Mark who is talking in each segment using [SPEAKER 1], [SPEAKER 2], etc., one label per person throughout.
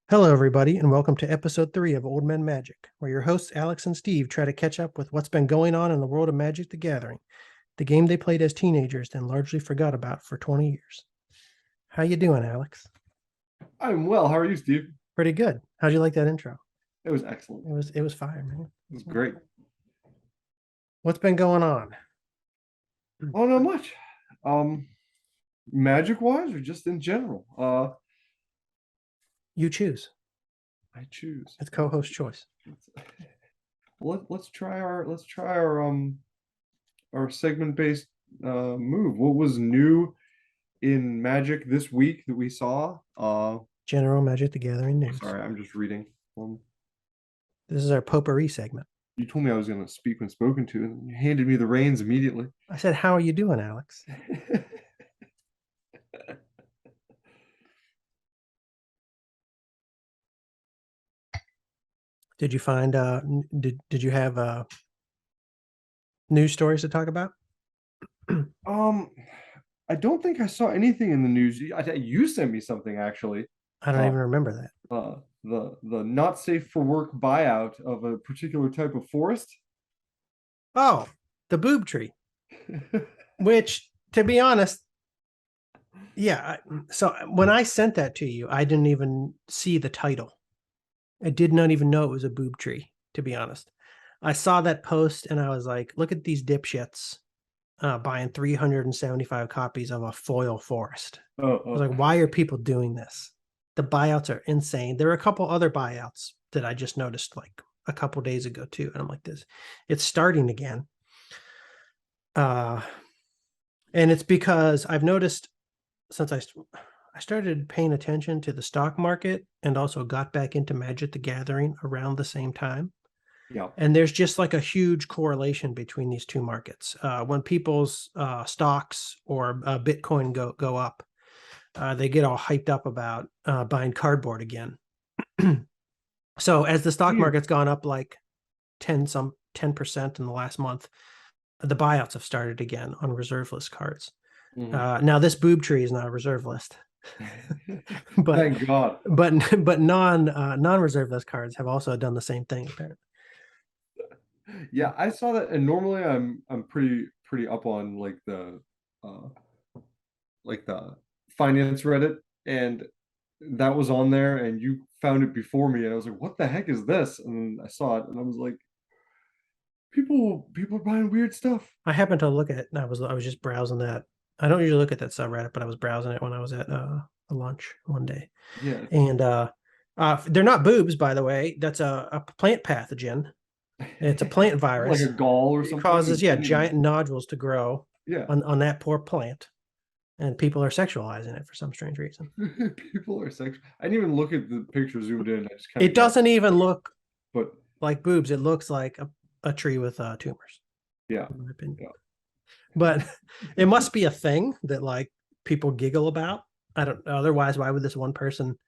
[SPEAKER 1] Hello, everybody, and welcome to episode 3 of Old Men Magic, where your hosts Alex and Steve try to catch up with what's been going on in the world of Magic the Gathering, the game they played as teenagers then largely forgot about for 20 years. How you doing, Alex?
[SPEAKER 2] I'm well. How are you, Steve?
[SPEAKER 1] Pretty good. How'd you like that intro?
[SPEAKER 2] It was excellent.
[SPEAKER 1] It was fire, man.
[SPEAKER 2] It was great.
[SPEAKER 1] What's been going on?
[SPEAKER 2] Oh, not much. Um, Magic wise or just in general?
[SPEAKER 1] You choose.
[SPEAKER 2] I choose.
[SPEAKER 1] It's co-host choice.
[SPEAKER 2] Let's try our segment based move. What was new in Magic this week that we saw?
[SPEAKER 1] General Magic the Gathering news.
[SPEAKER 2] Sorry, I'm just reading.
[SPEAKER 1] This is our potpourri segment.
[SPEAKER 2] You told me I was going to speak when spoken to, and you handed me the reins immediately.
[SPEAKER 1] I said, "How are you doing, Alex?" Did you find? Did you have news stories to talk about?
[SPEAKER 2] I don't think I saw anything in the news. You sent me something actually.
[SPEAKER 1] I don't
[SPEAKER 2] Uh,
[SPEAKER 1] even remember that.
[SPEAKER 2] the not safe for work buyout of a particular type of forest.
[SPEAKER 1] Oh, the boob tree, which, to be honest, yeah. So when I sent that to you, I didn't even see the title. I did not even know it was a boob tree, to be honest. I saw that post and I was like, look at these dipshits buying 375 copies of a foil forest. I was like, why are people doing this? The buyouts are insane. There are a couple other buyouts that I just noticed like a couple days ago too. And I'm like, it's starting again. And it's because I've noticed since I started paying attention to the stock market and also got back into Magic the Gathering around the same time.
[SPEAKER 2] Yeah.
[SPEAKER 1] And there's just like a huge correlation between these two markets. When people's stocks or Bitcoin go up, they get all hyped up about buying cardboard again. So as the stock market's gone up like 10% in the last month, the buyouts have started again on reserve list cards. Now this boob tree is not a reserve list. But
[SPEAKER 2] thank God.
[SPEAKER 1] But non-reserve list cards have also done the same thing apparently.
[SPEAKER 2] Yeah, I saw that, and normally I'm pretty up on like the finance Reddit, and that was on there, and you found it before me, and I was like, what the heck is this? And I saw it, and I was like, people are buying weird stuff.
[SPEAKER 1] I happened to look at it, and I was just browsing that. I don't usually look at that subreddit, but I was browsing it when I was at a lunch one day.
[SPEAKER 2] Yeah.
[SPEAKER 1] And they're not boobs, by the way. That's a plant pathogen. It's a plant virus.
[SPEAKER 2] Like a gall or something.
[SPEAKER 1] It causes giant nodules to grow
[SPEAKER 2] Yeah.
[SPEAKER 1] on that poor plant. And people are sexualizing it for some strange reason.
[SPEAKER 2] People are sexual. I didn't even look at the picture zoomed in. I just
[SPEAKER 1] It doesn't even look
[SPEAKER 2] but
[SPEAKER 1] like boobs. It looks like a tree with tumors.
[SPEAKER 2] yeah.
[SPEAKER 1] In my opinion.
[SPEAKER 2] Yeah.
[SPEAKER 1] But it must be a thing that like people giggle about. I don't. Otherwise, why would this one person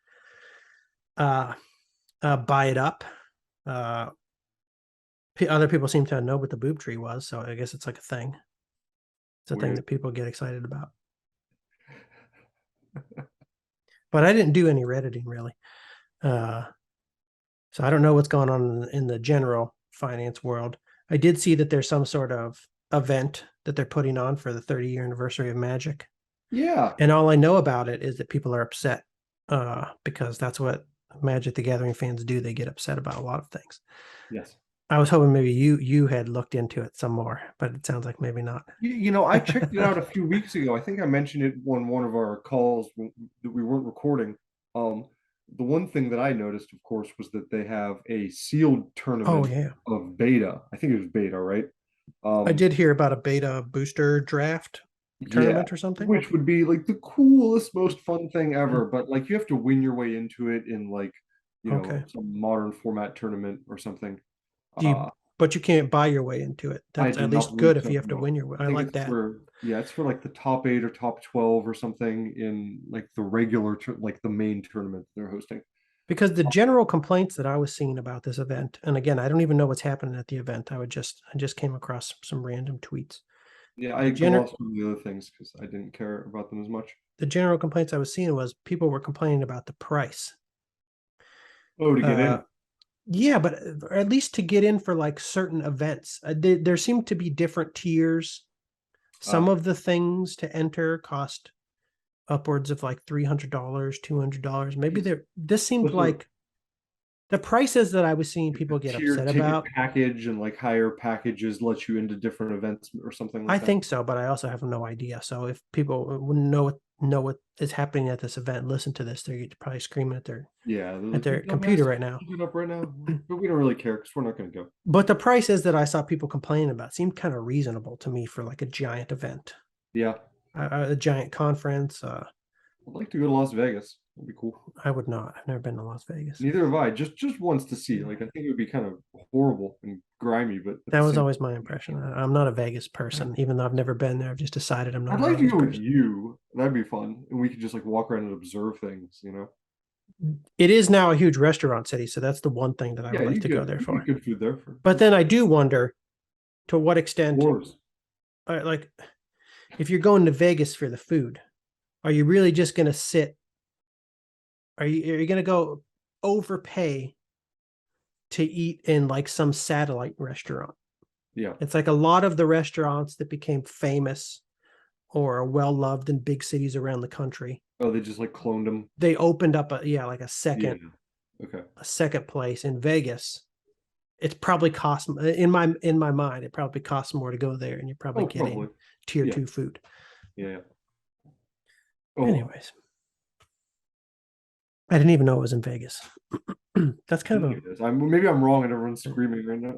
[SPEAKER 1] buy it up? Other people seem to know what the boob tree was, so I guess it's like a thing. It's a thing that people get excited about. But I didn't do any Redditing really. So I don't know what's going on in the general finance world. I did see that there's some sort of event that they're putting on for the 30-year anniversary of Magic.
[SPEAKER 2] Yeah.
[SPEAKER 1] And all I know about it is that people are upset because that's what Magic the Gathering fans do. They get upset about a lot of things.
[SPEAKER 2] Yes.
[SPEAKER 1] I was hoping maybe you had looked into it some more, but it sounds like maybe not.
[SPEAKER 2] I checked it out a few weeks ago. I think I mentioned it on one of our calls that we weren't recording. The one thing that I noticed, of course, was that they have a sealed tournament of beta. I think it was beta, right?
[SPEAKER 1] I did hear about a beta booster draft tournament or something,
[SPEAKER 2] which would be like the coolest, most fun thing ever. But like you have to win your way into it in like some modern format tournament or something.
[SPEAKER 1] But you can't buy your way into it. That's at least good if you have to win your way. I like that.
[SPEAKER 2] It's for like the top 8 or top 12 or something in like the regular, like the main tournament they're hosting.
[SPEAKER 1] Because the general complaints that I was seeing about this event, and again, I don't even know what's happening at the event. I just came across some random tweets.
[SPEAKER 2] Yeah, I glossed over the other things because I didn't care about them as much.
[SPEAKER 1] The general complaints I was seeing was people were complaining about the price.
[SPEAKER 2] Oh, to get in.
[SPEAKER 1] Yeah, but or at least to get in for like certain events. There seem to be different tiers. Some of the things to enter cost upwards of like $300, $200. Maybe this seemed like the prices that I was seeing people get
[SPEAKER 2] tiered
[SPEAKER 1] upset
[SPEAKER 2] ticket
[SPEAKER 1] about.
[SPEAKER 2] package and like higher packages let you into different events or something like
[SPEAKER 1] I
[SPEAKER 2] that.
[SPEAKER 1] think so, but I also have no idea. So if people wouldn't know what is happening at this event, listen to this, they're probably screaming at their computer right now.
[SPEAKER 2] Up right now, but we don't really care because we're not going to go.
[SPEAKER 1] But the prices that I saw people complaining about seemed kind of reasonable to me for like a giant event.
[SPEAKER 2] Yeah,
[SPEAKER 1] a giant conference.
[SPEAKER 2] I'd like to go to Las Vegas. That'd be cool.
[SPEAKER 1] I would not. I've never been to Las Vegas.
[SPEAKER 2] Neither have I. Just once to see. Like I think it would be kind of horrible and grimy, but
[SPEAKER 1] that was always my impression. I'm not a Vegas person, even though I've never been there. I've just decided I'm not.
[SPEAKER 2] I'd like to go with you. That'd be fun, and we could just like walk around and observe things. You know.
[SPEAKER 1] It is now a huge restaurant city, so that's the one thing that I would like to go there for.
[SPEAKER 2] Good food there.
[SPEAKER 1] But then I do wonder, to what extent, like, if you're going to Vegas for the food, are you really just going to sit? Are you going to go overpay to eat in like some satellite restaurant?
[SPEAKER 2] Yeah,
[SPEAKER 1] it's like a lot of the restaurants that became famous or are well loved in big cities around the country.
[SPEAKER 2] Oh, they just like cloned them.
[SPEAKER 1] They opened up a second,
[SPEAKER 2] a
[SPEAKER 1] second place in Vegas. It's probably cost in my mind. It probably costs more to go there, and you're probably getting tier 2 food.
[SPEAKER 2] Yeah.
[SPEAKER 1] Anyways, I didn't even know it was in Vegas. That's kind of
[SPEAKER 2] maybe I'm wrong and everyone's screaming right now.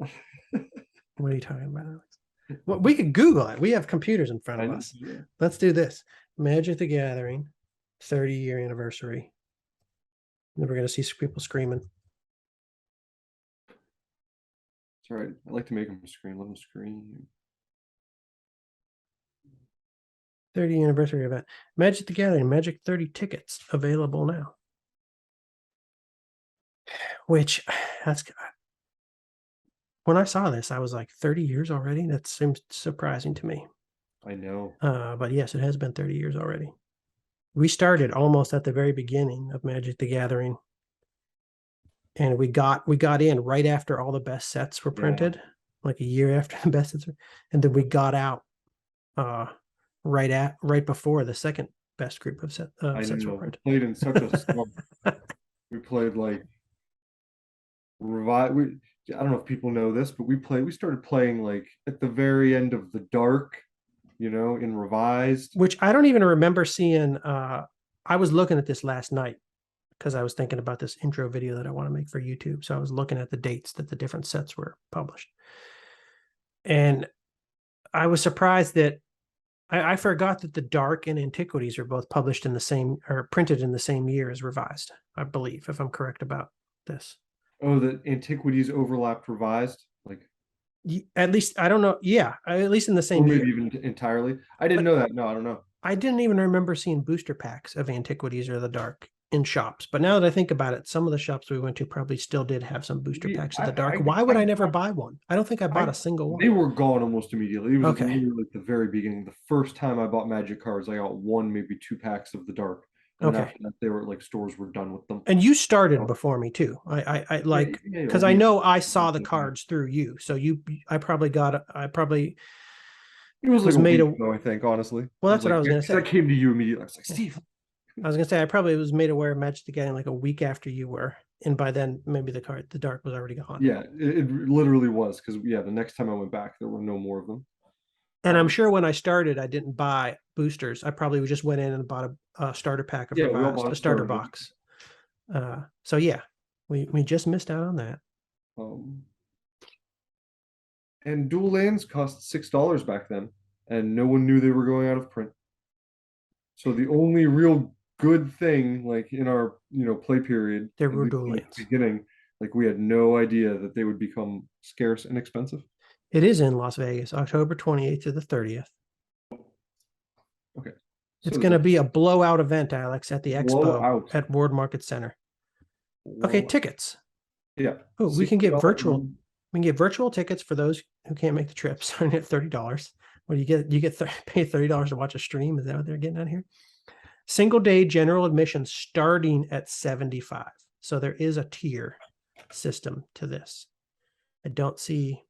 [SPEAKER 1] What are you talking about, Alex? Well, we could Google it. We have computers in front of us. Yeah. Let's do this. Magic the Gathering, 30-year anniversary. And we're going to see people screaming.
[SPEAKER 2] It's all right. I like to make them scream. Let them scream.
[SPEAKER 1] 30th anniversary event. Magic the Gathering, Magic 30 tickets available now. Which, that's... When I saw this, I was like, 30 years already? That seems surprising to me.
[SPEAKER 2] I know.
[SPEAKER 1] But yes, it has been 30 years already. We started almost at the very beginning of Magic the Gathering. And we got in right after all the best sets were printed, like a year after the best sets were, and then we got out right before the second best group of sets were printed.
[SPEAKER 2] We played in such a slump. We played like I don't know if people know this, but we started playing like at the very end of the dark, in revised.
[SPEAKER 1] Which I don't even remember seeing. I was looking at this last night because I was thinking about this intro video that I want to make for YouTube. So I was looking at the dates that the different sets were published. And I was surprised that I forgot that the Dark and Antiquities are both published in the same, or printed in the same year as Revised, I believe, if I'm correct about this.
[SPEAKER 2] Oh, the Antiquities overlapped Revised? Like,
[SPEAKER 1] at least, I don't know. Yeah, at least in the same year.
[SPEAKER 2] Maybe even entirely. I didn't know that. No, I don't know.
[SPEAKER 1] I didn't even remember seeing booster packs of Antiquities or the Dark in shops. But now that I think about it, some of the shops we went to probably still did have some booster packs of the Dark. Why would I never buy one? I don't think I bought a single one.
[SPEAKER 2] They were gone almost immediately. It was literally like the very beginning. The first time I bought Magic cards, I got one, maybe 2 packs of the Dark. And after that, they were like, stores were done with them.
[SPEAKER 1] And you started before me too. I like, because I know I saw the cards through you. So I probably
[SPEAKER 2] it was like made ago, I think, honestly.
[SPEAKER 1] Well, that's what I was going to say.
[SPEAKER 2] I came to you immediately. I was like, Steve.
[SPEAKER 1] I was going to say, I probably was made aware of Magic the Gathering like a week after you were. And by then, maybe the Dark was already gone.
[SPEAKER 2] Yeah, it literally was. Because, the next time I went back, there were no more of them.
[SPEAKER 1] And I'm sure when I started, I didn't buy boosters. I probably just went in and bought a starter pack of Revised, a starter box. So, yeah, we just missed out on that.
[SPEAKER 2] And dual lands cost $6 back then, and no one knew they were going out of print. So the only real good thing, like in our play period,
[SPEAKER 1] there were dual lands.
[SPEAKER 2] Beginning, like we had no idea that they would become scarce and expensive.
[SPEAKER 1] It is in Las Vegas, October 28th to the 30th.
[SPEAKER 2] Okay.
[SPEAKER 1] It's going to be a blowout event, Alex, at the expo at Ward Market Center. Okay, tickets.
[SPEAKER 2] Yeah.
[SPEAKER 1] Oh, we can get virtual. We can get virtual tickets for those who can't make the trip, starting at $30. What do you get? You get pay $30 to watch a stream. Is that what they're getting on here? Single day general admission starting at $75. So there is a tier system to this. I don't see.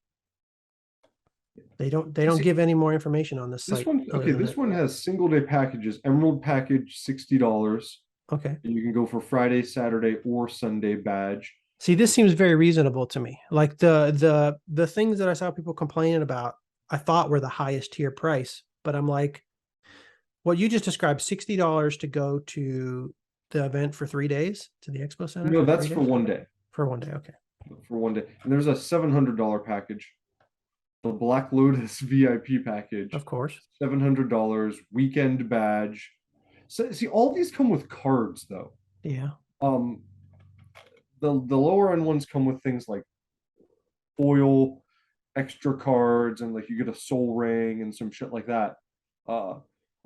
[SPEAKER 1] They don't give any more information on this
[SPEAKER 2] This
[SPEAKER 1] site.
[SPEAKER 2] one, okay, this one has single day packages. Emerald package, $60.
[SPEAKER 1] Okay.
[SPEAKER 2] And you can go for Friday, Saturday, or Sunday badge.
[SPEAKER 1] See, this seems very reasonable to me. Like the things that I saw people complaining about, I thought were the highest tier price, but I'm like, what you just described, $60 to go to the event for 3 days, to the expo center.
[SPEAKER 2] No,
[SPEAKER 1] for
[SPEAKER 2] that's
[SPEAKER 1] 3
[SPEAKER 2] for
[SPEAKER 1] days?
[SPEAKER 2] 1 day.
[SPEAKER 1] For 1 day, okay.
[SPEAKER 2] For 1 day. And there's a $700 package. The Black Lotus VIP package.
[SPEAKER 1] Of course.
[SPEAKER 2] $700, weekend badge. So see, all these come with cards though.
[SPEAKER 1] Yeah.
[SPEAKER 2] The lower end ones come with things like foil, extra cards, and like you get a soul ring and some shit like that.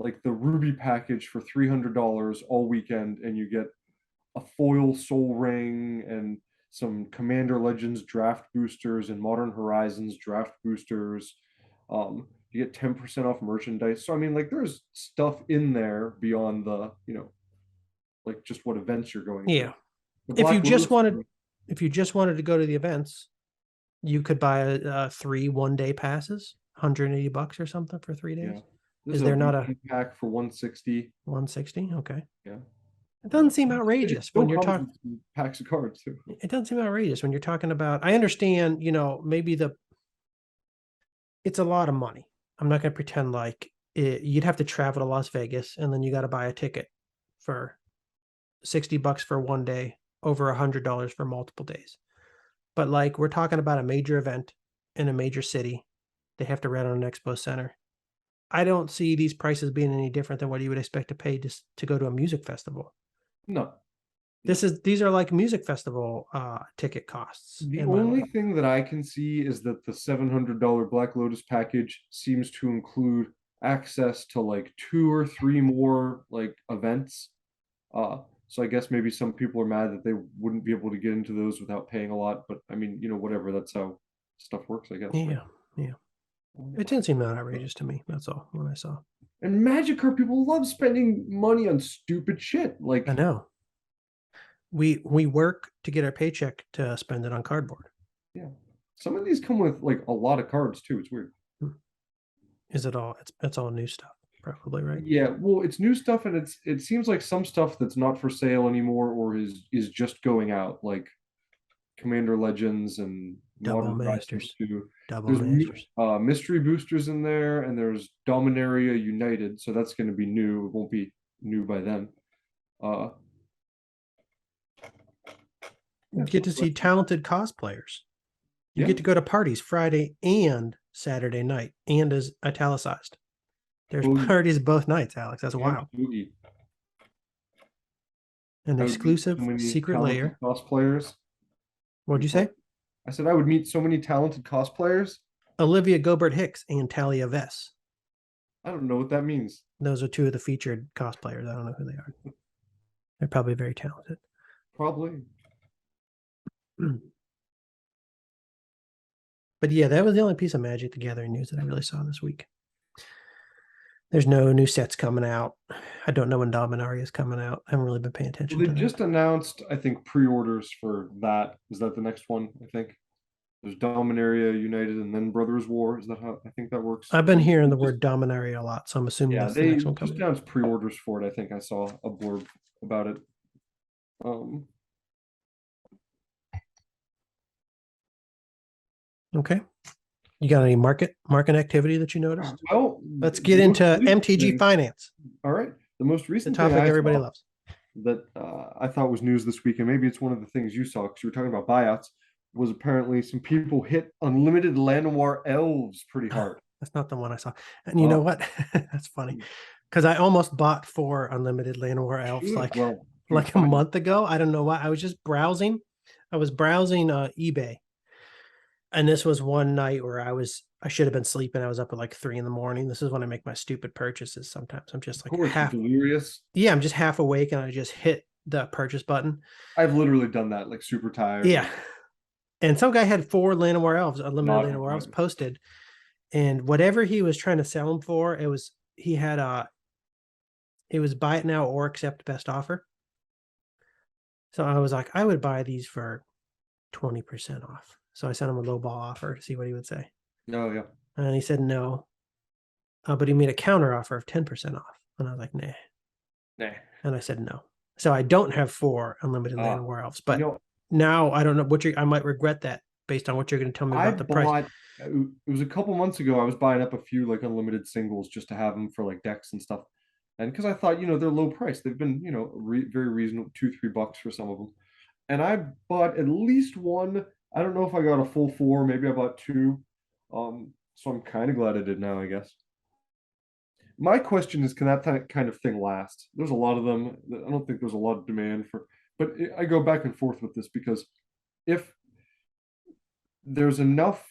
[SPEAKER 2] Like the Ruby package for $300 all weekend, and you get a foil soul ring and some Commander Legends draft boosters and Modern Horizons draft boosters. You get 10% off merchandise. So I mean, like there's stuff in there beyond the, like just what events you're going
[SPEAKER 1] Yeah.
[SPEAKER 2] to.
[SPEAKER 1] If you just wanted to go to the events, you could buy a 3 1-day passes, $180 or something for 3 days.
[SPEAKER 2] Yeah.
[SPEAKER 1] Is there not a
[SPEAKER 2] pack for 160?
[SPEAKER 1] 160? Okay.
[SPEAKER 2] Yeah.
[SPEAKER 1] It doesn't seem outrageous when you're talking
[SPEAKER 2] packs of cards too.
[SPEAKER 1] It doesn't seem outrageous when you're talking about. I understand, maybe it's a lot of money. I'm not going to pretend like you'd have to travel to Las Vegas and then you got to buy a ticket for $60 for 1 day, over $100 for multiple days. But like we're talking about a major event in a major city, they have to rent on an expo center. I don't see these prices being any different than what you would expect to pay just to go to a music festival.
[SPEAKER 2] No.
[SPEAKER 1] These are like music festival ticket costs.
[SPEAKER 2] The only thing that I can see is that the $700 Black Lotus package seems to include access to like 2 or 3 more like events. So I guess maybe some people are mad that they wouldn't be able to get into those without paying a lot. But I mean, whatever. That's how stuff works, I guess.
[SPEAKER 1] Yeah,
[SPEAKER 2] right?
[SPEAKER 1] yeah. It didn't seem that outrageous to me. That's all. When I saw.
[SPEAKER 2] And Magic Card people love spending money on stupid shit. Like
[SPEAKER 1] I know. We work to get our paycheck to spend it on cardboard.
[SPEAKER 2] Yeah. Some of these come with like a lot of cards too. It's weird.
[SPEAKER 1] Is it all? It's all new stuff, probably, right?
[SPEAKER 2] Yeah. Well, it's new stuff, and it seems like some stuff that's not for sale anymore or is just going out, like Commander Legends and
[SPEAKER 1] Double Masters. Double
[SPEAKER 2] There's
[SPEAKER 1] Masters.
[SPEAKER 2] Mystery boosters in there, and there's Dominaria United, so that's going to be new. It won't be new by then.
[SPEAKER 1] You get to see talented cosplayers. You get to go to parties Friday and Saturday night, and is italicized. There's parties both nights, Alex. That's wild. An exclusive secret layer.
[SPEAKER 2] Cosplayers.
[SPEAKER 1] What'd you say?
[SPEAKER 2] I said I would meet so many talented cosplayers.
[SPEAKER 1] Olivia Gobert Hicks and Talia Vess.
[SPEAKER 2] I don't know what that means.
[SPEAKER 1] Those are 2 of the featured cosplayers. I don't know who they are. They're probably very talented.
[SPEAKER 2] Probably.
[SPEAKER 1] But yeah, that was the only piece of Magic the Gathering news that I really saw this week. There's no new sets coming out. I don't know when Dominaria is coming out. I haven't really been paying attention.
[SPEAKER 2] They just announced, I think, pre-orders for that. Is that the next one? I think there's Dominaria United and then Brothers War. Is that how I think that works?
[SPEAKER 1] I've been hearing the word Dominaria a lot, so I'm assuming that's the next one coming.
[SPEAKER 2] Just announced pre-orders for it. I think I saw a blurb about it.
[SPEAKER 1] Okay. You got any market activity that you noticed?
[SPEAKER 2] Well,
[SPEAKER 1] let's get into MtG finance.
[SPEAKER 2] All right. The most recent
[SPEAKER 1] topic everybody loves
[SPEAKER 2] that I thought was news this week, and maybe it's one of the things you saw because you were talking about buyouts, was apparently some people hit unlimited Llanowar elves pretty hard.
[SPEAKER 1] That's not the one I saw. And you know what? That's funny because I almost bought 4 unlimited Llanowar elves like a month ago. I don't know why. I was just browsing. I was browsing eBay. And this was one night where I should have been sleeping. I was up at like 3 a.m. This is when I make my stupid purchases. Sometimes I'm just like half
[SPEAKER 2] delirious.
[SPEAKER 1] Yeah, I'm just half awake and I just hit the purchase button.
[SPEAKER 2] I've literally done that, like super tired.
[SPEAKER 1] Yeah. And some guy had 4 Llanowar elves, unlimited Llanowar elves posted. And whatever he was trying to sell them for, it was buy it now or accept best offer. So I was like, I would buy these for 20% off. So I sent him a low ball offer to see what he would say.
[SPEAKER 2] Oh yeah.
[SPEAKER 1] And he said no. But he made a counter offer of 10% off. And I was like, nah.
[SPEAKER 2] Nah.
[SPEAKER 1] And I said no. So I don't have 4 unlimited Land of War Elves. But now I don't know what I might regret that based on what you're going to tell me about the price.
[SPEAKER 2] It was a couple months ago. I was buying up a few like unlimited singles just to have them for like decks and stuff. And because I thought, they're low price. They've been, very reasonable, $2-3 for some of them. And I bought at least one. I don't know if I got a full 4. Maybe I bought 2. So I'm kind of glad I did now, I guess. My question is, can that kind of thing last? There's a lot of them. I don't think there's a lot of demand for, but I go back and forth with this because if there's enough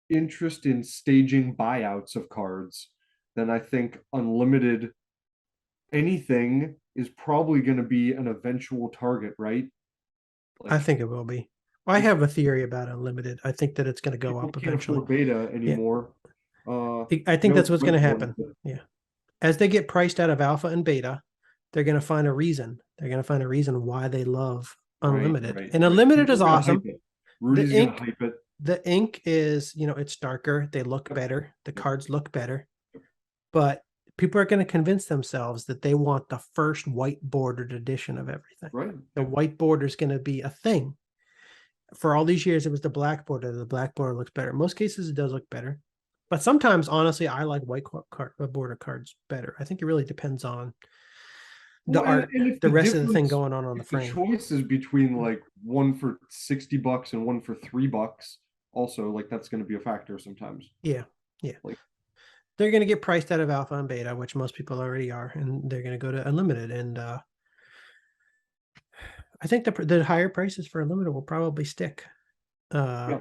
[SPEAKER 2] interest in staging buyouts of cards, then I think unlimited anything is probably going to be an eventual target, right?
[SPEAKER 1] I think it will be. I have a theory about unlimited. I think that it's going to go up eventually.
[SPEAKER 2] Can't afford beta anymore.
[SPEAKER 1] I think that's what's going to happen. Yeah. As they get priced out of alpha and beta, they're going to find a reason. They're going to find a reason why they love unlimited. And unlimited is awesome.
[SPEAKER 2] Rudy's going to hype it.
[SPEAKER 1] The ink is, it's darker. They look better. The cards look better. But people are going to convince themselves that they want the first white bordered edition of everything.
[SPEAKER 2] Right.
[SPEAKER 1] The white border is going to be a thing. For all these years, it was the black border. The black border looks better. In most cases, it does look better. But sometimes, honestly, I like white border cards better. I think it really depends on the art, and the rest of the thing going on the frame.
[SPEAKER 2] The choice is between like one for $60 and one for $3. Also, like that's going to be a factor sometimes.
[SPEAKER 1] Yeah. Like they're going to get priced out of alpha and beta, which most people already are, and they're going to go to unlimited. And I think the higher prices for unlimited will probably stick.
[SPEAKER 2] Yeah.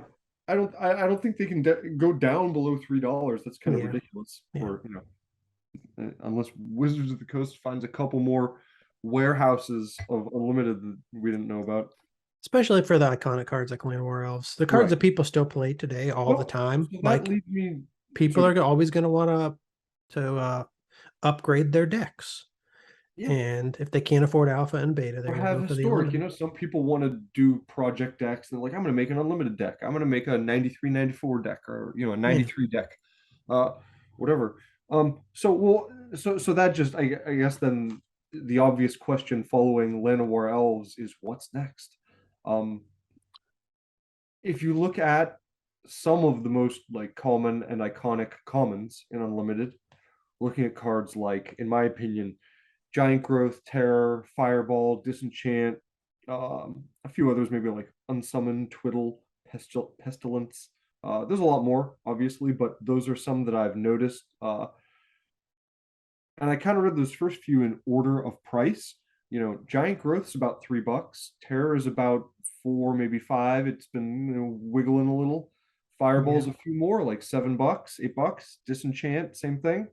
[SPEAKER 2] I don't think they can go down below $3. That's kind of ridiculous. Or unless Wizards of the Coast finds a couple more warehouses of unlimited that we didn't know about.
[SPEAKER 1] Especially for the iconic cards like Land War Elves, the cards that people still play today all the time.
[SPEAKER 2] So like
[SPEAKER 1] people are always going to want to upgrade their decks. Yeah. And if they can't afford alpha and beta, they're going to go for
[SPEAKER 2] historic. Some people want to do project decks. And they're like, I'm going to make an unlimited deck. I'm going to make a 93, 94 deck, or a 93 deck, whatever. So that just I guess then the obvious question following Land of War Elves is what's next. If you look at some of the most like common and iconic commons in unlimited, looking at cards like, in my opinion, Giant Growth, Terror, Fireball, Disenchant, a few others, maybe like Unsummon, Twiddle, Pestilence. There's a lot more, obviously, but those are some that I've noticed. And I kind of read those first few in order of price. Giant Growth's about $3. Terror is about 4, maybe 5. It's been wiggling a little. Fireball's a few more, like $7, $8. Disenchant, same thing.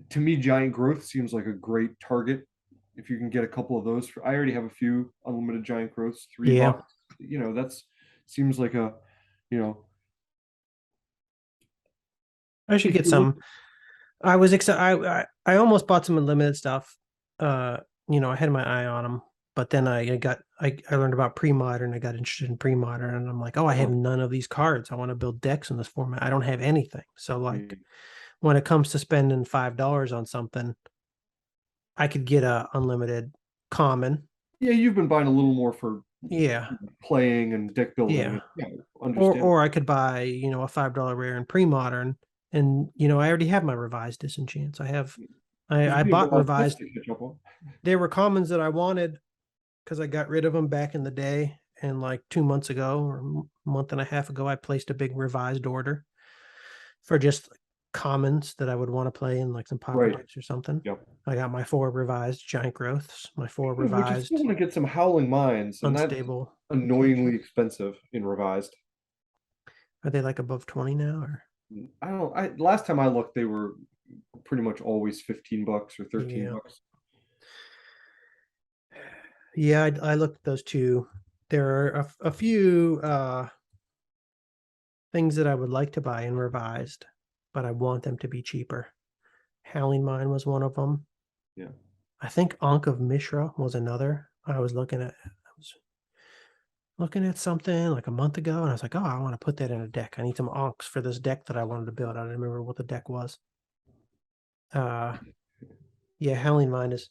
[SPEAKER 2] To me, Giant Growth seems like a great target. If you can get a couple of those, I already have a few unlimited Giant Growths, $3. That's seems like a,
[SPEAKER 1] I should get some. I was excited. I almost bought some unlimited stuff. I had my eye on them, but then I learned about pre-modern. I got interested in pre-modern, and I'm like, oh, I have none of these cards. I want to build decks in this format. I don't have anything. So like, when it comes to spending $5 on something, I could get a unlimited common.
[SPEAKER 2] Yeah, you've been buying a little more for playing and deck building.
[SPEAKER 1] Yeah, or I could buy a $5 rare in pre-modern, and I already have my revised Disenchants. I bought revised. There were commons that I wanted because I got rid of them back in the day, and like 2 months ago or a month and a half ago, I placed a big revised order for just commons that I would want to play in like some Pauper decks or something. I got my 4 revised Giant Growths, my 4 revised.
[SPEAKER 2] I still want to get some Howling Minds, and
[SPEAKER 1] unstable,
[SPEAKER 2] that's annoyingly expensive in revised.
[SPEAKER 1] Are they like above 20 now, or?
[SPEAKER 2] I don't. Last time I looked, they were pretty much always $15 or $13.
[SPEAKER 1] Yeah, I looked at those too. There are a few things that I would like to buy in revised, but I want them to be cheaper. Howling Mine was one of them.
[SPEAKER 2] Yeah.
[SPEAKER 1] I think Ankh of Mishra was another. I was looking at something like a month ago, and I was like, oh, I want to put that in a deck. I need some Ankhs for this deck that I wanted to build. I don't remember what the deck was. Yeah, Howling Mine is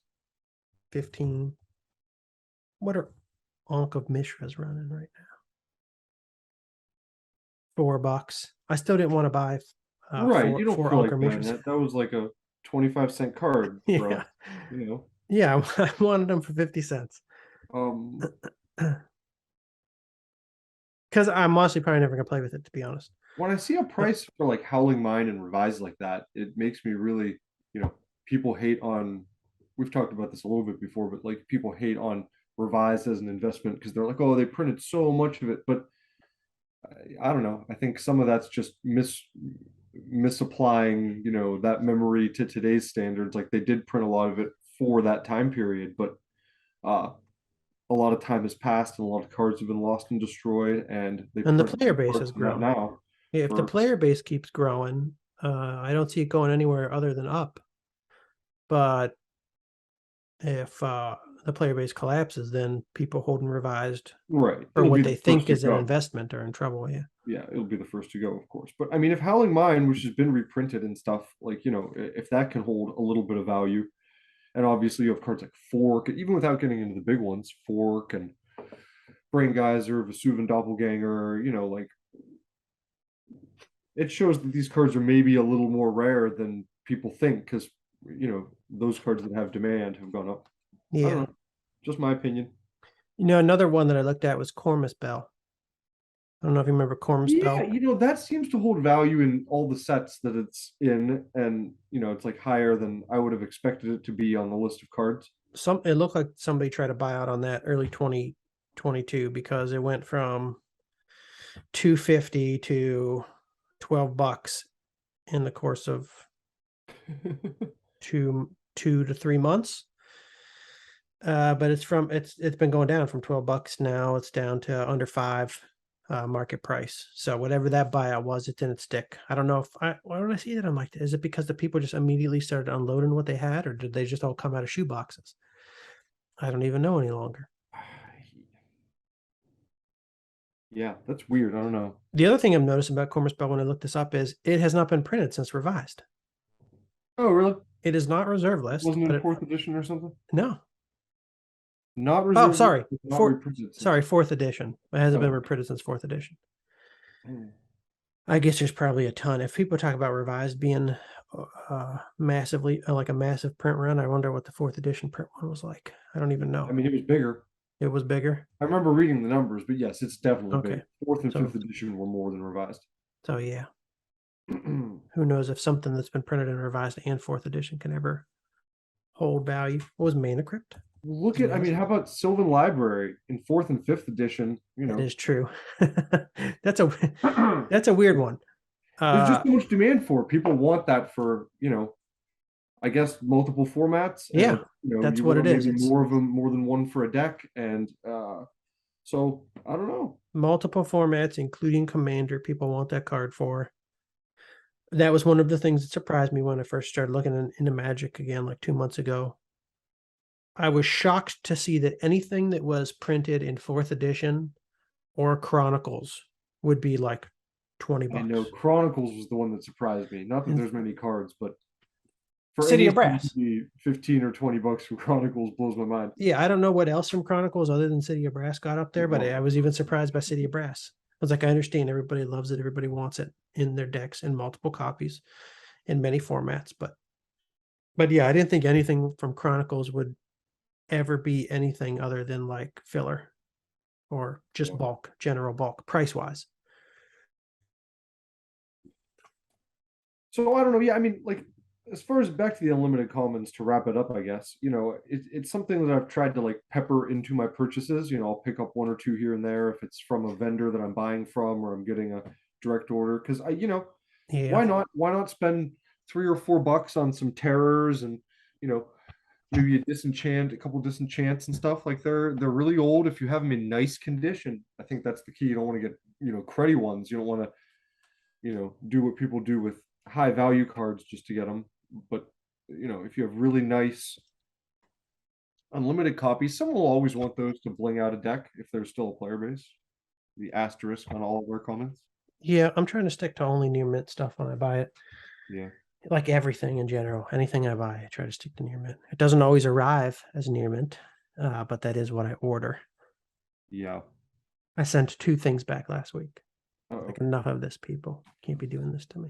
[SPEAKER 1] 15. What are Ankh of Mishra's running right now? $4. I still didn't want to buy
[SPEAKER 2] Right, you don't
[SPEAKER 1] four
[SPEAKER 2] feel
[SPEAKER 1] Ankh
[SPEAKER 2] like
[SPEAKER 1] of
[SPEAKER 2] buying
[SPEAKER 1] Mishra's.
[SPEAKER 2] that. That was like a 25-cent card,
[SPEAKER 1] Yeah.
[SPEAKER 2] bro. You know.
[SPEAKER 1] Yeah, I wanted them for 50 cents. Because I'm honestly probably never gonna play with it, to be honest.
[SPEAKER 2] When I see a price for like Howling Mine and Revised like that, it makes me really, people hate on. We've talked about this a little bit before, but like people hate on Revised as an investment because they're like, oh, they printed so much of it. But I don't know. I think some of that's just misapplying, that memory to today's standards. Like they did print a lot of it for that time period, but uh, a lot of time has passed and a lot of cards have been lost and destroyed, and they
[SPEAKER 1] And the
[SPEAKER 2] print
[SPEAKER 1] player base
[SPEAKER 2] cards
[SPEAKER 1] has
[SPEAKER 2] from that
[SPEAKER 1] grown.
[SPEAKER 2] now.
[SPEAKER 1] Yeah, if the player base keeps growing, I don't see it going anywhere other than up. But if the player base collapses, then people holding Revised
[SPEAKER 2] Right,
[SPEAKER 1] or
[SPEAKER 2] it'll be
[SPEAKER 1] what
[SPEAKER 2] the
[SPEAKER 1] they
[SPEAKER 2] first
[SPEAKER 1] think
[SPEAKER 2] to
[SPEAKER 1] is an
[SPEAKER 2] go.
[SPEAKER 1] investment are in trouble. Yeah.
[SPEAKER 2] Yeah, it'll be the first to go, of course. But I mean, if Howling Mine, which has been reprinted and stuff, like if that can hold a little bit of value, and obviously you have cards like Fork, even without getting into the big ones, Fork and Brain Geyser, Vesuvian Doppelganger, like it shows that these cards are maybe a little more rare than people think because those cards that have demand have gone up. I don't
[SPEAKER 1] Yeah.
[SPEAKER 2] know, just my opinion.
[SPEAKER 1] Another one that I looked at was Cormus Bell. I don't know if you remember Cormus
[SPEAKER 2] Yeah,
[SPEAKER 1] Bell.
[SPEAKER 2] that seems to hold value in all the sets that it's in, and it's like higher than I would have expected it to be on the list of cards.
[SPEAKER 1] It looked like somebody tried to buy out on that early 2022 because it went from 250 to $12 in the course of 2 to 3 months. But it's been going down from $12 now. It's down to under $5 market price. So whatever that buyout was, it's in its stick. I don't know why don't I see that? I'm like, is it because the people just immediately started unloading what they had, or did they just all come out of shoe boxes? I don't even know any longer.
[SPEAKER 2] Yeah, that's weird. I don't know.
[SPEAKER 1] The other thing I'm noticing about Cormus Bell when I looked this up is it has not been printed since Revised.
[SPEAKER 2] Oh, really?
[SPEAKER 1] It is not reserve list,
[SPEAKER 2] Wasn't
[SPEAKER 1] but
[SPEAKER 2] in fourth edition or something?
[SPEAKER 1] no.
[SPEAKER 2] Not
[SPEAKER 1] Oh,
[SPEAKER 2] reserved,
[SPEAKER 1] sorry.
[SPEAKER 2] not reprinted since.
[SPEAKER 1] Fourth edition. It hasn't been
[SPEAKER 2] Oh.
[SPEAKER 1] reprinted since fourth edition.
[SPEAKER 2] Hmm.
[SPEAKER 1] I guess there's probably a ton. If people talk about Revised being massively like a massive print run, I wonder what the fourth edition print one was like. I don't even know.
[SPEAKER 2] I mean, it was bigger.
[SPEAKER 1] It was bigger.
[SPEAKER 2] I remember reading the numbers, but yes, it's definitely
[SPEAKER 1] Okay.
[SPEAKER 2] big. Fourth and
[SPEAKER 1] So-
[SPEAKER 2] fifth edition were more than Revised.
[SPEAKER 1] So yeah. Who knows if something that's been printed in Revised and fourth edition can ever hold value. What was Mana Crypt?
[SPEAKER 2] Look at, I mean, how about Sylvan Library in fourth and fifth edition?
[SPEAKER 1] That is true. That's a weird one.
[SPEAKER 2] There's just so much demand for it. People want that for, I guess multiple formats. And
[SPEAKER 1] Yeah, that's
[SPEAKER 2] you
[SPEAKER 1] what
[SPEAKER 2] want
[SPEAKER 1] it is.
[SPEAKER 2] maybe
[SPEAKER 1] It's
[SPEAKER 2] more of them, more than one for a deck. And so I don't know.
[SPEAKER 1] multiple formats, including Commander. People want that card for. That was one of the things that surprised me when I first started looking into Magic again, like 2 months ago. I was shocked to see that anything that was printed in fourth edition or Chronicles would be like $20.
[SPEAKER 2] I know Chronicles was the one that surprised me. Not that there's many cards, but for
[SPEAKER 1] City of
[SPEAKER 2] anything
[SPEAKER 1] Brass.
[SPEAKER 2] to be 15 or 20 bucks from Chronicles blows my mind.
[SPEAKER 1] Yeah, I don't know what else from Chronicles other than City of Brass got up there, but I was even surprised by City of Brass. I was like, I understand everybody loves it, everybody wants it in their decks in multiple copies in many formats, but yeah, I didn't think anything from Chronicles would ever be anything other than like filler or just bulk, general bulk, price wise.
[SPEAKER 2] So I don't know. Yeah, I mean, like as far as back to the unlimited commons to wrap it up, I guess, it's something that I've tried to like pepper into my purchases. I'll pick up one or two here and there if it's from a vendor that I'm buying from or I'm getting a direct order. Cause why not? Why not spend $3 or $4 on some terrors and, maybe a couple disenchants and stuff. Like they're really old. If you have them in nice condition, I think that's the key. You don't want to get, cruddy ones. You don't want to, do what people do with high value cards just to get them. But if you have really nice unlimited copies. Someone will always want those to bling out a deck if there's still a player base. The asterisk on all of our comments.
[SPEAKER 1] Yeah, I'm trying to stick to only near mint stuff when I buy it.
[SPEAKER 2] Yeah.
[SPEAKER 1] Like everything in general, anything I buy, I try to stick to near mint. It doesn't always arrive as near mint, but that is what I order.
[SPEAKER 2] Yeah.
[SPEAKER 1] I sent 2 things back last week.
[SPEAKER 2] Uh-oh.
[SPEAKER 1] Like, enough of this, people. Can't be doing this to me.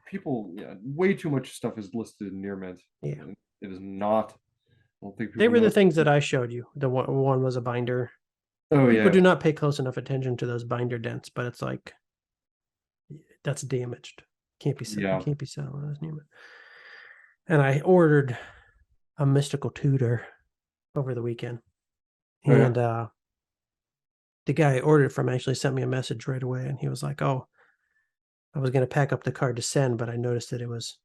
[SPEAKER 2] People, yeah, way too much stuff is listed in near mint.
[SPEAKER 1] Yeah.
[SPEAKER 2] It is not. I don't think
[SPEAKER 1] They
[SPEAKER 2] people
[SPEAKER 1] were
[SPEAKER 2] know.
[SPEAKER 1] the things that I showed you. The one was a binder.
[SPEAKER 2] Oh
[SPEAKER 1] People
[SPEAKER 2] yeah.
[SPEAKER 1] do not pay close enough attention to those binder dents, but it's like that's damaged. Can't be
[SPEAKER 2] Yeah.
[SPEAKER 1] can't be selling as near mint. And I ordered a mystical tutor over the weekend.
[SPEAKER 2] Oh, yeah.
[SPEAKER 1] And the guy I ordered from actually sent me a message right away, and he was like, "Oh, I was going to pack up the card to send, but I noticed that it was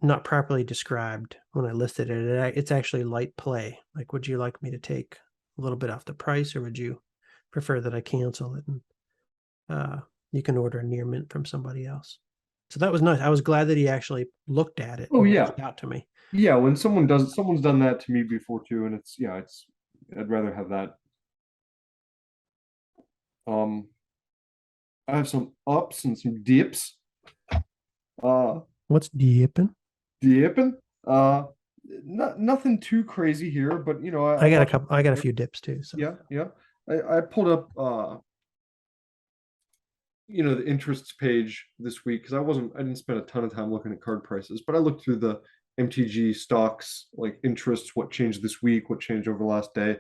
[SPEAKER 1] not properly described when I listed it. It's actually light play. Like, would you like me to take a little bit off the price, or would you prefer that I cancel it and you can order a near mint from somebody else?" So that was nice. I was glad that he actually looked at it
[SPEAKER 2] Oh
[SPEAKER 1] and
[SPEAKER 2] yeah.
[SPEAKER 1] reached out to me.
[SPEAKER 2] Yeah, when someone's done that to me before too, and it's I'd rather have that. Um, I have some ups and some dips.
[SPEAKER 1] What's dipping?
[SPEAKER 2] Dipping. Uh, nothing too crazy here, but I
[SPEAKER 1] I got a
[SPEAKER 2] bought.
[SPEAKER 1] couple. I got a few dips too. So
[SPEAKER 2] Yeah, yeah. I pulled up the interests page this week because I didn't spend a ton of time looking at card prices, but I looked through the MTG stocks, like interests, what changed this week, what changed over the last day.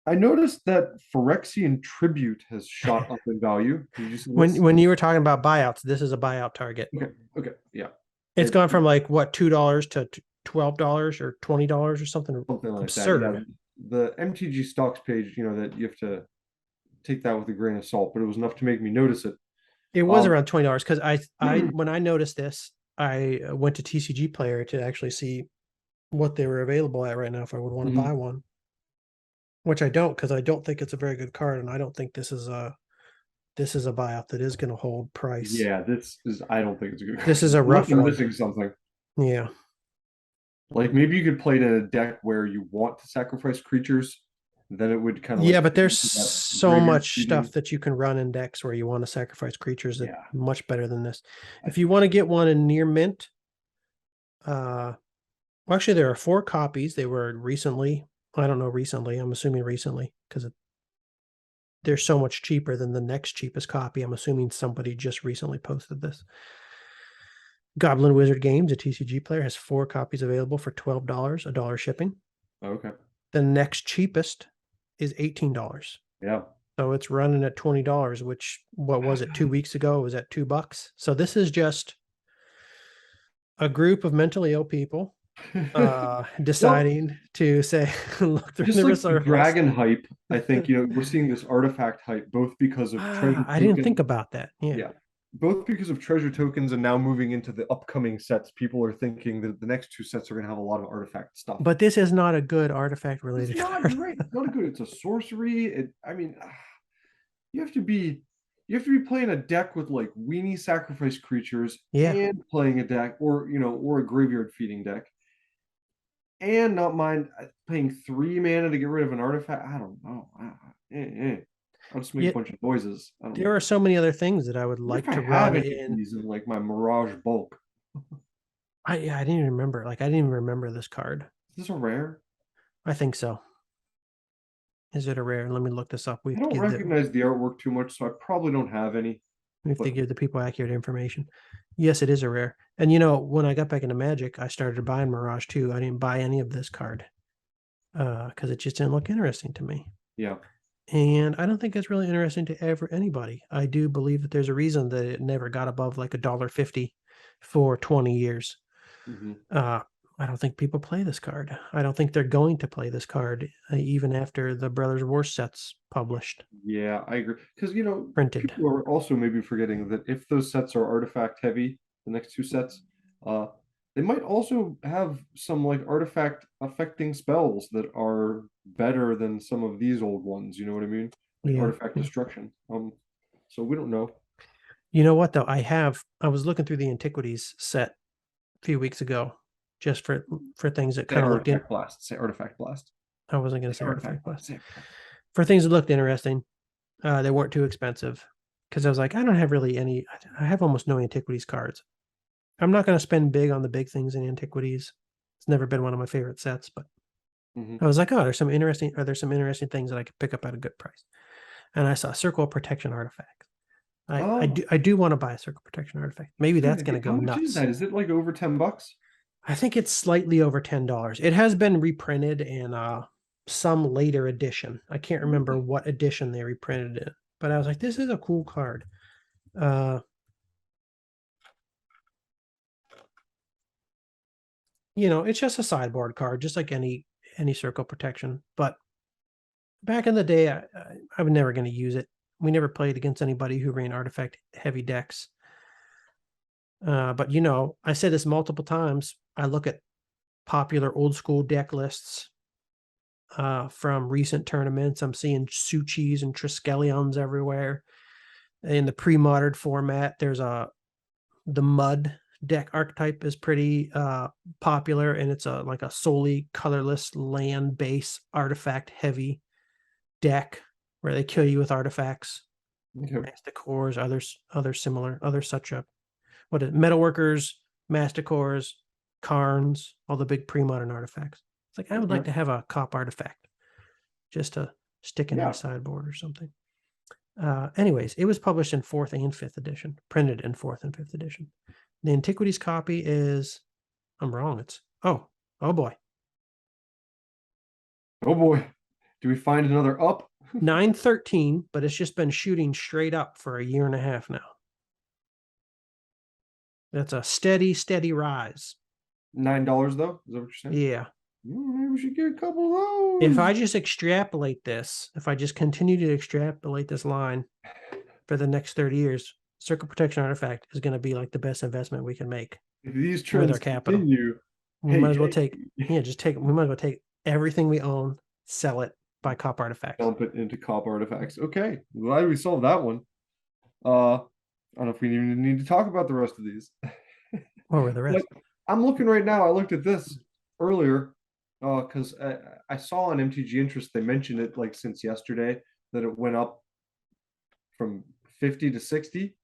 [SPEAKER 2] I noticed that Phyrexian Tribute has shot up in value. Did you see this?
[SPEAKER 1] when you were talking about buyouts, this is a buyout target.
[SPEAKER 2] Okay, yeah.
[SPEAKER 1] It's gone from like what, $2 to $12 or $20 or something
[SPEAKER 2] Something like
[SPEAKER 1] absurd.
[SPEAKER 2] that. Yeah. The MTG stocks page, that you have to take that with a grain of salt, but it was enough to make me notice it.
[SPEAKER 1] It was around $20 because I when I noticed this, I went to TCG Player to actually see what they were available at right now if I would want to buy one, which I don't, because I don't think it's a very good card, and I don't think this is a buyout that is going to hold price.
[SPEAKER 2] Yeah, I don't think it's a good card.
[SPEAKER 1] This is a rough
[SPEAKER 2] one.
[SPEAKER 1] one.
[SPEAKER 2] Missing something.
[SPEAKER 1] Yeah.
[SPEAKER 2] Like maybe you could play it in a deck where you want to sacrifice creatures, then it would kind of
[SPEAKER 1] Yeah, but there's so much
[SPEAKER 2] feeding.
[SPEAKER 1] stuff that you can run in decks where you want to sacrifice creatures that
[SPEAKER 2] Yeah.
[SPEAKER 1] much better than this. If you want to get one in near mint, well, actually there are 4 copies. They were recently, I don't know recently, I'm assuming recently, because they're so much cheaper than the next cheapest copy. I'm assuming somebody just recently posted this. Goblin Wizard Games, a TCG Player, has 4 copies available for $12, $1 shipping.
[SPEAKER 2] Okay.
[SPEAKER 1] The next cheapest is $18.
[SPEAKER 2] Yeah.
[SPEAKER 1] So it's running at $20, which, what was it, 2 weeks ago? It was at $2. So this is just a group of mentally ill people deciding to say, look through
[SPEAKER 2] just
[SPEAKER 1] the
[SPEAKER 2] like the
[SPEAKER 1] reserve
[SPEAKER 2] dragon hype, I think we're seeing this artifact hype both because of treasure
[SPEAKER 1] I didn't think about that. Yeah.
[SPEAKER 2] both because of treasure tokens and now moving into the upcoming sets. People are thinking that the next 2 sets are going to have a lot of artifact stuff.
[SPEAKER 1] But this is not a good artifact related
[SPEAKER 2] It's not
[SPEAKER 1] card.
[SPEAKER 2] great. It's not good. It's a sorcery. You have to be playing a deck with like weenie sacrifice creatures and playing a deck or a graveyard feeding deck and not mind paying 3 mana to get rid of an artifact. I don't know. I'll just make a bunch of noises.
[SPEAKER 1] There are so many other things that I would like to run in
[SPEAKER 2] like my Mirage Bulk.
[SPEAKER 1] I didn't even remember. Like, I didn't even remember this card.
[SPEAKER 2] Is this a rare?
[SPEAKER 1] I think so. Is it a rare? Let me look this up.
[SPEAKER 2] I don't recognize the artwork too much, so I probably don't have any.
[SPEAKER 1] We have to give the people accurate information. Yes, it is a rare. And when I got back into Magic, I started buying Mirage too. I didn't buy any of this card because it just didn't look interesting to me.
[SPEAKER 2] Yeah.
[SPEAKER 1] And I don't think it's really interesting to anybody. I do believe that there's a reason that it never got above like $1.50 for 20 years. I don't think people play this card. I don't think they're going to play this card even after the Brothers War sets published.
[SPEAKER 2] Yeah, I agree. Because
[SPEAKER 1] printed.
[SPEAKER 2] People are also maybe forgetting that if those sets are artifact heavy, the next 2 sets, they might also have some like artifact affecting spells that are better than some of these old ones. You know what I mean? Like artifact destruction. So we don't know.
[SPEAKER 1] You know what though? I was looking through the Antiquities set a few weeks ago, just for things that
[SPEAKER 2] Say
[SPEAKER 1] kind of looked in.
[SPEAKER 2] artifact blast. Say artifact blast.
[SPEAKER 1] I wasn't going to
[SPEAKER 2] Say
[SPEAKER 1] say artifact blast.
[SPEAKER 2] Say
[SPEAKER 1] For things that looked interesting, they weren't too expensive because I was like, I don't have really any. I have almost no antiquities cards. I'm not going to spend big on the big things in antiquities. It's never been one of my favorite sets, but I was like, oh, there's some interesting. Are there some interesting things that I could pick up at a good price? And I saw Circle of Protection artifacts. I do want to buy a Circle Protection artifact. Maybe that's going to go nuts.
[SPEAKER 2] How much is that? Is it like over $10?
[SPEAKER 1] I think it's slightly over $10. It has been reprinted in some later edition. I can't remember what edition they reprinted it, but I was like, this is a cool card. You know, it's just a sideboard card, just like any Circle Protection. But back in the day, I was never going to use it. We never played against anybody who ran artifact heavy decks. But you know, I said this multiple times. I look at popular old school deck lists from recent tournaments. I'm seeing Suchis and Triskelions everywhere. In the pre-modern format, there's the mud deck archetype is pretty popular, and it's like a solely colorless land base artifact heavy deck where they kill you with artifacts. Masticores, other such metalworkers, Masticores, Karns, all the big pre-modern artifacts. It's like I would like to have a cop artifact just to stick in my sideboard or something. Anyways, it was published in 4th and 5th edition, printed in 4th and 5th edition. The Antiquities copy is, I'm wrong. It's, oh boy.
[SPEAKER 2] Oh boy. Do we find another up?
[SPEAKER 1] 913, but it's just been shooting straight up for a year and a half now. That's a steady rise.
[SPEAKER 2] $9 though? Is that what you're saying?
[SPEAKER 1] Yeah.
[SPEAKER 2] Maybe we should get a couple of those.
[SPEAKER 1] If I just extrapolate this, if I just continue to extrapolate this line for the next 30 years, Circle Protection artifact is going to be like the best investment we can make.
[SPEAKER 2] If these trends
[SPEAKER 1] with our capital
[SPEAKER 2] continue,
[SPEAKER 1] we might as well take we might as well take everything we own, sell it, buy cop artifacts.
[SPEAKER 2] Dump it into cop artifacts. Okay. Glad we solved that one. I don't know if we even need to talk about the rest of these.
[SPEAKER 1] What were the rest?
[SPEAKER 2] But I'm looking right now. I looked at this earlier because I saw on MTG Interest they mentioned it like since yesterday that it went up from 50 to 60.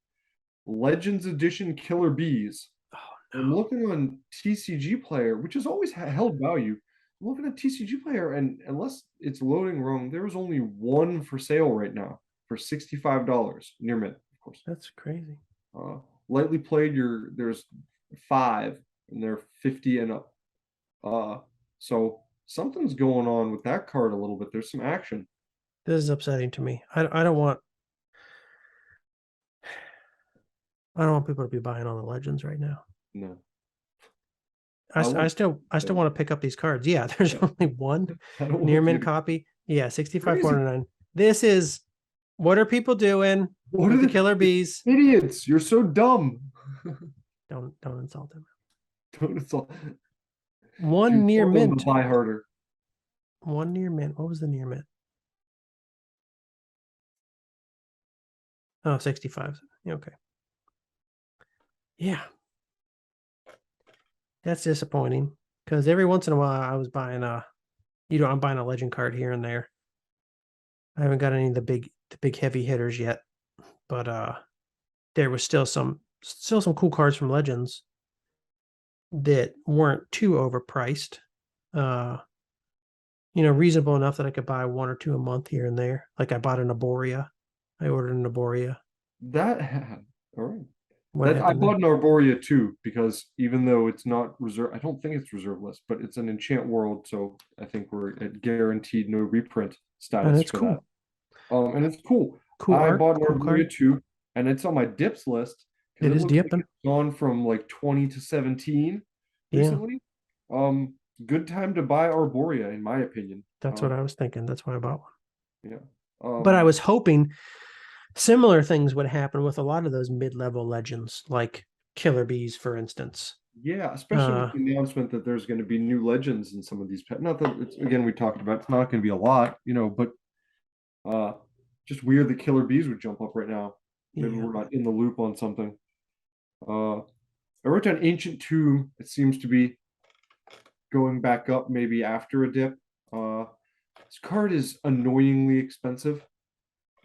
[SPEAKER 2] Legends Edition Killer Bees.
[SPEAKER 1] Oh, no.
[SPEAKER 2] I'm looking on TCG Player, which has always held value. I'm looking at TCG Player, and unless it's loading wrong, there is only one for sale right now for $65 near mint, of course.
[SPEAKER 1] That's crazy.
[SPEAKER 2] Lightly played, there's 5, and they're 50 and up. So something's going on with that card a little bit. There's some action.
[SPEAKER 1] This is upsetting to me. I don't want people to be buying all the legends right now.
[SPEAKER 2] No.
[SPEAKER 1] I still want to pick up these cards. Yeah, there's only one near mint copy. Yeah, 65.49. This is, what are people doing? What are the Killer Bees?
[SPEAKER 2] Idiots! You're so dumb.
[SPEAKER 1] Don't insult them.
[SPEAKER 2] Don't insult.
[SPEAKER 1] One near mint.
[SPEAKER 2] Buy harder.
[SPEAKER 1] One near mint. What was the near mint? Oh, 65. Okay. Yeah. That's disappointing because every once in a while I was buying I'm buying a legend card here and there. I haven't got any of the big heavy hitters yet, but there was still some cool cards from Legends that weren't too overpriced. Reasonable enough that I could buy 1 or 2 a month here and there. Like I bought an Arborea. I ordered an Arborea.
[SPEAKER 2] All right. I bought an Arborea too, because even though it's not reserved, I don't think it's reserve list, but it's an enchant world, so I think we're at guaranteed no reprint status for that. And it's cool. I bought an Arborea too, and it's on my dips list.
[SPEAKER 1] It is dipping.
[SPEAKER 2] Like it's gone from like 20 to 17 recently. Yeah. Good time to buy Arborea, in my opinion.
[SPEAKER 1] That's what I was thinking. That's why I bought one.
[SPEAKER 2] Yeah.
[SPEAKER 1] But I was hoping similar things would happen with a lot of those mid-level legends, like Killer Bees, for instance.
[SPEAKER 2] Yeah, especially with the announcement that there's going to be new legends in some of these pets. Not that it's, again, we talked about, it's not going to be a lot, but just weird that Killer Bees would jump up right now. Maybe we're not in the loop on something. I wrote down Ancient Tomb. It seems to be going back up maybe after a dip. This card is annoyingly expensive.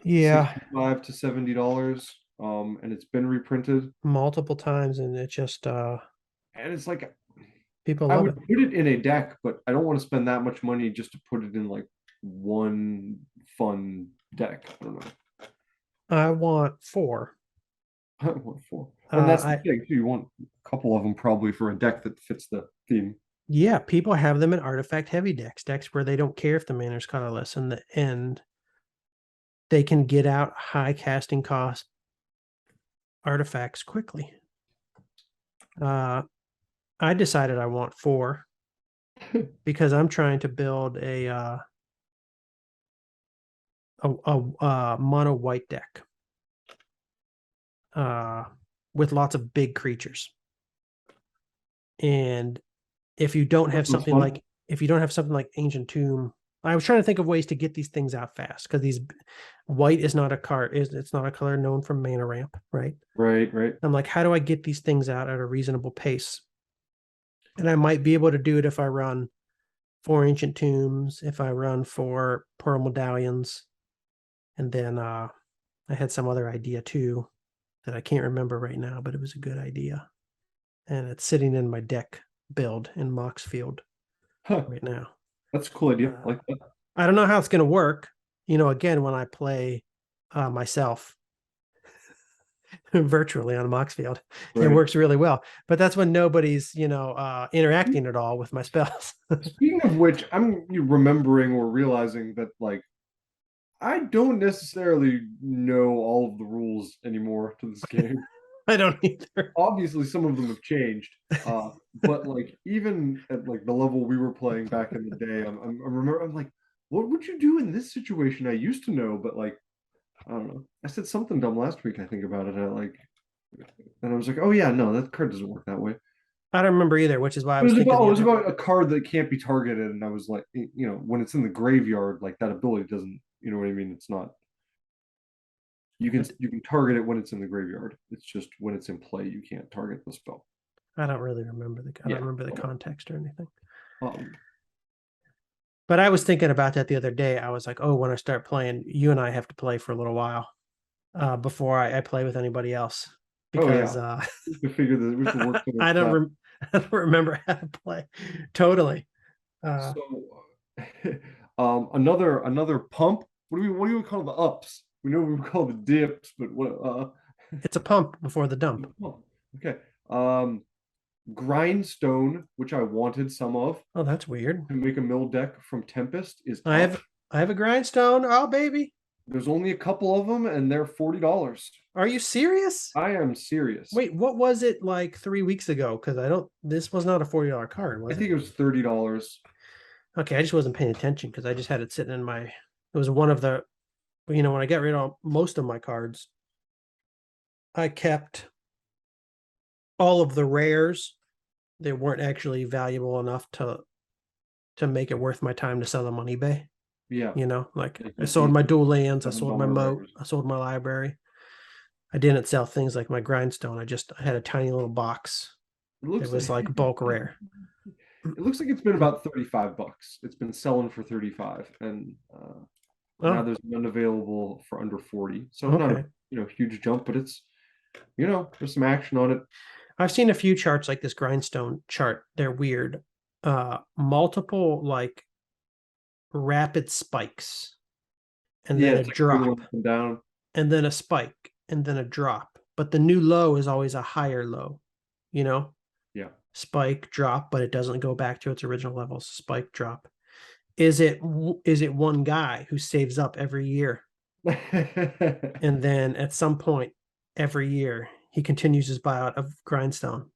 [SPEAKER 1] Yeah,
[SPEAKER 2] $65 to $70. And it's been reprinted.
[SPEAKER 1] multiple times, and it just
[SPEAKER 2] And it's like
[SPEAKER 1] people
[SPEAKER 2] I
[SPEAKER 1] love
[SPEAKER 2] would
[SPEAKER 1] it.
[SPEAKER 2] put it in a deck, but I don't want to spend that much money just to put it in like one fun deck. I don't know.
[SPEAKER 1] I want 4.
[SPEAKER 2] I want four. And that's the
[SPEAKER 1] I
[SPEAKER 2] thing too. You want a couple of them probably for a deck that fits the theme.
[SPEAKER 1] Yeah, people have them in artifact heavy decks where they don't care if the mana is colorless, and they can get out high casting cost artifacts quickly. I decided I want 4 because I'm trying to build a mono white deck with lots of big creatures. And if you don't have something like Ancient Tomb, I was trying to think of ways to get these things out fast because these white is not a card, it's not a color known from mana ramp, right?
[SPEAKER 2] Right.
[SPEAKER 1] I'm like, how do I get these things out at a reasonable pace? And I might be able to do it if I run 4 Ancient Tombs, if I run 4 Pearl Medallions, and then I had some other idea too that I can't remember right now, but it was a good idea, and it's sitting in my deck build in Moxfield right now.
[SPEAKER 2] That's a cool idea. Like that.
[SPEAKER 1] I don't know how it's going to work. Again, when I play myself virtually on Moxfield, it works really well. But that's when nobody's, interacting at all with my spells.
[SPEAKER 2] Speaking of which, I'm remembering or realizing that like I don't necessarily know all of the rules anymore to this game.
[SPEAKER 1] I don't either.
[SPEAKER 2] Obviously, some of them have changed. But like even at like the level we were playing back in the day, I'm like, what would you do in this situation? I used to know, but like I don't know. I said something dumb last week, I think, about it. And I was like, oh yeah, no, that card doesn't work that way.
[SPEAKER 1] I don't remember either, which is why I
[SPEAKER 2] It
[SPEAKER 1] was
[SPEAKER 2] was
[SPEAKER 1] thinking.
[SPEAKER 2] about, it was about a card that can't be targeted, and I was like, when it's in the graveyard, like that ability doesn't, you know what I mean? It's not. You can target it when it's in the graveyard. It's just when it's in play, you can't target the spell.
[SPEAKER 1] I don't really remember I don't remember the context or anything. But I was thinking about that the other day. I was like, oh, when I start playing, you and I have to play for a little while before I play with anybody else. Because
[SPEAKER 2] we can figure this. We can work
[SPEAKER 1] I don't remember how to play. Totally.
[SPEAKER 2] Another pump. What do we call the ups? We know we call the dips, but what
[SPEAKER 1] it's a pump before the dump.
[SPEAKER 2] Okay. Grindstone, which I wanted some of.
[SPEAKER 1] Oh, that's weird.
[SPEAKER 2] To make a mill deck from Tempest is
[SPEAKER 1] I have a grindstone. Oh, baby.
[SPEAKER 2] There's only a couple of them, and they're $40.
[SPEAKER 1] Are you serious?
[SPEAKER 2] I am serious.
[SPEAKER 1] Wait, what was it like 3 weeks ago? Because this was not a $40 card, was it?
[SPEAKER 2] I think it was $30.
[SPEAKER 1] Okay, I just wasn't paying attention because I just had it sitting in my. It was one of the, when I got rid of most of my cards, I kept all of the rares. They weren't actually valuable enough to make it worth my time to sell them on eBay.
[SPEAKER 2] Yeah.
[SPEAKER 1] Like I sold my dual lands, I sold my moat, I sold my library. I didn't sell things like my grindstone. I had a tiny little box. It was like bulk rare.
[SPEAKER 2] It looks like it's been about $35. It's been selling for 35, and now there's none available for under 40. So not a huge jump, but it's there's some action on it.
[SPEAKER 1] I've seen a few charts like this grindstone chart. They're weird. Multiple like rapid spikes, and then a drop,
[SPEAKER 2] down,
[SPEAKER 1] and then a spike, and then a drop. But the new low is always a higher low.
[SPEAKER 2] Yeah.
[SPEAKER 1] Spike, drop, but it doesn't go back to its original levels. Spike, drop. Is it one guy who saves up every year, and then at some point every year he continues his buyout of grindstone?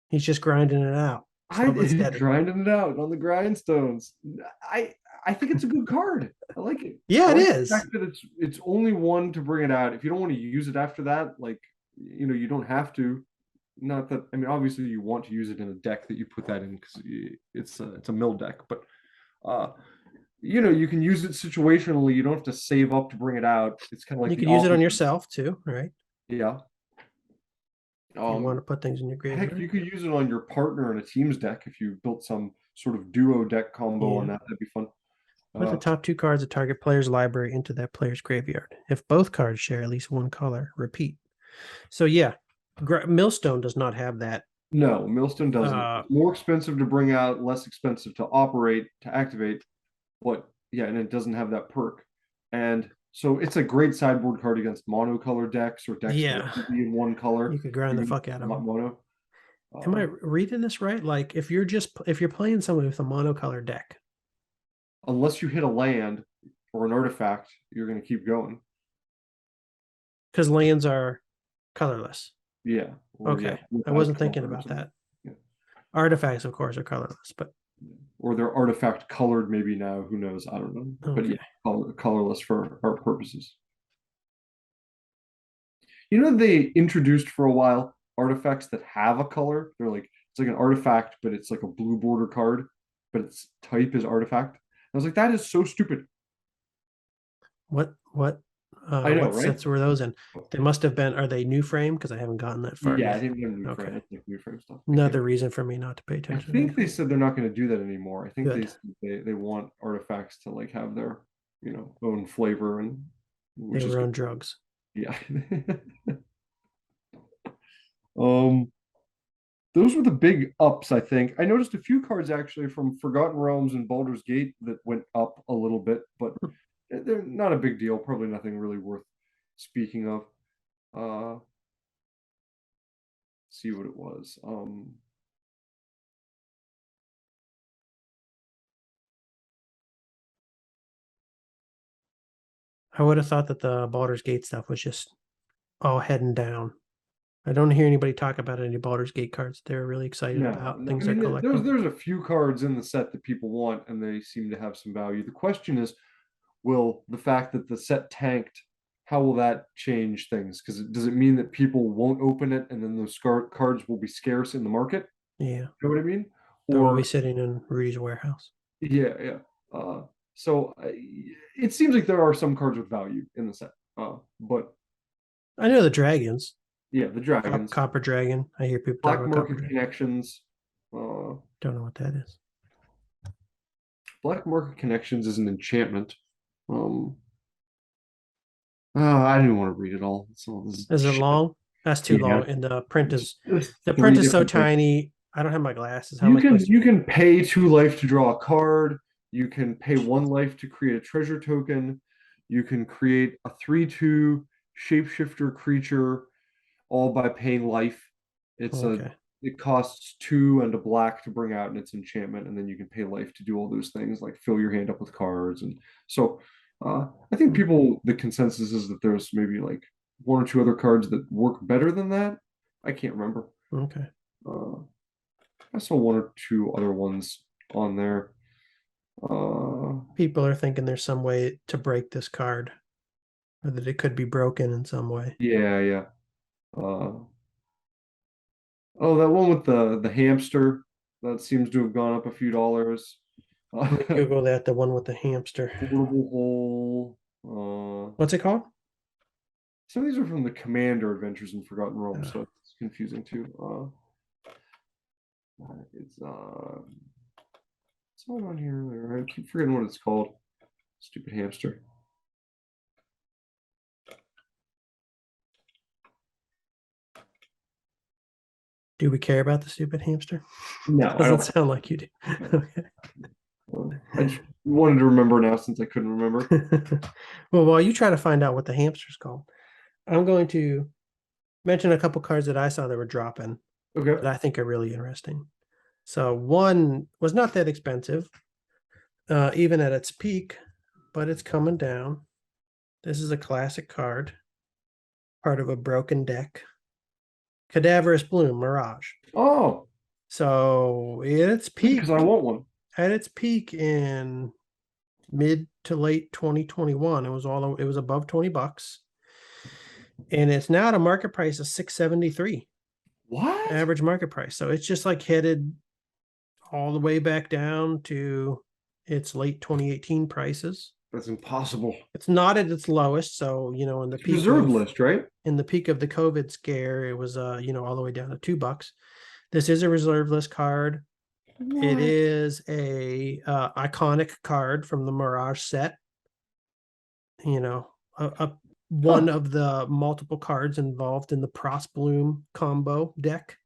[SPEAKER 1] He's just grinding it out.
[SPEAKER 2] He's grinding it out on the grindstones. I think it's a good card. I like it.
[SPEAKER 1] Yeah, it is.
[SPEAKER 2] The fact that it's only one to bring it out. If you don't want to use it after that, like you don't have to. Not that obviously you want to use it in a deck that you put that in because it's a mill deck, but you can use it situationally. You don't have to save up to bring it out. It's kind of like
[SPEAKER 1] you can use it on yourself too, right?
[SPEAKER 2] Yeah.
[SPEAKER 1] if you want to put things in your
[SPEAKER 2] Heck,
[SPEAKER 1] graveyard.
[SPEAKER 2] you could use it on your partner in a team's deck if you built some sort of duo deck combo on
[SPEAKER 1] Yeah.
[SPEAKER 2] that. That'd be fun.
[SPEAKER 1] Put the top 2 cards of target player's library into that player's graveyard. If both cards share at least one color, repeat. So yeah, Millstone does not have that.
[SPEAKER 2] No, Millstone doesn't. It's more expensive to bring out, less expensive to operate, to activate, but yeah, and it doesn't have that perk. And so it's a great sideboard card against monocolor decks or decks that are only in one color.
[SPEAKER 1] You could grind the fuck out of them.
[SPEAKER 2] Mono.
[SPEAKER 1] Am I reading this right? Like if you're playing someone with a monocolor deck,
[SPEAKER 2] unless you hit a land or an artifact, you're going to keep going.
[SPEAKER 1] Because lands are colorless.
[SPEAKER 2] Yeah.
[SPEAKER 1] Okay. I wasn't thinking about that. Yeah. Artifacts, of course, are colorless, but
[SPEAKER 2] or they're artifact colored maybe now. Who knows? I don't know. Okay. But yeah, colorless for our purposes. You know, they introduced for a while artifacts that have a color. They're like, it's like an artifact, but it's like a blue border card, but its type is artifact. I was like, that is so stupid.
[SPEAKER 1] What
[SPEAKER 2] I know,
[SPEAKER 1] what
[SPEAKER 2] right?
[SPEAKER 1] sets were those in? They must have been. Are they new frame? Because I haven't gotten that far.
[SPEAKER 2] Yeah, I think they're new frame. I think new frame stuff.
[SPEAKER 1] Another reason for me not to pay attention.
[SPEAKER 2] I think they said they're not going to do that anymore. I think they want artifacts to like have their own flavor and
[SPEAKER 1] they were on drugs.
[SPEAKER 2] Yeah. Those were the big ups, I think. I noticed a few cards actually from Forgotten Realms and Baldur's Gate that went up a little bit, but they're not a big deal. Probably nothing really worth speaking of. See what it was.
[SPEAKER 1] I would have thought that the Baldur's Gate stuff was just all heading down. I don't hear anybody talk about any Baldur's Gate cards. They're really excited about things they're collecting.
[SPEAKER 2] There's a few cards in the set that people want, and they seem to have some value. The question is, will the fact that the set tanked, how will that change things? Because does it mean that people won't open it, and then those cards will be scarce in the market?
[SPEAKER 1] Yeah,
[SPEAKER 2] you know what I mean?
[SPEAKER 1] Or be sitting in Rudy's warehouse.
[SPEAKER 2] Yeah, yeah. So it seems like there are some cards with value in the set, but
[SPEAKER 1] I know the dragons.
[SPEAKER 2] Yeah, the dragons.
[SPEAKER 1] Copper dragon. I hear people
[SPEAKER 2] Black Market Connections.
[SPEAKER 1] Don't know what that is.
[SPEAKER 2] Black Market Connections is an enchantment. I didn't want to read it all.
[SPEAKER 1] Is it long? That's too long, and the print is so tiny. I don't have my glasses.
[SPEAKER 2] You can pay 2 life to draw a card. You can pay 1 life to create a treasure token. You can create a 3/2 shapeshifter creature, all by paying life. It costs 2 and a black to bring out, and it's enchantment, and then you can pay life to do all those things like fill your hand up with cards. And so I think the consensus is that there's maybe like 1 or 2 other cards that work better than that. I can't remember.
[SPEAKER 1] Okay.
[SPEAKER 2] I saw 1 or 2 other ones on there.
[SPEAKER 1] People are thinking there's some way to break this card, or that it could be broken in some way.
[SPEAKER 2] Yeah. Oh, that one with the hamster, that seems to have gone up a few dollars.
[SPEAKER 1] Google that, the one with the hamster.
[SPEAKER 2] Portable hole.
[SPEAKER 1] What's it called?
[SPEAKER 2] Some of these are from the Commander Adventures in Forgotten Realms, so it's confusing too. It's something on here. I keep forgetting what it's called. Stupid hamster.
[SPEAKER 1] Do we care about the stupid hamster?
[SPEAKER 2] No,
[SPEAKER 1] doesn't sound like you do. Okay.
[SPEAKER 2] I just wanted to remember now since I couldn't remember.
[SPEAKER 1] Well, while you try to find out what the hamster's called, I'm going to mention a couple cards that I saw that were dropping.
[SPEAKER 2] Okay.
[SPEAKER 1] That I think are really interesting. So one was not that expensive, even at its peak, but it's coming down. This is a classic card, part of a broken deck. Cadaverous Bloom, Mirage.
[SPEAKER 2] Oh.
[SPEAKER 1] So at its peak,
[SPEAKER 2] because I want one.
[SPEAKER 1] At its peak in mid to late 2021, it was above $20, and it's now at a market price of $673.
[SPEAKER 2] What?
[SPEAKER 1] Average market price. So it's just like headed all the way back down to its late 2018 prices.
[SPEAKER 2] That's impossible.
[SPEAKER 1] It's not at its lowest. So, in the
[SPEAKER 2] It's
[SPEAKER 1] peak
[SPEAKER 2] reserve
[SPEAKER 1] of
[SPEAKER 2] list, right?
[SPEAKER 1] the COVID scare, it was all the way down to $2. This is a reserve list card. It
[SPEAKER 2] What?
[SPEAKER 1] is a iconic card from the Mirage set. One
[SPEAKER 2] Huh.
[SPEAKER 1] of the multiple cards involved in the Prosbloom combo deck.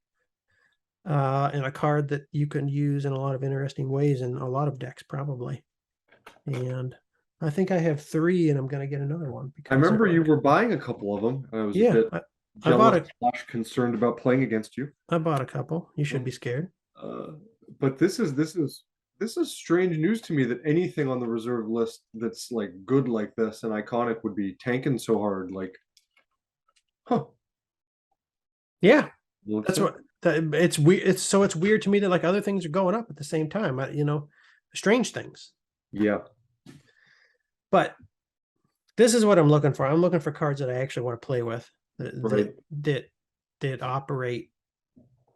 [SPEAKER 1] And a card that you can use in a lot of interesting ways in a lot of decks, probably. And I think I have 3, and I'm going to get another one
[SPEAKER 2] I
[SPEAKER 1] because
[SPEAKER 2] remember you were buying a couple of them. I was a
[SPEAKER 1] yeah,
[SPEAKER 2] bit
[SPEAKER 1] I bought
[SPEAKER 2] jealous
[SPEAKER 1] a
[SPEAKER 2] / concerned about playing against you.
[SPEAKER 1] I bought a couple. You should
[SPEAKER 2] Um,
[SPEAKER 1] be scared.
[SPEAKER 2] uh, but this is strange news to me that anything on the reserve list that's like good like this and iconic would be tanking so hard. Like, huh?
[SPEAKER 1] Yeah,
[SPEAKER 2] Let's
[SPEAKER 1] that's
[SPEAKER 2] say,
[SPEAKER 1] what it's weird. It's weird to me that like other things are going up at the same time. Strange things.
[SPEAKER 2] yeah,
[SPEAKER 1] But this is what I'm looking for. I'm looking for cards that I actually want to play with
[SPEAKER 2] right.
[SPEAKER 1] that operate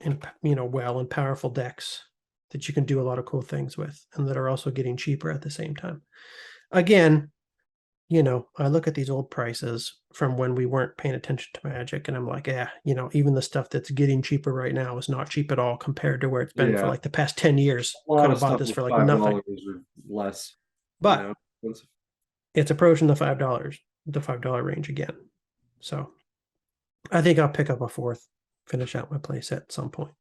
[SPEAKER 1] in well in powerful decks that you can do a lot of cool things with, and that are also getting cheaper at the same time. Again, I look at these old prices from when we weren't paying attention to Magic, and I'm like, yeah, even the stuff that's getting cheaper right now is not cheap at all compared to where it's been for
[SPEAKER 2] Yeah,
[SPEAKER 1] like the past 10 years.
[SPEAKER 2] a lot
[SPEAKER 1] Could
[SPEAKER 2] of
[SPEAKER 1] have bought
[SPEAKER 2] stuff
[SPEAKER 1] this
[SPEAKER 2] was
[SPEAKER 1] for like nothing.
[SPEAKER 2] $5 or less. You
[SPEAKER 1] But
[SPEAKER 2] know, It's-
[SPEAKER 1] it's approaching the $5 range again. So I think I'll pick up a fourth, finish out my play set at some point.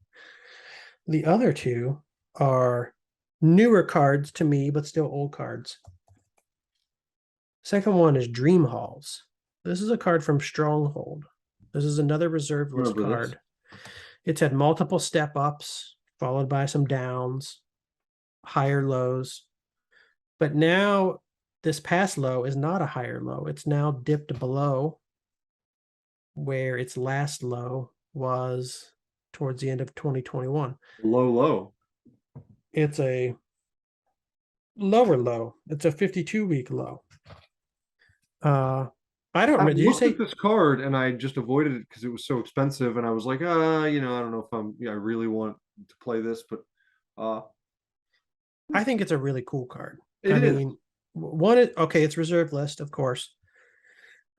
[SPEAKER 1] The other two are newer cards to me, but still old cards. Second one is Dream Halls. This is a card from Stronghold. This is another reserve list
[SPEAKER 2] remember this.
[SPEAKER 1] card. It's had multiple step ups, followed by some downs, higher lows. But now this past low is not a higher low. It's now dipped below where its last low was towards the end of 2021.
[SPEAKER 2] Low, low.
[SPEAKER 1] It's a lower low. It's a 52-week low. I don't
[SPEAKER 2] I
[SPEAKER 1] remember. Did you
[SPEAKER 2] looked at
[SPEAKER 1] say
[SPEAKER 2] this card and I just avoided it because it was so expensive, and I was like, I don't know if I really want to play this, but uh,
[SPEAKER 1] I think it's a really cool card.
[SPEAKER 2] it
[SPEAKER 1] I
[SPEAKER 2] is.
[SPEAKER 1] mean, okay, it's reserve list, of course.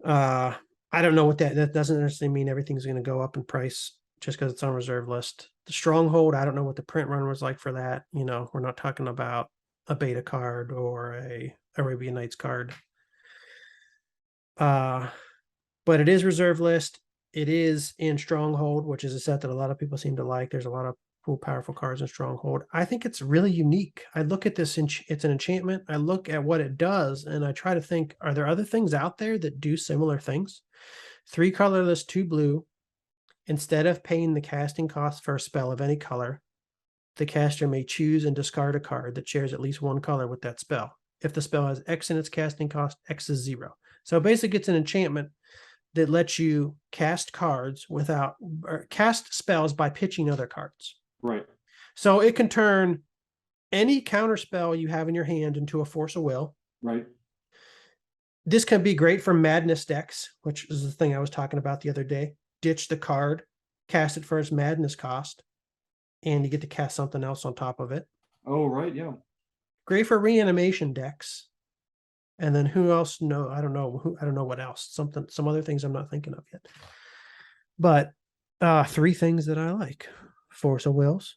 [SPEAKER 1] Uh, I don't know what that doesn't necessarily mean everything's going to go up in price just because it's on reserve list. The Stronghold, I don't know what the print run was like for that. We're not talking about a beta card or a Arabian Nights card. But it is reserve list. It is in Stronghold, which is a set that a lot of people seem to like. There's a lot of cool, powerful cards in Stronghold. I think it's really unique. I look at this, it's an enchantment. I look at what it does, and I try to think, are there other things out there that do similar things? 3 colorless, 2 blue. Instead of paying the casting cost for a spell of any color, the caster may choose and discard a card that shares at least 1 color with that spell. If the spell has X in its casting cost, X is 0. So basically, it's an enchantment that lets you cast cards or cast spells by pitching other cards.
[SPEAKER 2] Right.
[SPEAKER 1] So it can turn any counter spell you have in your hand into a force of will.
[SPEAKER 2] Right.
[SPEAKER 1] This can be great for madness decks, which is the thing I was talking about the other day. Ditch the card, cast it for its madness cost, and you get to cast something else on top of it.
[SPEAKER 2] Oh, right. Yeah.
[SPEAKER 1] Great for reanimation decks. And then who else? No, I don't know. I don't know what else. Some other things I'm not thinking of yet. But 3 things that I like: force of wills,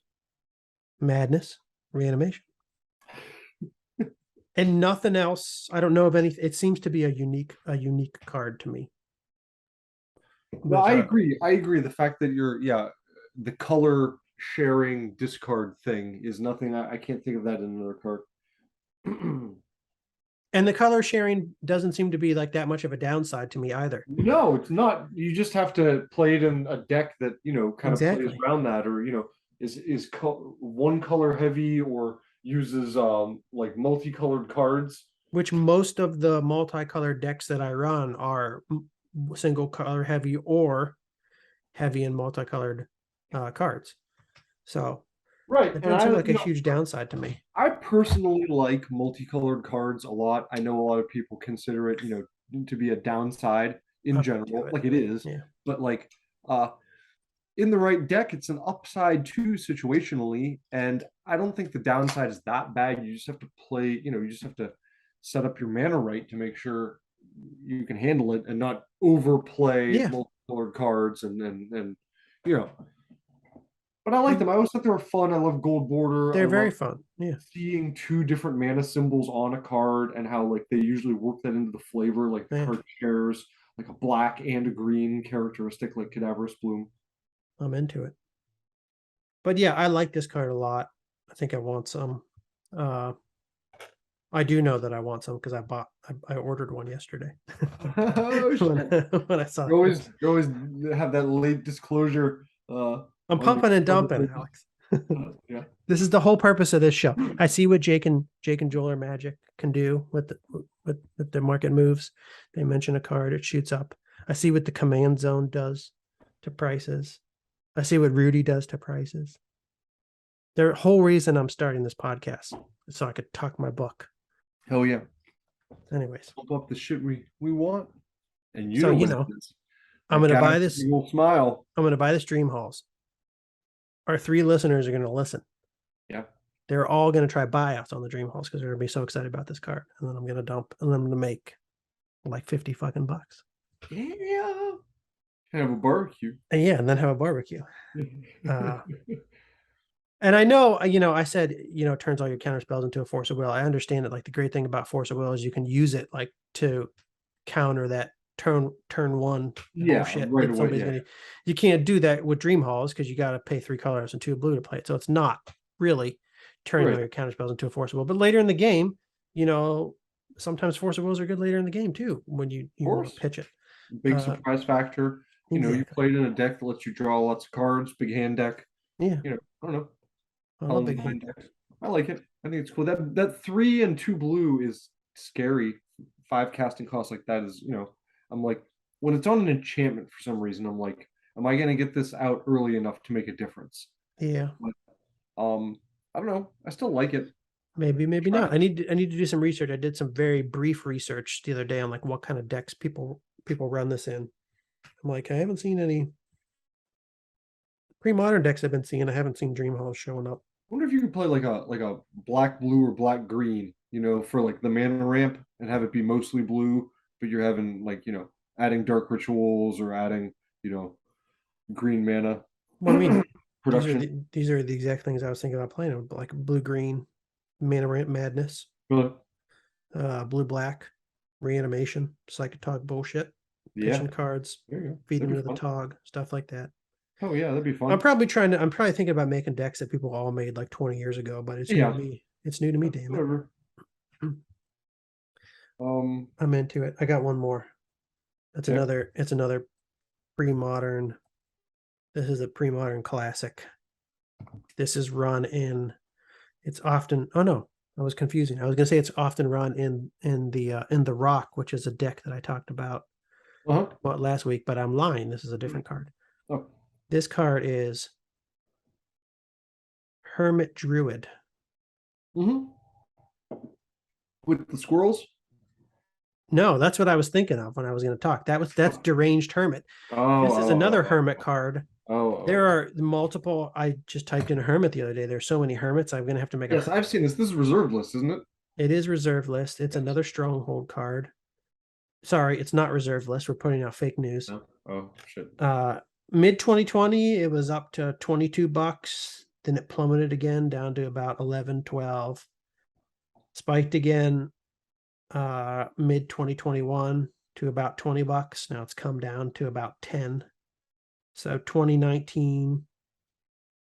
[SPEAKER 1] madness, reanimation, and nothing else. I don't know of any. It seems to be a unique card to me.
[SPEAKER 2] No,
[SPEAKER 1] But
[SPEAKER 2] I agree. I agree. The fact that the color sharing discard thing is nothing. I can't think of that in another card.
[SPEAKER 1] and the color sharing doesn't seem to be like that much of a downside to me either.
[SPEAKER 2] No, it's not. You just have to play it in a deck that kind of plays
[SPEAKER 1] Exactly.
[SPEAKER 2] around that, or is one color heavy or uses like multicolored cards.
[SPEAKER 1] Which most of the multicolored decks that I run are single color heavy or heavy in multicolored cards. So
[SPEAKER 2] Right,
[SPEAKER 1] it
[SPEAKER 2] and
[SPEAKER 1] doesn't seem like a huge downside to me.
[SPEAKER 2] I personally like multicolored cards a lot. I know a lot of people consider it, to be a downside in general, like it is.
[SPEAKER 1] Yeah.
[SPEAKER 2] But like in the right deck, it's an upside too situationally, and I don't think the downside is that bad. You just have to play, you just have to set up your mana right to make sure you can handle it and not overplay
[SPEAKER 1] Yeah.
[SPEAKER 2] multicolored cards and you know. But I like them. I always thought they were fun. I love gold border. I
[SPEAKER 1] They're
[SPEAKER 2] love
[SPEAKER 1] very fun. Yeah.
[SPEAKER 2] seeing two different mana symbols on a card and how like they usually work that into the flavor. Like the
[SPEAKER 1] Yeah.
[SPEAKER 2] card shares like a black and a green characteristic, like Cadaverous Bloom.
[SPEAKER 1] I'm into it. But yeah, I like this card a lot. I think I want some. I do know that I want some because I ordered one yesterday.
[SPEAKER 2] Oh shit!
[SPEAKER 1] when I saw
[SPEAKER 2] You always have that late disclosure.
[SPEAKER 1] I'm
[SPEAKER 2] On
[SPEAKER 1] pumping and
[SPEAKER 2] on
[SPEAKER 1] dumping, Alex.
[SPEAKER 2] yeah.
[SPEAKER 1] This is the whole purpose of this show. I see what Jake and Joel or Magic can do with the market moves. They mention a card, it shoots up. I see what the command zone does to prices. I see what Rudy does to prices. The whole reason I'm starting this podcast is so I could talk my book.
[SPEAKER 2] Hell yeah.
[SPEAKER 1] Anyways,
[SPEAKER 2] Pump up the shit we want. And
[SPEAKER 1] so
[SPEAKER 2] what it is.
[SPEAKER 1] I'm
[SPEAKER 2] That
[SPEAKER 1] gonna
[SPEAKER 2] guy
[SPEAKER 1] buy
[SPEAKER 2] with
[SPEAKER 1] this.
[SPEAKER 2] the little smile.
[SPEAKER 1] I'm gonna buy this Dream Halls. Our 3 listeners are gonna listen.
[SPEAKER 2] Yeah.
[SPEAKER 1] They're all gonna try buyouts on the Dream Halls because they're gonna be so excited about this card. And then I'm gonna dump and I'm gonna make like 50 fucking bucks.
[SPEAKER 2] Yeah. Have a barbecue.
[SPEAKER 1] And then have a barbecue. And I know, I said, turns all your counter spells into a force of will. I understand it. Like the great thing about force of will is you can use it like to counter that turn one bullshit
[SPEAKER 2] right
[SPEAKER 1] that
[SPEAKER 2] away.
[SPEAKER 1] somebody's gonna. You can't do that with Dream Halls because you got to pay 3 colors and 2 blue to play it. So it's not really turning all your counter spells into a force of will. But later in the game, sometimes force of wills are good later in the game too when you pitch it.
[SPEAKER 2] Big surprise factor.
[SPEAKER 1] Exactly.
[SPEAKER 2] You played in a deck that lets you draw lots of cards, big hand deck.
[SPEAKER 1] Yeah.
[SPEAKER 2] I don't know.
[SPEAKER 1] I love big hand
[SPEAKER 2] decks. I like it. I think it's cool. That 3 and 2 blue is scary. 5 casting costs like that is, I'm like, when it's on an enchantment for some reason, I'm like, am I gonna get this out early enough to make a difference?
[SPEAKER 1] Yeah.
[SPEAKER 2] But, I don't know. I still like it.
[SPEAKER 1] Maybe not. I need to do some research. I did some very brief research the other day on like what kind of decks people run this in. I'm like, I haven't seen any pre-modern decks I've been seeing. I haven't seen Dream Halls showing up.
[SPEAKER 2] I wonder if you could play like a black blue or black green, for like the mana ramp and have it be mostly blue, but you're having like, adding dark rituals or adding, green mana.
[SPEAKER 1] Well, I mean,
[SPEAKER 2] production.
[SPEAKER 1] These are the exact things I was thinking about playing, like blue green, mana ramp madness,
[SPEAKER 2] Really?
[SPEAKER 1] blue black, reanimation, psychotog bullshit, pitching cards, feed them to the tog, stuff like that.
[SPEAKER 2] Oh yeah, that'd be fun.
[SPEAKER 1] I'm probably thinking about making decks that people all made like 20 years ago, but it's new to me. It's new to me, damn
[SPEAKER 2] Whatever.
[SPEAKER 1] it. I'm into it. I got one more. It's another pre-modern. This is a pre-modern classic. This is run in. It's often. Oh no, I was confusing. I was gonna say it's often run in the Rock, which is a deck that I talked about last week, but I'm lying. This is a different card.
[SPEAKER 2] Oh.
[SPEAKER 1] This card is Hermit Druid.
[SPEAKER 2] With the squirrels?
[SPEAKER 1] No, that's what I was thinking of when I was going to talk. That's Deranged Hermit. This is another Hermit card. There are multiple. I just typed in a Hermit the other day. There's so many Hermits. I'm going to have to make.
[SPEAKER 2] Yes, I've seen this. This is reserve list, isn't it?
[SPEAKER 1] It is reserve list. It's another Stronghold card. Sorry, it's not reserve list. We're putting out fake news.
[SPEAKER 2] Oh shit.
[SPEAKER 1] Mid 2020, it was up to $22. Then it plummeted again down to about 11, 12. Spiked again mid 2021 to about $20. Now it's come down to about 10. So 2019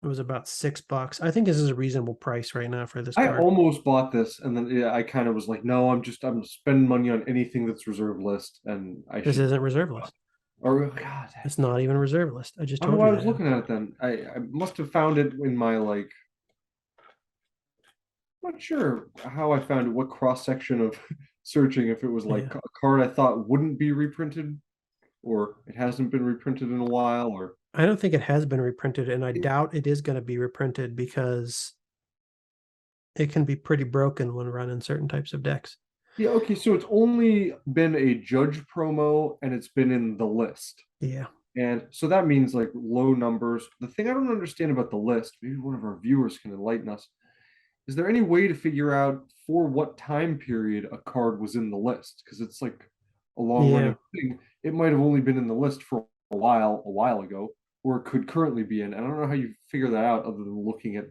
[SPEAKER 1] it was about $6. I think this is a reasonable price right now for this card.
[SPEAKER 2] I almost bought this, and then I kind of was like, no, I'm spending money on anything that's reserve list, and
[SPEAKER 1] this isn't reserve list.
[SPEAKER 2] Oh God,
[SPEAKER 1] it's not even reserve list. I just told you.
[SPEAKER 2] I was looking at it then. I must have found it in my I'm not sure how I found it. What cross section of searching, if it was like a card I thought wouldn't be reprinted, or it hasn't been reprinted in a while, or
[SPEAKER 1] I don't think it has been reprinted, and I doubt it is going to be reprinted because it can be pretty broken when running certain types of decks.
[SPEAKER 2] Yeah, okay, so it's only been a judge promo and it's been in the list.
[SPEAKER 1] Yeah.
[SPEAKER 2] And so that means like low numbers. The thing I don't understand about the list, maybe one of our viewers can enlighten us. Is there any way to figure out for what time period a card was in the list, because it's like a long
[SPEAKER 1] Yeah.
[SPEAKER 2] running thing. It might have only been in the list for a while ago, or it could currently be in. I don't know how you figure that out other than looking at.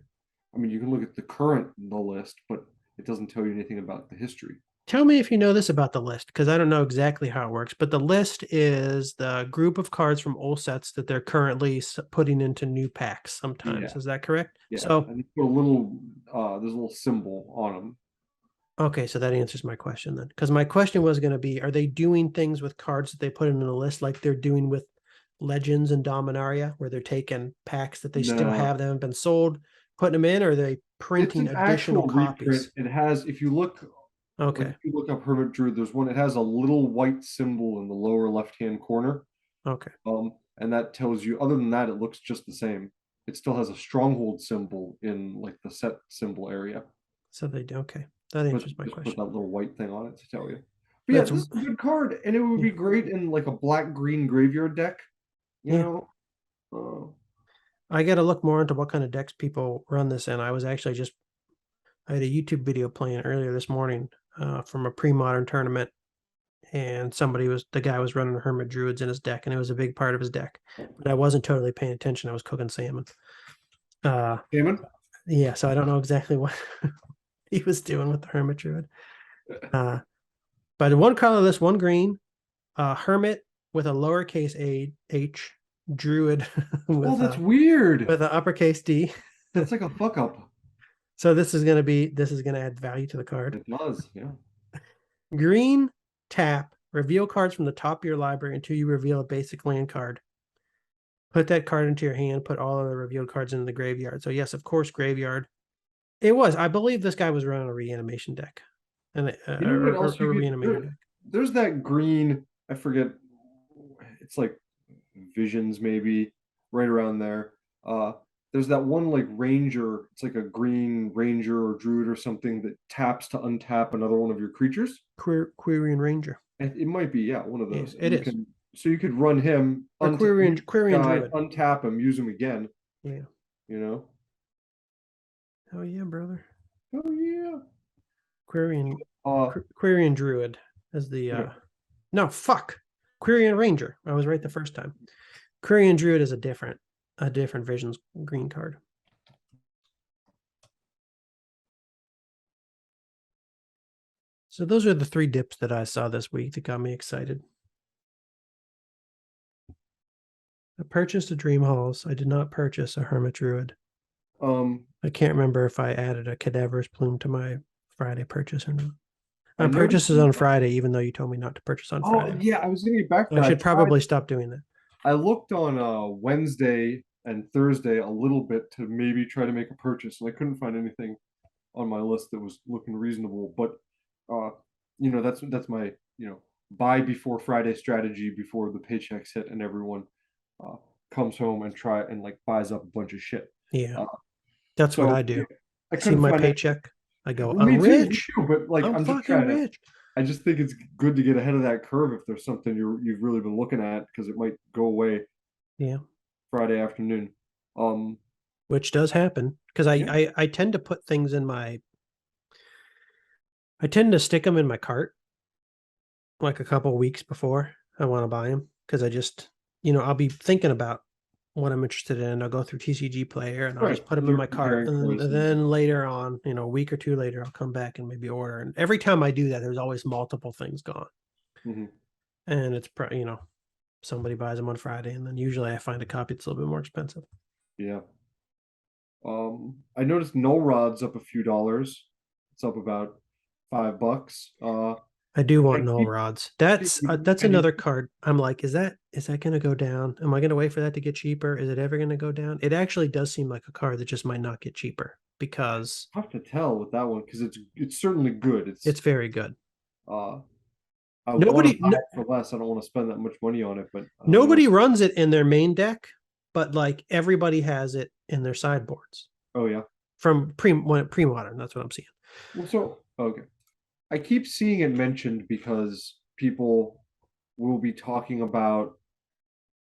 [SPEAKER 2] I mean, you can look at the current in the list, but it doesn't tell you anything about the history.
[SPEAKER 1] Tell me if you know this about the list, because I don't know exactly how it works. But the list is the group of cards from old sets that they're currently putting into new packs sometimes.
[SPEAKER 2] Yeah.
[SPEAKER 1] Is that correct?
[SPEAKER 2] Yeah,
[SPEAKER 1] So,
[SPEAKER 2] and put a little there's a little symbol on them.
[SPEAKER 1] okay, so that answers my question then. Because my question was going to be, are they doing things with cards that they put in the list like they're doing with Legends and Dominaria, where they're taking packs that they still
[SPEAKER 2] No,
[SPEAKER 1] have that haven't been sold, putting them in, or are they
[SPEAKER 2] it's
[SPEAKER 1] printing
[SPEAKER 2] an
[SPEAKER 1] additional
[SPEAKER 2] actual reprint.
[SPEAKER 1] copies?
[SPEAKER 2] It has, if you look, like
[SPEAKER 1] Okay.
[SPEAKER 2] if you look up Hermit Druid, there's one. It has a little white symbol in the lower left-hand corner.
[SPEAKER 1] Okay.
[SPEAKER 2] And that tells you. Other than that, it looks just the same. It still has a stronghold symbol in like the set symbol area,
[SPEAKER 1] So they do. Okay. That
[SPEAKER 2] but
[SPEAKER 1] answers my
[SPEAKER 2] just put
[SPEAKER 1] question.
[SPEAKER 2] that little white thing on it to tell you. But yeah,
[SPEAKER 1] That's
[SPEAKER 2] this is a good card, and it would
[SPEAKER 1] yeah.
[SPEAKER 2] be great in like a black-green graveyard deck. You
[SPEAKER 1] Yeah.
[SPEAKER 2] know, uh,
[SPEAKER 1] I got to look more into what kind of decks people run this in. I was actually just, I had a YouTube video playing earlier this morning from a pre-modern tournament, and the guy was running Hermit Druids in his deck, and it was a big part of his deck. But I wasn't totally paying attention. I was cooking salmon.
[SPEAKER 2] Damon.
[SPEAKER 1] Yeah, so I don't know exactly what he was doing with the Hermit Druid. But one colorless, one green, Hermit with a lowercase h, Druid
[SPEAKER 2] Oh,
[SPEAKER 1] with
[SPEAKER 2] that's
[SPEAKER 1] a
[SPEAKER 2] weird.
[SPEAKER 1] with an uppercase D.
[SPEAKER 2] That's like a fuck up.
[SPEAKER 1] So this is gonna add value to the card.
[SPEAKER 2] It does, yeah.
[SPEAKER 1] Green, tap, reveal cards from the top of your library until you reveal a basic land card. Put that card into your hand, put all of the revealed cards into the graveyard. So yes, of course, graveyard. It was. I believe this guy was running a reanimation deck. And
[SPEAKER 2] You know what else
[SPEAKER 1] a
[SPEAKER 2] you
[SPEAKER 1] reanimator deck.
[SPEAKER 2] there's that green, I forget, it's like visions maybe, right around there. There's that one like ranger, it's like a green ranger or druid or something that taps to untap another one of your creatures.
[SPEAKER 1] Quirion Ranger.
[SPEAKER 2] It might be, yeah, one of
[SPEAKER 1] Yeah,
[SPEAKER 2] those.
[SPEAKER 1] it
[SPEAKER 2] You
[SPEAKER 1] is.
[SPEAKER 2] can So you could run him,
[SPEAKER 1] Or Quirion Druid.
[SPEAKER 2] untap him, use him again.
[SPEAKER 1] Yeah.
[SPEAKER 2] You know?
[SPEAKER 1] Oh yeah, brother.
[SPEAKER 2] Oh yeah.
[SPEAKER 1] Quirion Druid is the
[SPEAKER 2] Yeah.
[SPEAKER 1] no fuck. Quirion Ranger. I was right the first time. Quirion Druid is a different Visions green card. So those are the 3 dips that I saw this week that got me excited. I purchased a Dream Halls. I did not purchase a Hermit Druid. I can't remember if I added a Cadaverous Plume to my Friday purchase or not. My purchase is on Friday, even though you told me not to purchase on Friday.
[SPEAKER 2] Oh yeah, I was gonna get back to that.
[SPEAKER 1] I should probably stop doing that.
[SPEAKER 2] I looked on Wednesday and Thursday a little bit to maybe try to make a purchase, and I couldn't find anything on my list that was looking reasonable. But that's my buy before Friday strategy before the paychecks hit and everyone comes home and try and like buys up a bunch of shit.
[SPEAKER 1] Yeah, that's what I do.
[SPEAKER 2] I
[SPEAKER 1] see my paycheck. I go, I'm rich.
[SPEAKER 2] Too, but like
[SPEAKER 1] I'm
[SPEAKER 2] just
[SPEAKER 1] fucking rich.
[SPEAKER 2] I just think it's good to get ahead of that curve if there's something you've really been looking at, because it might go away.
[SPEAKER 1] Yeah.
[SPEAKER 2] Friday afternoon.
[SPEAKER 1] Which does happen, because I tend to put things in I tend to stick them in my cart like a couple weeks before I want to buy them, because I just, I'll be thinking about what I'm interested in. I'll go through TCG Player and I'll just put them in my cart. And then later on, a week or 2 later, I'll come back and maybe order. And every time I do that, there's always multiple things gone.
[SPEAKER 2] Mm-hmm.
[SPEAKER 1] And it's, somebody buys them on Friday, and then usually I find a copy that's a little bit more expensive.
[SPEAKER 2] Yeah. I noticed Null Rod's up a few dollars. It's up about $5.
[SPEAKER 1] I do want Null Rods. That's another card. I'm like, is that going to go down? Am I going to wait for that to get cheaper? Is it ever going to go down? It actually does seem like a card that just might not get cheaper, because
[SPEAKER 2] I have to tell with that one, because it's certainly good.
[SPEAKER 1] It's very good.
[SPEAKER 2] I want to buy it for less. I don't want to spend that much money on it, but
[SPEAKER 1] nobody runs it in their main deck, but like everybody has it in their sideboards.
[SPEAKER 2] Oh yeah.
[SPEAKER 1] From pre-modern, that's what I'm seeing.
[SPEAKER 2] Well, so okay. I keep seeing it mentioned because people will be talking about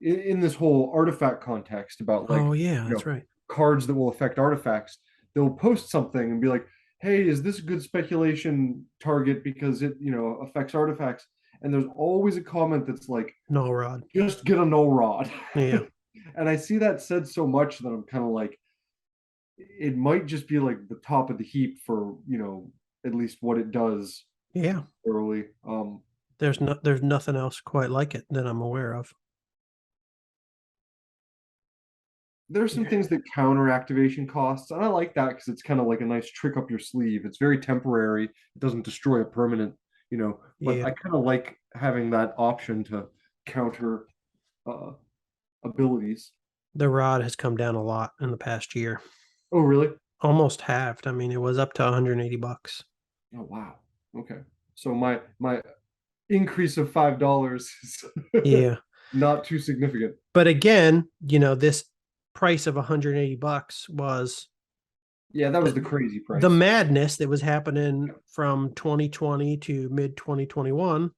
[SPEAKER 2] in this whole artifact context about like,
[SPEAKER 1] oh yeah, that's right,
[SPEAKER 2] cards that will affect artifacts. They'll post something and be like, hey, is this a good speculation target because it, affects artifacts? And there's always a comment that's like,
[SPEAKER 1] No rod.
[SPEAKER 2] just get a no rod.
[SPEAKER 1] Yeah.
[SPEAKER 2] And I see that said so much that I'm kind of like, it might just be like the top of the heap for, at least what it does
[SPEAKER 1] Yeah.
[SPEAKER 2] early.
[SPEAKER 1] There's nothing else quite like it that I'm aware of.
[SPEAKER 2] There's some
[SPEAKER 1] Yeah.
[SPEAKER 2] things that counter activation costs, and I like that because it's kind of like a nice trick up your sleeve. It's very temporary. It doesn't destroy a permanent, but
[SPEAKER 1] Yeah.
[SPEAKER 2] I kind of like having that option to counter uh, abilities.
[SPEAKER 1] The rod has come down a lot in the past year.
[SPEAKER 2] Oh, really?
[SPEAKER 1] Almost halved. I mean, it was up to 180 bucks.
[SPEAKER 2] Oh, wow. Okay. So my increase of $5 is
[SPEAKER 1] Yeah.
[SPEAKER 2] not too significant.
[SPEAKER 1] But again, this price of 180 bucks was
[SPEAKER 2] Yeah, that was the
[SPEAKER 1] the,
[SPEAKER 2] crazy
[SPEAKER 1] the
[SPEAKER 2] price.
[SPEAKER 1] madness that was happening from 2020 to mid 2021.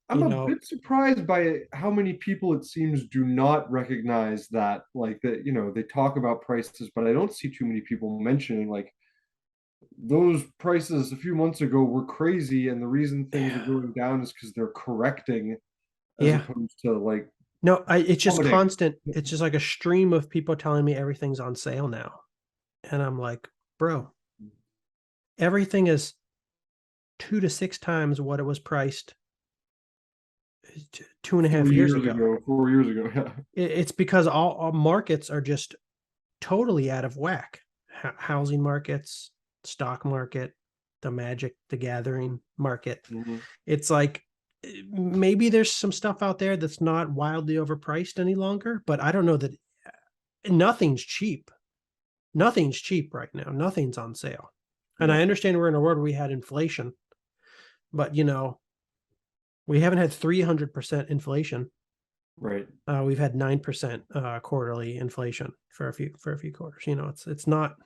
[SPEAKER 2] I'm a bit surprised by how many people it seems do not recognize that, like that, they talk about prices, but I don't see too many people mentioning like those prices a few months ago were crazy, and the reason things are going down is because they're correcting as
[SPEAKER 1] Yeah.
[SPEAKER 2] opposed to like
[SPEAKER 1] No, it's just
[SPEAKER 2] plummeting.
[SPEAKER 1] constant. It's just like a stream of people telling me everything's on sale now. And I'm like, bro, everything is 2 to 6 times what it was priced 2.5 years
[SPEAKER 2] 4 years
[SPEAKER 1] ago.
[SPEAKER 2] ago, 4 years ago, yeah.
[SPEAKER 1] It's because all markets are just totally out of whack. Housing markets, stock market, the Magic the Gathering market.
[SPEAKER 2] Mhm.
[SPEAKER 1] It's like maybe there's some stuff out there that's not wildly overpriced any longer, but I don't know that nothing's cheap. Nothing's cheap right now. Nothing's on sale. And
[SPEAKER 2] Yeah,
[SPEAKER 1] I understand we're in a world where we had inflation, but we haven't had 300% inflation.
[SPEAKER 2] right.
[SPEAKER 1] We've had 9% quarterly inflation for a few quarters. It's not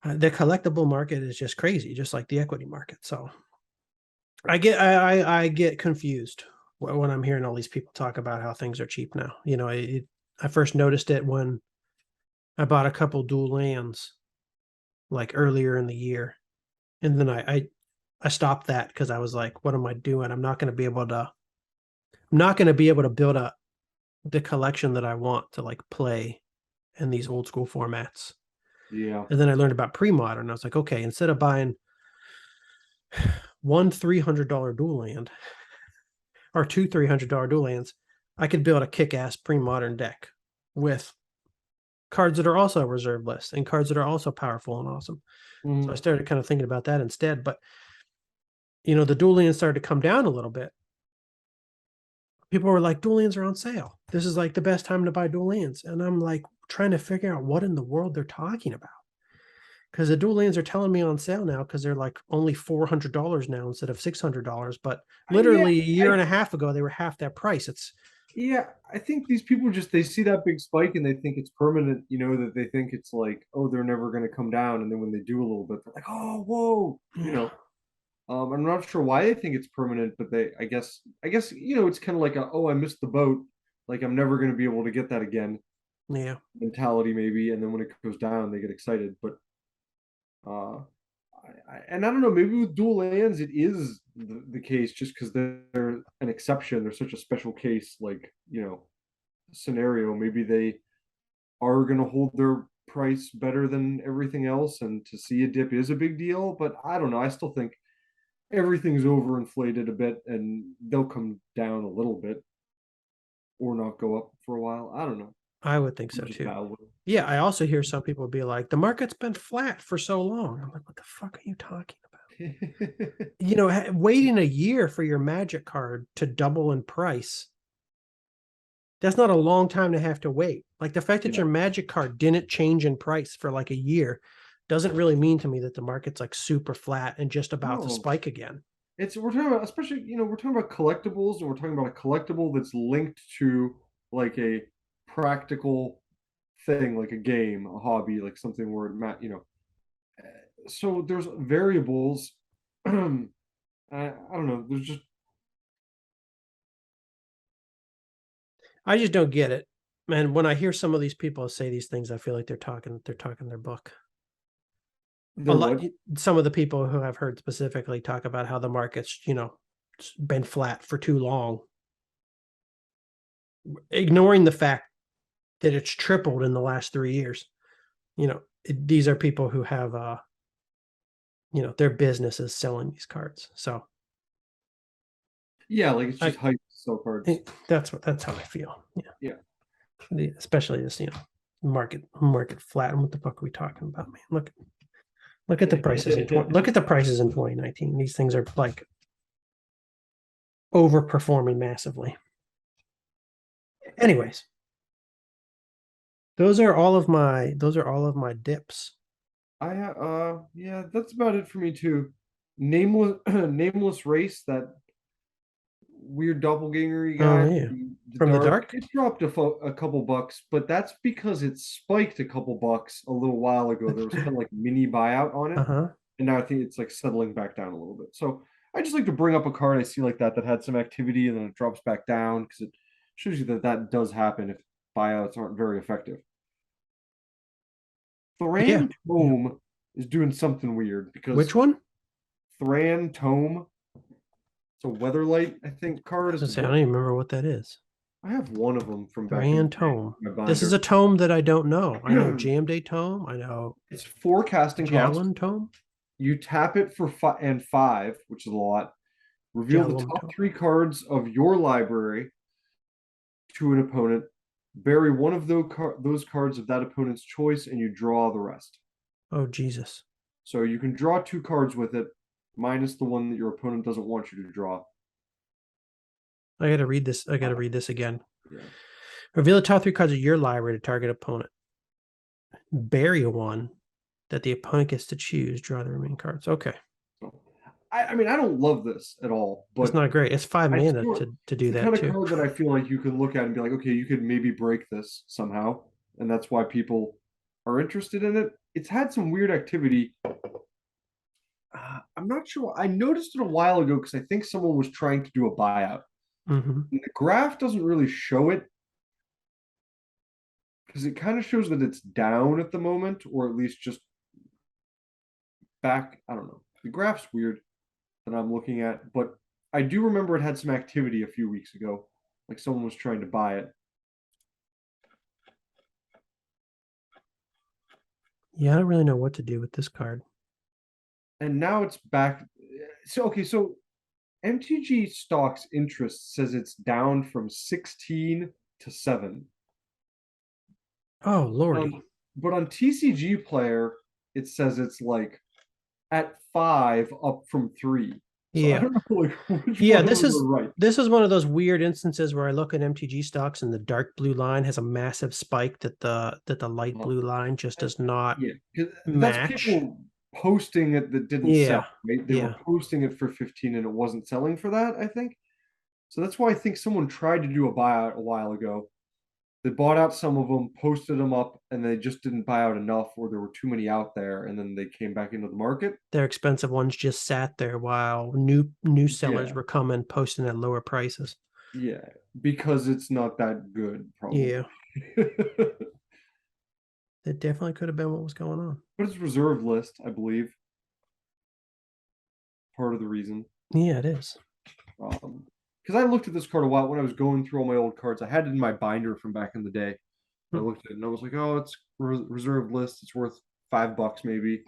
[SPEAKER 1] the collectible market is just crazy, just like the equity market. So I get confused when I'm hearing all these people talk about how things are cheap now. I first noticed it when I bought a couple dual lands like earlier in the year, and then I stopped that because I was like, what am I doing? I'm not going to be able to build up the collection that I want to like play in these old school formats.
[SPEAKER 2] Yeah.
[SPEAKER 1] And then I learned about pre-modern. I was like, okay, instead of buying one $300 dual land or two $300 dual lands, I could build a kick-ass pre-modern deck with cards that are also reserve lists and cards that are also powerful and awesome. So I
[SPEAKER 2] Mhm.
[SPEAKER 1] started kind of thinking about that instead. But the dual lands started to come down a little bit. People were like, dual lands are on sale. This is like the best time to buy dual lands. And I'm like trying to figure out what in the world they're talking about. Because the dual lands are telling me on sale now because they're like only $400 now instead of $600. But
[SPEAKER 2] Yeah,
[SPEAKER 1] literally a year
[SPEAKER 2] I
[SPEAKER 1] and a half ago, they were half that price. It's
[SPEAKER 2] yeah, I think these people just they see that big spike and they think it's permanent, that they think it's like, oh, they're never gonna come down. And then when they do a little bit, they're like, oh, whoa. I'm not sure why they think it's permanent, but I guess, it's kind of like oh, I missed the boat. Like I'm never gonna be able to get that again
[SPEAKER 1] yeah,
[SPEAKER 2] mentality, maybe. And then when it goes down, they get excited. But and I don't know, maybe with dual lands, it is the case just because they're an exception. They're such a special case, like, scenario. Maybe they are going to hold their price better than everything else. And to see a dip is a big deal. But I don't know. I still think everything's overinflated a bit and they'll come down a little bit or not go up for a while. I don't know.
[SPEAKER 1] I would think
[SPEAKER 2] I'm
[SPEAKER 1] so
[SPEAKER 2] just
[SPEAKER 1] too.
[SPEAKER 2] bad with it.
[SPEAKER 1] Yeah, I also hear some people be like, the market's been flat for so long. I'm like, what the fuck are you talking about? Waiting a year for your magic card to double in price, that's not a long time to have to wait. Like the fact that
[SPEAKER 2] Yeah.
[SPEAKER 1] your magic card didn't change in price for like a year doesn't really mean to me that the market's like super flat and just about to
[SPEAKER 2] No,
[SPEAKER 1] spike again.
[SPEAKER 2] we're talking about, especially, we're talking about collectibles, and we're talking about a collectible that's linked to like a practical thing, like a game, a hobby, like something where so there's variables. I don't know, there's just
[SPEAKER 1] I just don't get it. Man, when I hear some of these people say these things, I feel like they're talking their book. a lot. Some of the people who I've heard specifically talk about how the market's, been flat for too long, ignoring the fact that it's tripled in the last 3 years. These are people who have, their business is selling these cards. So
[SPEAKER 2] yeah, like it's just hype to sell cards.
[SPEAKER 1] That's how I feel.
[SPEAKER 2] Yeah.
[SPEAKER 1] Especially this, market flat. What the fuck are we talking about, man? Look at the prices. Look at the prices in 2019. These things are like overperforming massively. Anyways, those are all of my dips.
[SPEAKER 2] Yeah, that's about it for me too. Nameless race, that weird doppelganger guy.
[SPEAKER 1] Oh yeah, from the dark.
[SPEAKER 2] It dropped a couple bucks, but that's because it spiked a couple bucks a little while ago. There was kind of like mini buyout on it, and now I think it's like settling back down a little bit. So I just like to bring up a card I see like that had some activity and then it drops back down because it shows you that does happen if buyouts aren't very effective. Thran Tome is doing something weird because
[SPEAKER 1] which one?
[SPEAKER 2] Thran Tome. It's a Weatherlight, I think, card.
[SPEAKER 1] I don't even remember what that is.
[SPEAKER 2] I have one of them from
[SPEAKER 1] Thran Tome. This is a tome that I don't know. I know Jam Day Tome. I know
[SPEAKER 2] it's forecasting
[SPEAKER 1] Javelin Tome.
[SPEAKER 2] You tap it for 5, which is a lot. Reveal the top 3 cards of your library to an opponent. Bury one of those cards of that opponent's choice, and you draw the rest.
[SPEAKER 1] Oh, Jesus.
[SPEAKER 2] So you can draw 2 cards with it, minus the one that your opponent doesn't want you to draw.
[SPEAKER 1] I got to read this. I got to read this again. Yeah. Reveal the top 3 cards of your library to target opponent. Bury one that the opponent gets to choose. Draw the remaining cards. Okay.
[SPEAKER 2] I mean, I don't love this at all, but
[SPEAKER 1] it's not great. It's 5 mana to do that.
[SPEAKER 2] It's the kind of card that I feel like you can look at and be like, okay, you could maybe break this somehow, and that's why people are interested in it. It's had some weird activity. I'm not sure. I noticed it a while ago because I think someone was trying to do a buyout. And the graph doesn't really show it because it kind of shows that it's down at the moment, or at least just back. I don't know. The graph's weird that I'm looking at, but I do remember it had some activity a few weeks ago, like someone was trying to buy it.
[SPEAKER 1] Yeah, I don't really know what to do with this card.
[SPEAKER 2] And now it's back. So MtG stocks interest says it's down from 16 to 7.
[SPEAKER 1] Oh, Lordy.
[SPEAKER 2] But on TCG Player, it says it's like at 5 up from 3. So
[SPEAKER 1] yeah.
[SPEAKER 2] I don't know, like,
[SPEAKER 1] this is one of those weird instances where I look at MTG stocks and the dark blue line has a massive spike that the light blue line just does not match.
[SPEAKER 2] That's people posting it that didn't sell, right? They were posting it for 15 and it wasn't selling for that, I think. So that's why I think someone tried to do a buyout a while ago. They bought out some of them, posted them up, and they just didn't buy out enough, or there were too many out there, and then they came back into the market.
[SPEAKER 1] Their expensive ones just sat there while new sellers were coming, posting at lower prices.
[SPEAKER 2] Yeah, because it's not that good, probably.
[SPEAKER 1] Yeah. It definitely could have been what was going on.
[SPEAKER 2] But it's reserved list, I believe. Part of the reason.
[SPEAKER 1] Yeah, it is.
[SPEAKER 2] Because I looked at this card a while when I was going through all my old cards. I had it in my binder from back in the day. I looked at it and I was like, oh, it's reserved list. It's worth $5 maybe.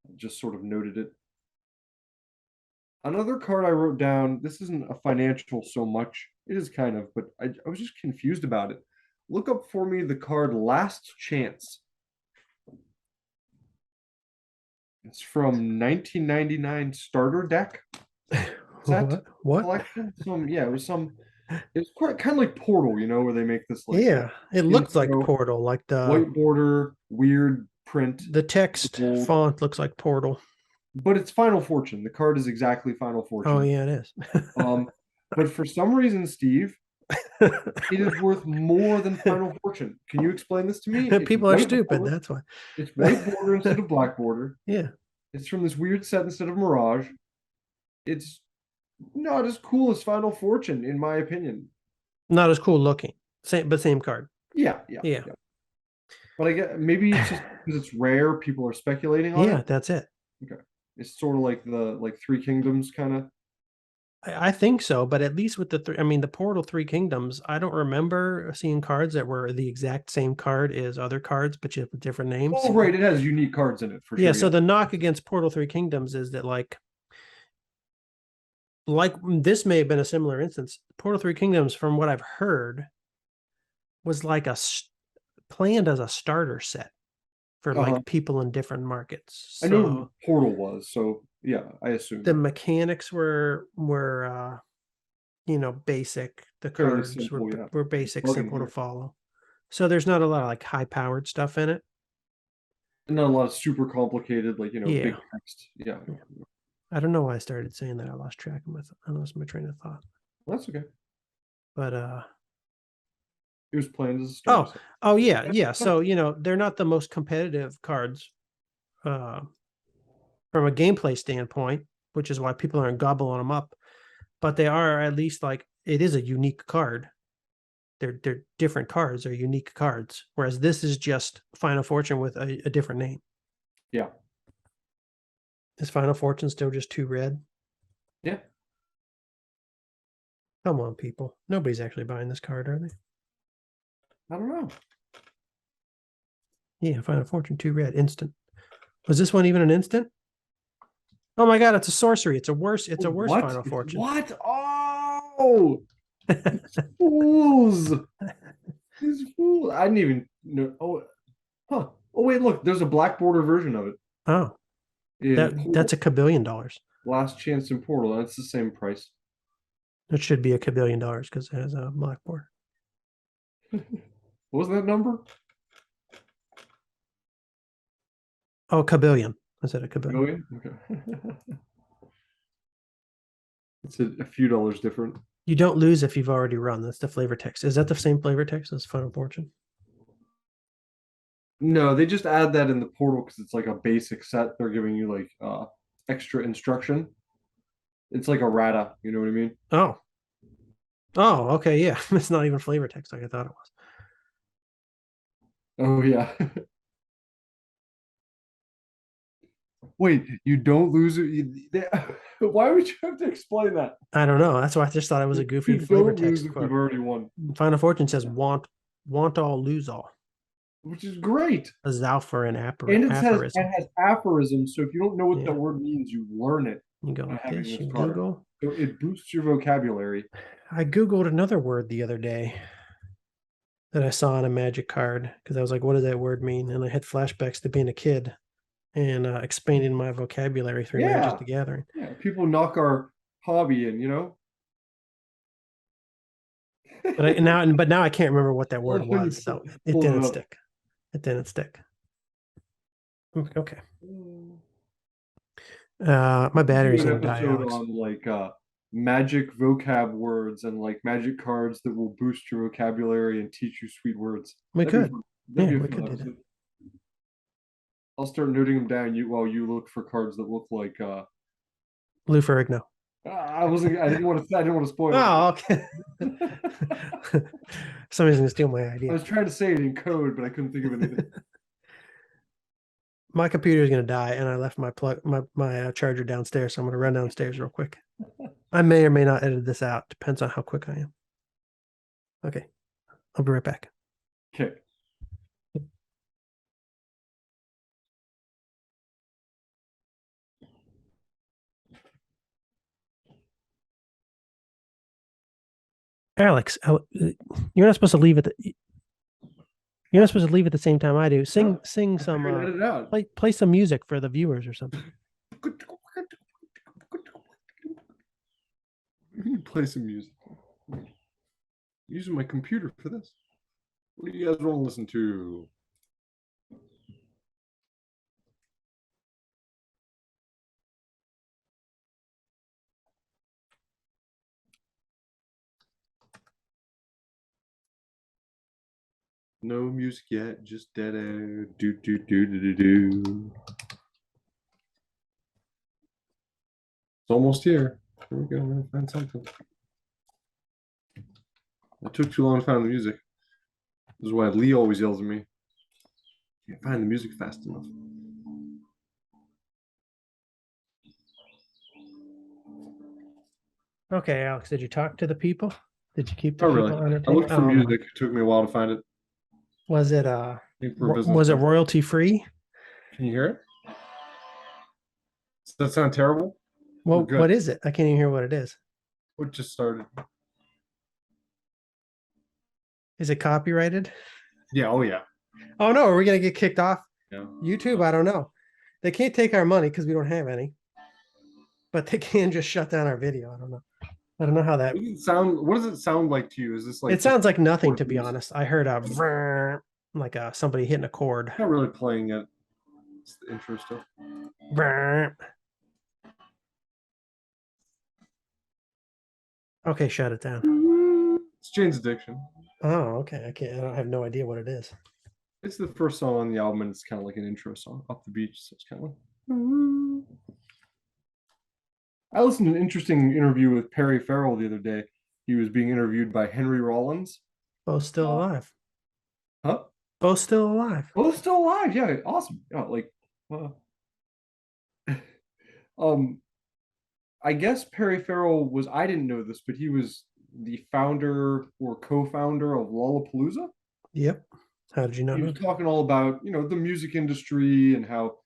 [SPEAKER 2] I just sort of noted it. Another card I wrote down, this isn't a financial so much. It is kind of, but I was just confused about it. Look up for me the card Last Chance. It's from 1999 starter deck.
[SPEAKER 1] What?
[SPEAKER 2] Collection? It was quite kind of like Portal, where they make this like
[SPEAKER 1] it looks like Portal, like the
[SPEAKER 2] white border, weird print.
[SPEAKER 1] The text font looks like Portal.
[SPEAKER 2] But it's Final Fortune. The card is exactly Final Fortune.
[SPEAKER 1] Oh yeah, it is.
[SPEAKER 2] But for some reason, Steve, it is worth more than Final Fortune. Can you explain this to me?
[SPEAKER 1] People are stupid, that's why.
[SPEAKER 2] It's white border instead of black border.
[SPEAKER 1] Yeah.
[SPEAKER 2] It's from this weird set instead of Mirage. It's not as cool as Final Fortune, in my opinion.
[SPEAKER 1] Not as cool looking. Same card.
[SPEAKER 2] Yeah. But I get maybe it's just because it's rare, people are speculating on
[SPEAKER 1] Yeah,
[SPEAKER 2] it.
[SPEAKER 1] that's it.
[SPEAKER 2] Okay. It's sort of like the Three Kingdoms kind of.
[SPEAKER 1] I think so, but at least with the three, I mean, the Portal Three Kingdoms, I don't remember seeing cards that were the exact same card as other cards, but you have different names.
[SPEAKER 2] Oh, right, it has unique cards in it for
[SPEAKER 1] Yeah,
[SPEAKER 2] sure.
[SPEAKER 1] so
[SPEAKER 2] Yeah.
[SPEAKER 1] the knock against Portal Three Kingdoms is that like this may have been a similar instance. Portal Three Kingdoms, from what I've heard, was like planned as a starter set for
[SPEAKER 2] Uh-huh.
[SPEAKER 1] like people in different markets.
[SPEAKER 2] I know
[SPEAKER 1] So
[SPEAKER 2] Portal was, so yeah, I
[SPEAKER 1] the
[SPEAKER 2] assume
[SPEAKER 1] mechanics were basic. The
[SPEAKER 2] fairly
[SPEAKER 1] cards
[SPEAKER 2] simple. Yeah.
[SPEAKER 1] were
[SPEAKER 2] Just
[SPEAKER 1] basic,
[SPEAKER 2] plug in
[SPEAKER 1] simple to
[SPEAKER 2] here.
[SPEAKER 1] follow. So there's not a lot of like high powered stuff in it.
[SPEAKER 2] Not a lot of super complicated, like big
[SPEAKER 1] Yeah.
[SPEAKER 2] text. Yeah.
[SPEAKER 1] Yeah. I don't know why I started saying that. I lost track of I lost my train of thought.
[SPEAKER 2] That's okay.
[SPEAKER 1] But
[SPEAKER 2] It was planned as a starter
[SPEAKER 1] oh
[SPEAKER 2] set.
[SPEAKER 1] oh yeah, yeah. So they're not the most competitive cards uh from a gameplay standpoint, which is why people aren't gobbling them up. But they are at least like it is a unique card. They're different cards, they're unique cards. Whereas this is just Final Fortune with a different name.
[SPEAKER 2] Yeah.
[SPEAKER 1] Is Final Fortune still just 2 red?
[SPEAKER 2] Yeah.
[SPEAKER 1] Come on, people. Nobody's actually buying this card, are they?
[SPEAKER 2] I don't know.
[SPEAKER 1] Yeah, Final Fortune 2 red instant. Was this one even an instant? Oh my god, it's a sorcery. It's a worse
[SPEAKER 2] What?
[SPEAKER 1] Final Fortune.
[SPEAKER 2] What? Oh, fools! These fools! I didn't even know. Oh, huh? Oh wait, look. There's a black border version of it
[SPEAKER 1] Oh,
[SPEAKER 2] in
[SPEAKER 1] that's
[SPEAKER 2] Portal.
[SPEAKER 1] a $1,000,000,000.
[SPEAKER 2] Last chance in Portal. That's the same price.
[SPEAKER 1] It should be a $1,000,000,000 because it has a black border.
[SPEAKER 2] What was that number?
[SPEAKER 1] Oh, $1,000,000,000. I said a $1,000,000,000.
[SPEAKER 2] Million? Okay. It's a few dollars different.
[SPEAKER 1] You don't lose if you've already run. That's the flavor text. Is that the same flavor text as Final Fortune?
[SPEAKER 2] No, they just add that in the Portal because it's like a basic set. They're giving you like extra instruction. It's like a rata, you know what I mean?
[SPEAKER 1] Oh. Oh, okay, yeah. It's not even flavor text like I thought it was.
[SPEAKER 2] Oh yeah. Wait, you don't lose it. Why would you have to explain that?
[SPEAKER 1] I don't know. That's why I just thought it was a goofy
[SPEAKER 2] You
[SPEAKER 1] flavor
[SPEAKER 2] don't lose
[SPEAKER 1] text
[SPEAKER 2] if you've
[SPEAKER 1] quote.
[SPEAKER 2] already won,
[SPEAKER 1] Final Fortune says want all, lose all.
[SPEAKER 2] which is great.
[SPEAKER 1] A Zalfor and
[SPEAKER 2] And
[SPEAKER 1] aphorism.
[SPEAKER 2] it has aphorisms, so if you don't know what that
[SPEAKER 1] Yeah.
[SPEAKER 2] word means, you learn it
[SPEAKER 1] You go
[SPEAKER 2] by
[SPEAKER 1] like
[SPEAKER 2] having
[SPEAKER 1] this,
[SPEAKER 2] this
[SPEAKER 1] you
[SPEAKER 2] card.
[SPEAKER 1] Google.
[SPEAKER 2] So it boosts your vocabulary.
[SPEAKER 1] I Googled another word the other day that I saw on a magic card because I was like, what does that word mean? And I had flashbacks to being a kid and expanding my vocabulary through Magic
[SPEAKER 2] Yeah,
[SPEAKER 1] the Gathering.
[SPEAKER 2] yeah. People knock our hobby in.
[SPEAKER 1] But now I can't remember what that word
[SPEAKER 2] When you
[SPEAKER 1] was, so it
[SPEAKER 2] pull it
[SPEAKER 1] didn't
[SPEAKER 2] up.
[SPEAKER 1] stick. It didn't stick. Okay. My
[SPEAKER 2] Do
[SPEAKER 1] battery's
[SPEAKER 2] an
[SPEAKER 1] gonna die,
[SPEAKER 2] episode
[SPEAKER 1] Alex.
[SPEAKER 2] on like magic vocab words and like magic cards that will boost your vocabulary and teach you sweet words.
[SPEAKER 1] We
[SPEAKER 2] That'd be
[SPEAKER 1] could.
[SPEAKER 2] fun. That'd
[SPEAKER 1] Yeah,
[SPEAKER 2] be a
[SPEAKER 1] we
[SPEAKER 2] fun
[SPEAKER 1] could do that.
[SPEAKER 2] episode. I'll start noting them down while you look for cards that look like
[SPEAKER 1] Lou Ferrigno.
[SPEAKER 2] I didn't want to spoil
[SPEAKER 1] Oh, okay.
[SPEAKER 2] it.
[SPEAKER 1] Somebody's gonna steal my
[SPEAKER 2] I
[SPEAKER 1] idea.
[SPEAKER 2] was trying to say it in code, but I couldn't think of anything.
[SPEAKER 1] My computer is gonna die, and I left my charger downstairs, so I'm gonna run downstairs real quick. I may or may not edit this out. Depends on how quick I am. Okay, I'll be right back.
[SPEAKER 2] Okay.
[SPEAKER 1] Alex, you're not supposed to leave it. You're not supposed to leave at the same time I do. Sing
[SPEAKER 2] I
[SPEAKER 1] some
[SPEAKER 2] figured edit it out.
[SPEAKER 1] play some music for the viewers or something.
[SPEAKER 2] Play some music. Using my computer for this. What do you guys want to listen to? No music yet, just dead air. Do do do do do do. It's almost here. Here we go. I'm gonna find something. It took too long to find the music. This is why Lee always yells at me. Can't find the music fast enough.
[SPEAKER 1] Okay, Alex, did you talk to the people? Did you keep the
[SPEAKER 2] Not really.
[SPEAKER 1] people
[SPEAKER 2] I
[SPEAKER 1] entertained?
[SPEAKER 2] looked for
[SPEAKER 1] Oh my.
[SPEAKER 2] music. It took me a while to find it.
[SPEAKER 1] Was it
[SPEAKER 2] For business
[SPEAKER 1] was it
[SPEAKER 2] stuff.
[SPEAKER 1] royalty free?
[SPEAKER 2] Can you hear it? Does that sound terrible? We're
[SPEAKER 1] Well,
[SPEAKER 2] good.
[SPEAKER 1] what is it? I can't even hear what it is.
[SPEAKER 2] It just started.
[SPEAKER 1] Is it copyrighted?
[SPEAKER 2] Yeah. Oh yeah.
[SPEAKER 1] Oh no, are we gonna get kicked off
[SPEAKER 2] Yeah.
[SPEAKER 1] YouTube? I don't know. They can't take our money because we don't have any, but they can just shut down our video. I don't know. I don't know how that.
[SPEAKER 2] What does it sound like to you? Is this like
[SPEAKER 1] It
[SPEAKER 2] just
[SPEAKER 1] sounds like nothing, to be
[SPEAKER 2] music?
[SPEAKER 1] honest. I heard a vrr, like somebody hitting a chord.
[SPEAKER 2] Not really playing it. It's the intro stuff.
[SPEAKER 1] Vrr. Okay, shut it down.
[SPEAKER 2] It's Jane's Addiction.
[SPEAKER 1] Oh, okay. I can't. I have no idea what it is.
[SPEAKER 2] It's the first song on the album, and it's kind of like an intro song, Up the Beach. So it's kind of like. I listened to an interesting interview with Perry Farrell the other day. He was being interviewed by Henry Rollins.
[SPEAKER 1] Both still alive.
[SPEAKER 2] Huh?
[SPEAKER 1] Both still alive.
[SPEAKER 2] Both still alive. Yeah, awesome. Yeah, like, um, I guess Perry Farrell was. I didn't know this, but he was the founder or co-founder of Lollapalooza.
[SPEAKER 1] Yep. How did you not
[SPEAKER 2] He
[SPEAKER 1] know
[SPEAKER 2] was
[SPEAKER 1] that?
[SPEAKER 2] talking all about the music industry and how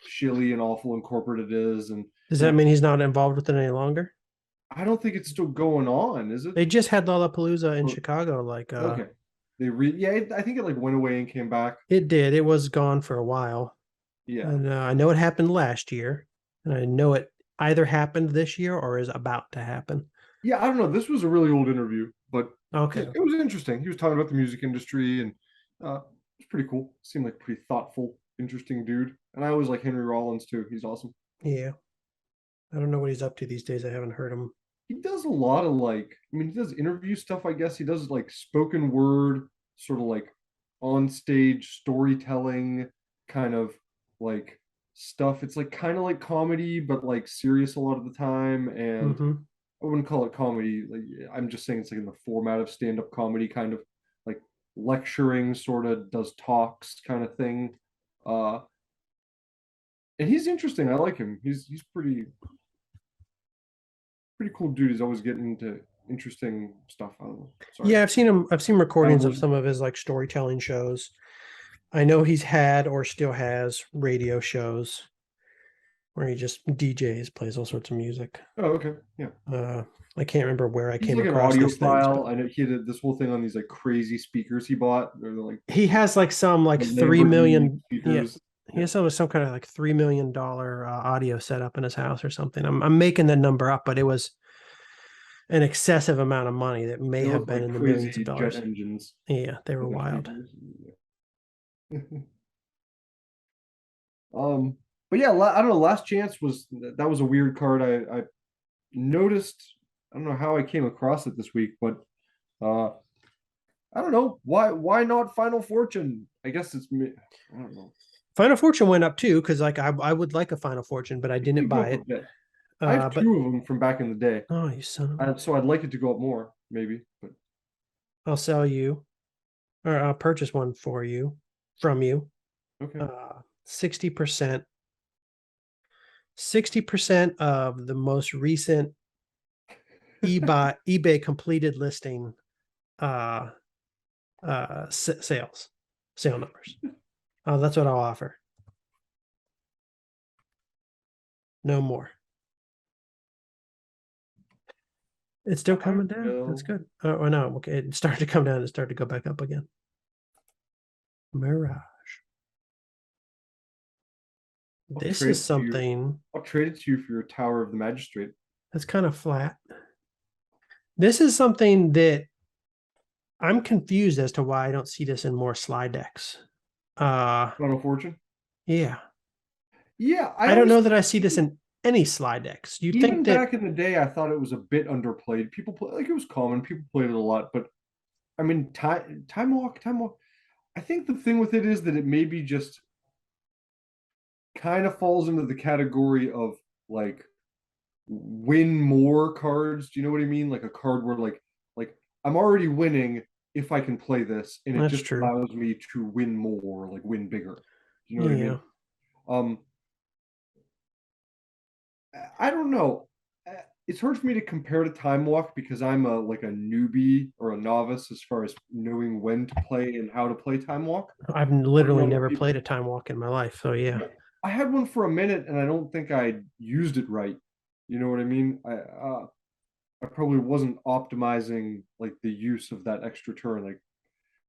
[SPEAKER 2] shilly and awful and corporate it is, and
[SPEAKER 1] Does that mean he's not involved with it any longer?
[SPEAKER 2] I don't think it's still going on, is it?
[SPEAKER 1] They just had Lollapalooza in
[SPEAKER 2] Or-
[SPEAKER 1] Chicago. Like,
[SPEAKER 2] okay, I think it like went away and came back.
[SPEAKER 1] it did. It was gone for a while,
[SPEAKER 2] Yeah,
[SPEAKER 1] and I know it happened last year, and I know it either happened this year or is about to happen.
[SPEAKER 2] yeah. I don't know. This was a really old interview, but
[SPEAKER 1] Okay.
[SPEAKER 2] it was interesting. He was talking about the music industry, and it's pretty cool. Seemed like a pretty thoughtful, interesting dude. And I always like Henry Rollins too. He's awesome.
[SPEAKER 1] Yeah. I don't know what he's up to these days. I haven't heard him.
[SPEAKER 2] He does a lot of like, I mean, he does interview stuff, I guess. He does like spoken word, sort of like on stage storytelling kind of like stuff. It's like kind of like comedy, but like serious a lot of the time. And
[SPEAKER 1] Mm-hmm.
[SPEAKER 2] I wouldn't call it comedy. Like, I'm just saying it's like in the format of stand-up comedy, kind of like lecturing, sort of does talks kind of thing. Uh, and he's interesting. I like him. He's pretty cool dude. He's always getting into interesting stuff. I don't know. Sorry.
[SPEAKER 1] Yeah, I've seen him. I've seen recordings of
[SPEAKER 2] Download.
[SPEAKER 1] some of his like storytelling shows. I know he's had or still has radio shows where he just DJs, plays all sorts of music.
[SPEAKER 2] Oh, okay. Yeah.
[SPEAKER 1] I can't remember where I
[SPEAKER 2] He's
[SPEAKER 1] came
[SPEAKER 2] like an
[SPEAKER 1] across these things,
[SPEAKER 2] audiophile.
[SPEAKER 1] but
[SPEAKER 2] I know he did this whole thing on these like crazy speakers he bought. They're like
[SPEAKER 1] he has like some like
[SPEAKER 2] the
[SPEAKER 1] 3 million. Yeah,
[SPEAKER 2] speakers.
[SPEAKER 1] he has some kind of like $3 million audio setup in his house or something. I'm making the number up, but it was an excessive amount of money that may
[SPEAKER 2] They
[SPEAKER 1] have
[SPEAKER 2] look
[SPEAKER 1] been
[SPEAKER 2] like
[SPEAKER 1] in the millions
[SPEAKER 2] crazy
[SPEAKER 1] of
[SPEAKER 2] jet
[SPEAKER 1] dollars.
[SPEAKER 2] engines.
[SPEAKER 1] Yeah, they were wild.
[SPEAKER 2] But yeah, I don't know. Last Chance was that was a weird card. I noticed. I don't know how I came across it this week, but uh, I don't know why not Final Fortune. I guess it's me. I don't know.
[SPEAKER 1] Final Fortune went up too because like I would like a Final Fortune, but I didn't buy it.
[SPEAKER 2] I have
[SPEAKER 1] But
[SPEAKER 2] two of them from back in the day.
[SPEAKER 1] oh, you son of
[SPEAKER 2] So I'd like it to go up more, maybe. But
[SPEAKER 1] I'll sell you, or I'll purchase one for you, from you.
[SPEAKER 2] okay.
[SPEAKER 1] 60%. 60% of the most recent eBay completed listing sale numbers. That's what I'll offer. No more. It's still coming down. That's good. Oh no, okay. It started to come down. It started to go back up again. Mirage. This is something.
[SPEAKER 2] I'll trade it to you for your Tower of the Magistrate.
[SPEAKER 1] That's kind of flat. This is something that I'm confused as to why I don't see this in more slide decks.
[SPEAKER 2] Final Fortune?
[SPEAKER 1] Yeah.
[SPEAKER 2] Yeah.
[SPEAKER 1] I don't know that I see this in any slide decks. You
[SPEAKER 2] even
[SPEAKER 1] think that
[SPEAKER 2] back in the day, I thought it was a bit underplayed. People play like it was common. People played it a lot, but I mean, time walk. I think the thing with it is that it maybe just kind of falls into the category of like win more cards. Do you know what I mean? Like a card where like I'm already winning, if I can play this, and it
[SPEAKER 1] That's
[SPEAKER 2] just
[SPEAKER 1] true.
[SPEAKER 2] allows me to win more, like win bigger. You know what I
[SPEAKER 1] Yeah.
[SPEAKER 2] mean? Um, I don't know. It's hard for me to compare to Time Walk because I'm a like a newbie or a novice as far as knowing when to play and how to play Time Walk.
[SPEAKER 1] I've
[SPEAKER 2] I don't
[SPEAKER 1] literally
[SPEAKER 2] know if
[SPEAKER 1] never
[SPEAKER 2] people,
[SPEAKER 1] played a time walk in my life. So yeah.
[SPEAKER 2] I had one for a minute and I don't think I used it right. You know what I mean? I probably wasn't optimizing like the use of that extra turn, like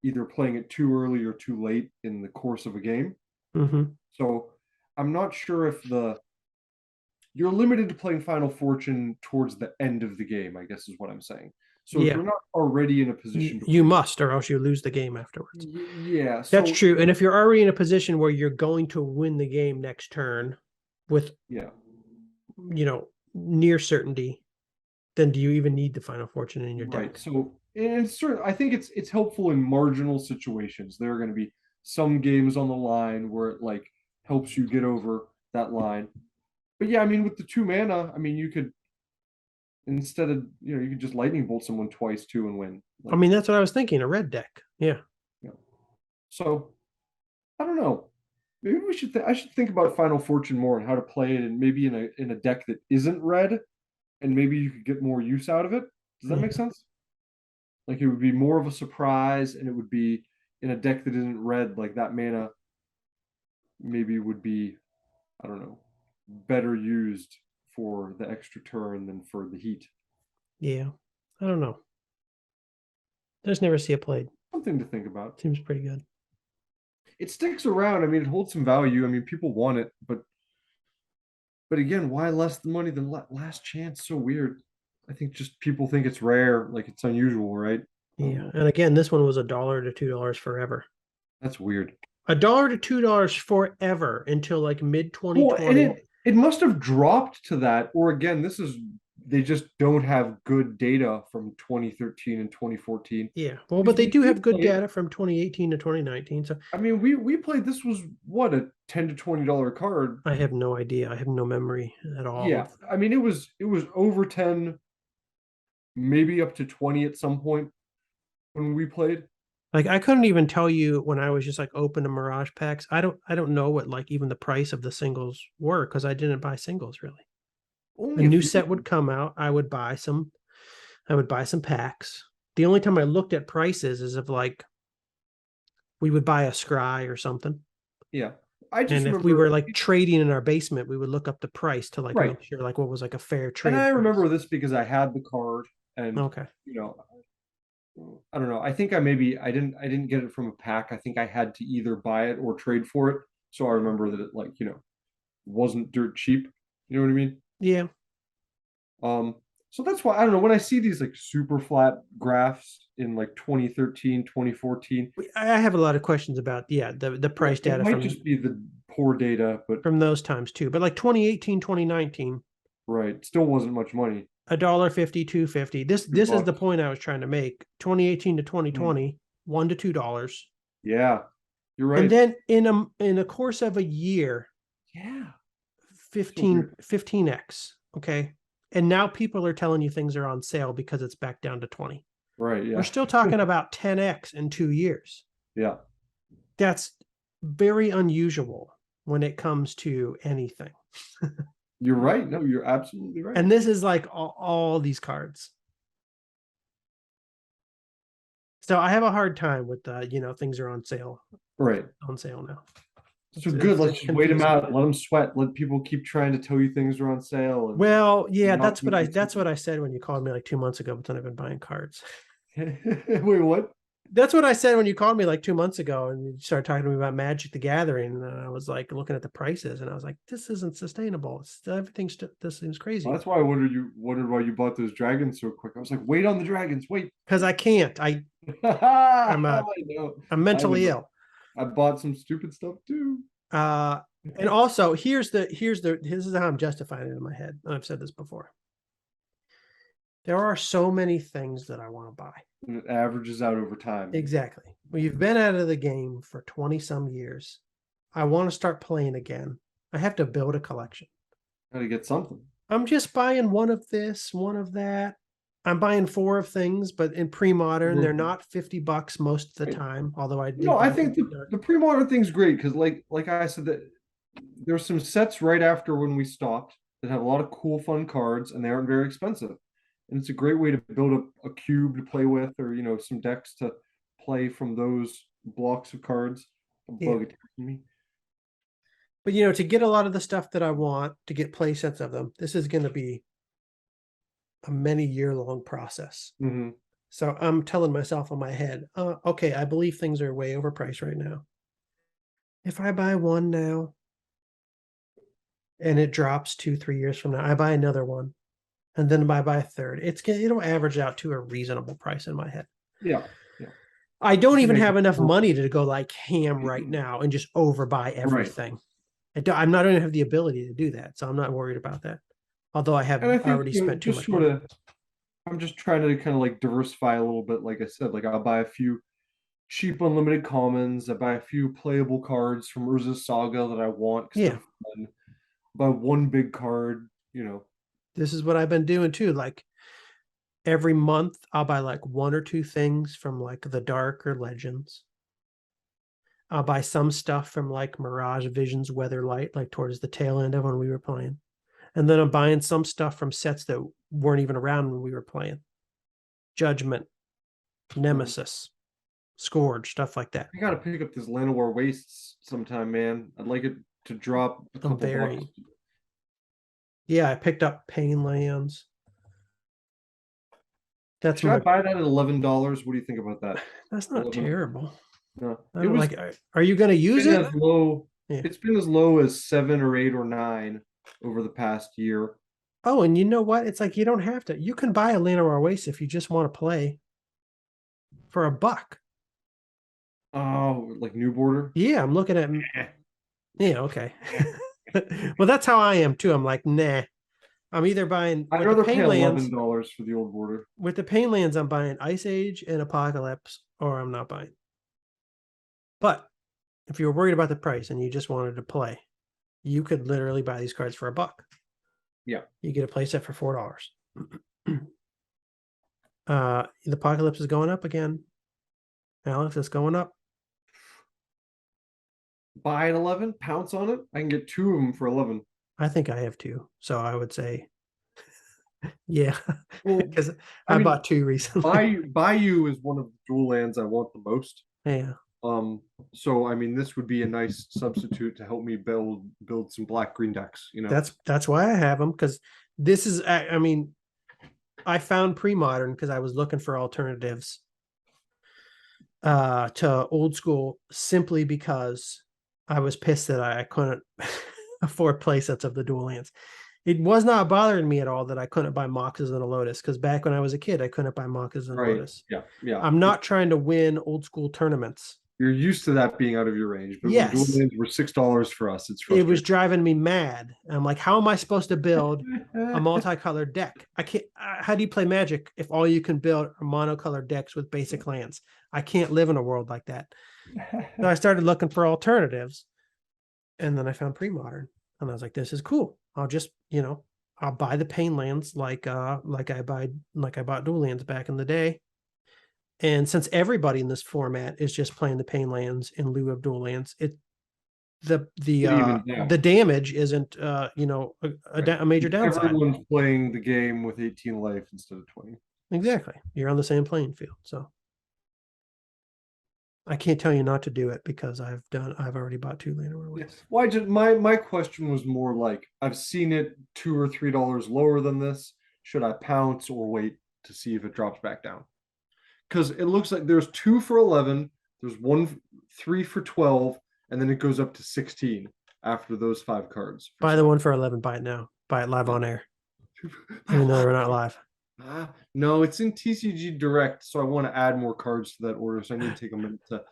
[SPEAKER 2] either playing it too early or too late in the course of a game.
[SPEAKER 1] Mm-hmm.
[SPEAKER 2] So I'm not sure if the you're limited to playing Final Fortune towards the end of the game, I guess is what I'm saying. So if
[SPEAKER 1] Yeah.
[SPEAKER 2] you're not already in a position to
[SPEAKER 1] You
[SPEAKER 2] play,
[SPEAKER 1] must, or else you lose the game afterwards.
[SPEAKER 2] yeah.
[SPEAKER 1] That's
[SPEAKER 2] So
[SPEAKER 1] true. And if you're already in a position where you're going to win the game next turn with,
[SPEAKER 2] yeah,
[SPEAKER 1] near certainty, then do you even need the Final Fortune in your
[SPEAKER 2] right.
[SPEAKER 1] deck?
[SPEAKER 2] So and certain, I think it's helpful in marginal situations. There are going to be some games on the line where it like helps you get over that line. But yeah, I mean, with the 2 mana, I mean, you could instead of you could just lightning bolt someone twice too and win.
[SPEAKER 1] I
[SPEAKER 2] Like,
[SPEAKER 1] mean, that's what I was thinking, a red deck. Yeah.
[SPEAKER 2] you know. So I don't know. Maybe we should. I should think about Final Fortune more and how to play it, and maybe in a deck that isn't red, and maybe you could get more use out of it. Does that
[SPEAKER 1] Yeah.
[SPEAKER 2] make sense? Like it would be more of a surprise, and it would be in a deck that isn't red. Like that mana maybe would be, I don't know, better used for the extra turn than for the heat.
[SPEAKER 1] Yeah. I don't know. Just never see it played.
[SPEAKER 2] Something to think about.
[SPEAKER 1] Seems pretty good.
[SPEAKER 2] It sticks around. I mean, it holds some value. I mean, people want it, but again, why less the money than last chance? So weird. I think just people think it's rare, like it's unusual, right? I don't
[SPEAKER 1] Yeah.
[SPEAKER 2] know.
[SPEAKER 1] And again, this one was $1 to $2 forever.
[SPEAKER 2] That's weird.
[SPEAKER 1] $1 to $2 forever until like mid
[SPEAKER 2] Well, and
[SPEAKER 1] 2020.
[SPEAKER 2] it must have dropped to that, or again, this is they just don't have good data from 2013 and 2014.
[SPEAKER 1] Yeah. Well, but
[SPEAKER 2] Because
[SPEAKER 1] they
[SPEAKER 2] when
[SPEAKER 1] do
[SPEAKER 2] we
[SPEAKER 1] have good
[SPEAKER 2] played,
[SPEAKER 1] data from 2018 to 2019. So
[SPEAKER 2] I mean, we played this was what a $10 to $20 card.
[SPEAKER 1] I have no idea. I have no memory at all
[SPEAKER 2] Yeah,
[SPEAKER 1] of.
[SPEAKER 2] I mean it was over 10, maybe up to 20 at some point when we played.
[SPEAKER 1] Like I couldn't even tell you when I was just like open to Mirage packs. I don't know what like even the price of the singles were because I didn't buy singles really. A
[SPEAKER 2] Only a
[SPEAKER 1] new
[SPEAKER 2] few.
[SPEAKER 1] set would come out, I would buy some. I would buy some packs. The only time I looked at prices is if like we would buy a scry or something.
[SPEAKER 2] Yeah, I just
[SPEAKER 1] And if we
[SPEAKER 2] remember
[SPEAKER 1] were like trading in our basement, we would look up the price to like
[SPEAKER 2] right,
[SPEAKER 1] make sure like what was like a fair
[SPEAKER 2] and
[SPEAKER 1] trade
[SPEAKER 2] I
[SPEAKER 1] price.
[SPEAKER 2] remember this because I had the card, and
[SPEAKER 1] Okay.
[SPEAKER 2] you know, I don't know. I think I didn't get it from a pack. I think I had to either buy it or trade for it. So I remember that it like wasn't dirt cheap. You know what I mean?
[SPEAKER 1] Yeah.
[SPEAKER 2] So that's why I don't know when I see these like super flat graphs in like 2013, 2014.
[SPEAKER 1] I have a lot of questions about the
[SPEAKER 2] Yeah,
[SPEAKER 1] price
[SPEAKER 2] it
[SPEAKER 1] data
[SPEAKER 2] might just be the poor data, but
[SPEAKER 1] from those times too. But like 2018, 2019,
[SPEAKER 2] right, still wasn't much money.
[SPEAKER 1] $1.50, $2.50. This
[SPEAKER 2] Two
[SPEAKER 1] this is the
[SPEAKER 2] bucks.
[SPEAKER 1] point I was trying to make. 2018 to
[SPEAKER 2] Hmm.
[SPEAKER 1] 2020, $1 to $2.
[SPEAKER 2] Yeah, you're
[SPEAKER 1] And
[SPEAKER 2] right.
[SPEAKER 1] then in a course of a year,
[SPEAKER 2] Yeah, so
[SPEAKER 1] 15
[SPEAKER 2] weird.
[SPEAKER 1] 15x. Okay. And now people are telling you things are on sale because it's back down to 20.
[SPEAKER 2] Right,
[SPEAKER 1] We're
[SPEAKER 2] yeah.
[SPEAKER 1] still talking about 10x in 2 years.
[SPEAKER 2] Yeah.
[SPEAKER 1] That's very unusual when it comes to anything.
[SPEAKER 2] You're right. No, you're absolutely right.
[SPEAKER 1] And this is like all these cards. So I have a hard time with things are
[SPEAKER 2] Right.
[SPEAKER 1] on sale now.
[SPEAKER 2] So good.
[SPEAKER 1] It's,
[SPEAKER 2] Let's
[SPEAKER 1] it's
[SPEAKER 2] just wait them
[SPEAKER 1] confusing.
[SPEAKER 2] out. Let them sweat. Let people keep trying to tell you things are on sale and
[SPEAKER 1] Well, yeah,
[SPEAKER 2] not
[SPEAKER 1] that's what
[SPEAKER 2] make
[SPEAKER 1] I that's what
[SPEAKER 2] decisions.
[SPEAKER 1] I said when you called me like 2 months ago, but then I've been buying cards.
[SPEAKER 2] Wait, what?
[SPEAKER 1] That's what I said when you called me like 2 months ago and you started talking to me about Magic the Gathering. And I was like looking at the prices and I was like, this isn't sustainable. This seems
[SPEAKER 2] Well,
[SPEAKER 1] crazy.
[SPEAKER 2] that's why I wondered why you bought those dragons so quick. I was like, wait on the dragons. Wait.
[SPEAKER 1] Because I can't.
[SPEAKER 2] I
[SPEAKER 1] I'm
[SPEAKER 2] know.
[SPEAKER 1] I'm
[SPEAKER 2] I
[SPEAKER 1] mentally
[SPEAKER 2] know.
[SPEAKER 1] ill.
[SPEAKER 2] I bought some stupid stuff too.
[SPEAKER 1] Uh and also this is how I'm justifying it in my head. I've said this before. There are so many things that I want to buy.
[SPEAKER 2] And it averages out over time.
[SPEAKER 1] Exactly. We've been out of the game for 20 some years. I want to start playing again. I have to build a collection.
[SPEAKER 2] Got to get something.
[SPEAKER 1] I'm just buying one of this, one of that. I'm buying 4 of things, but in pre-modern, they're not $50 most of the time. Although I did
[SPEAKER 2] No, I
[SPEAKER 1] buy
[SPEAKER 2] think the pre-modern thing's great because, like I said, that there's some sets right after when we stopped that have a lot of cool, fun cards, and they aren't very expensive. And it's a great way to build a cube to play with, or some decks to play from those blocks of cards. A bug attacking me.
[SPEAKER 1] But to get a lot of the stuff that I want, to get play sets of them, this is going to be a many year long process.
[SPEAKER 2] Mm-hmm.
[SPEAKER 1] So I'm telling myself in my head, okay, I believe things are way overpriced right now. If I buy one now and it drops 2-3 years from now, I buy another one, and then I buy a third. It'll average out to a reasonable price in my head.
[SPEAKER 2] Yeah.
[SPEAKER 1] I don't even have enough money to go like ham right now and just overbuy everything. Right. I'm not going to have the ability to do that, so I'm not worried about that. Although I have already spent too much money.
[SPEAKER 2] I'm just trying to kind of like diversify a little bit. Like I said, like I'll buy a few cheap unlimited commons. I buy a few playable cards from Urza's Saga that I want.
[SPEAKER 1] Yeah.
[SPEAKER 2] Buy one big card.
[SPEAKER 1] This is what I've been doing too. Like every month, I'll buy like 1 or 2 things from like the Dark or Legends. I'll buy some stuff from like Mirage, Visions, Weatherlight, like towards the tail end of when we were playing. And then I'm buying some stuff from sets that weren't even around when we were playing. Judgment, Nemesis, Scourge, stuff like that.
[SPEAKER 2] I gotta pick up this Llanowar Wastes sometime, man. I'd like it to drop a couple bucks.
[SPEAKER 1] Yeah, I picked up Painlands.
[SPEAKER 2] Should I buy that at $11? What do you think about that?
[SPEAKER 1] That's not terrible.
[SPEAKER 2] No,
[SPEAKER 1] it was like. Are you going to use it?
[SPEAKER 2] It's been as low as 7 or 8 or 9 over the past year.
[SPEAKER 1] Oh, and you know what? It's like you don't have to. You can buy a Llanowar Waste if you just want to play for $1.
[SPEAKER 2] Oh, like New Border?
[SPEAKER 1] Yeah, I'm looking at. Yeah, okay. Well, that's how I am too. I'm like, nah. I'm either buying.
[SPEAKER 2] I'd rather pay $11 for the Old Border.
[SPEAKER 1] With the Painlands, I'm buying Ice Age and Apocalypse, or I'm not buying. But if you were worried about the price and you just wanted to play, you could literally buy these cards for $1.
[SPEAKER 2] Yeah.
[SPEAKER 1] You get a playset for $4. The Apocalypse is going up again. Alex, it's going up.
[SPEAKER 2] Buy at 11, pounce on it. I can get 2 of them for 11.
[SPEAKER 1] I think I have 2, so I would say, yeah, because I bought 2 recently.
[SPEAKER 2] Bayou is one of the dual lands I want the most.
[SPEAKER 1] Yeah.
[SPEAKER 2] So I mean, this would be a nice substitute to help me build some black-green decks.
[SPEAKER 1] That's why I have them, because this is. I mean, I found pre-modern because I was looking for alternatives to old school, simply because I was pissed that I couldn't afford playsets of the dual lands. It was not bothering me at all that I couldn't buy Moxes and a Lotus, because back when I was a kid, I couldn't buy Moxes and a Lotus.
[SPEAKER 2] Yeah.
[SPEAKER 1] I'm not trying to win old school tournaments.
[SPEAKER 2] You're used to that being out of your range, but when dual lands were $6 for us,
[SPEAKER 1] it was driving me mad. I'm like, how am I supposed to build a multicolored deck? I can't. How do you play Magic if all you can build are monocolored decks with basic lands? I can't live in a world like that. So I started looking for alternatives, and then I found pre-modern, and I was like, this is cool. I'll just, I'll buy the Painlands like I bought dual lands back in the day. And since everybody in this format is just playing the Painlands in lieu of dual lands, the damage isn't a major downside.
[SPEAKER 2] Everyone's playing the game with 18 life instead of 20.
[SPEAKER 1] Exactly. You're on the same playing field. So I can't tell you not to do it, because I've already bought 2 Llanowar Wastes.
[SPEAKER 2] Well, my question was more like, I've seen it $2 or $3 lower than this. Should I pounce or wait to see if it drops back down? Because it looks like there's 2 for 11, there's 3 for 12, and then it goes up to 16 after those 5 cards.
[SPEAKER 1] Buy the 1 for 11. Buy it now. Buy it live on air. Even though we're not live.
[SPEAKER 2] No, it's in TCG Direct, so I want to add more cards to that order, so I need to take a minute to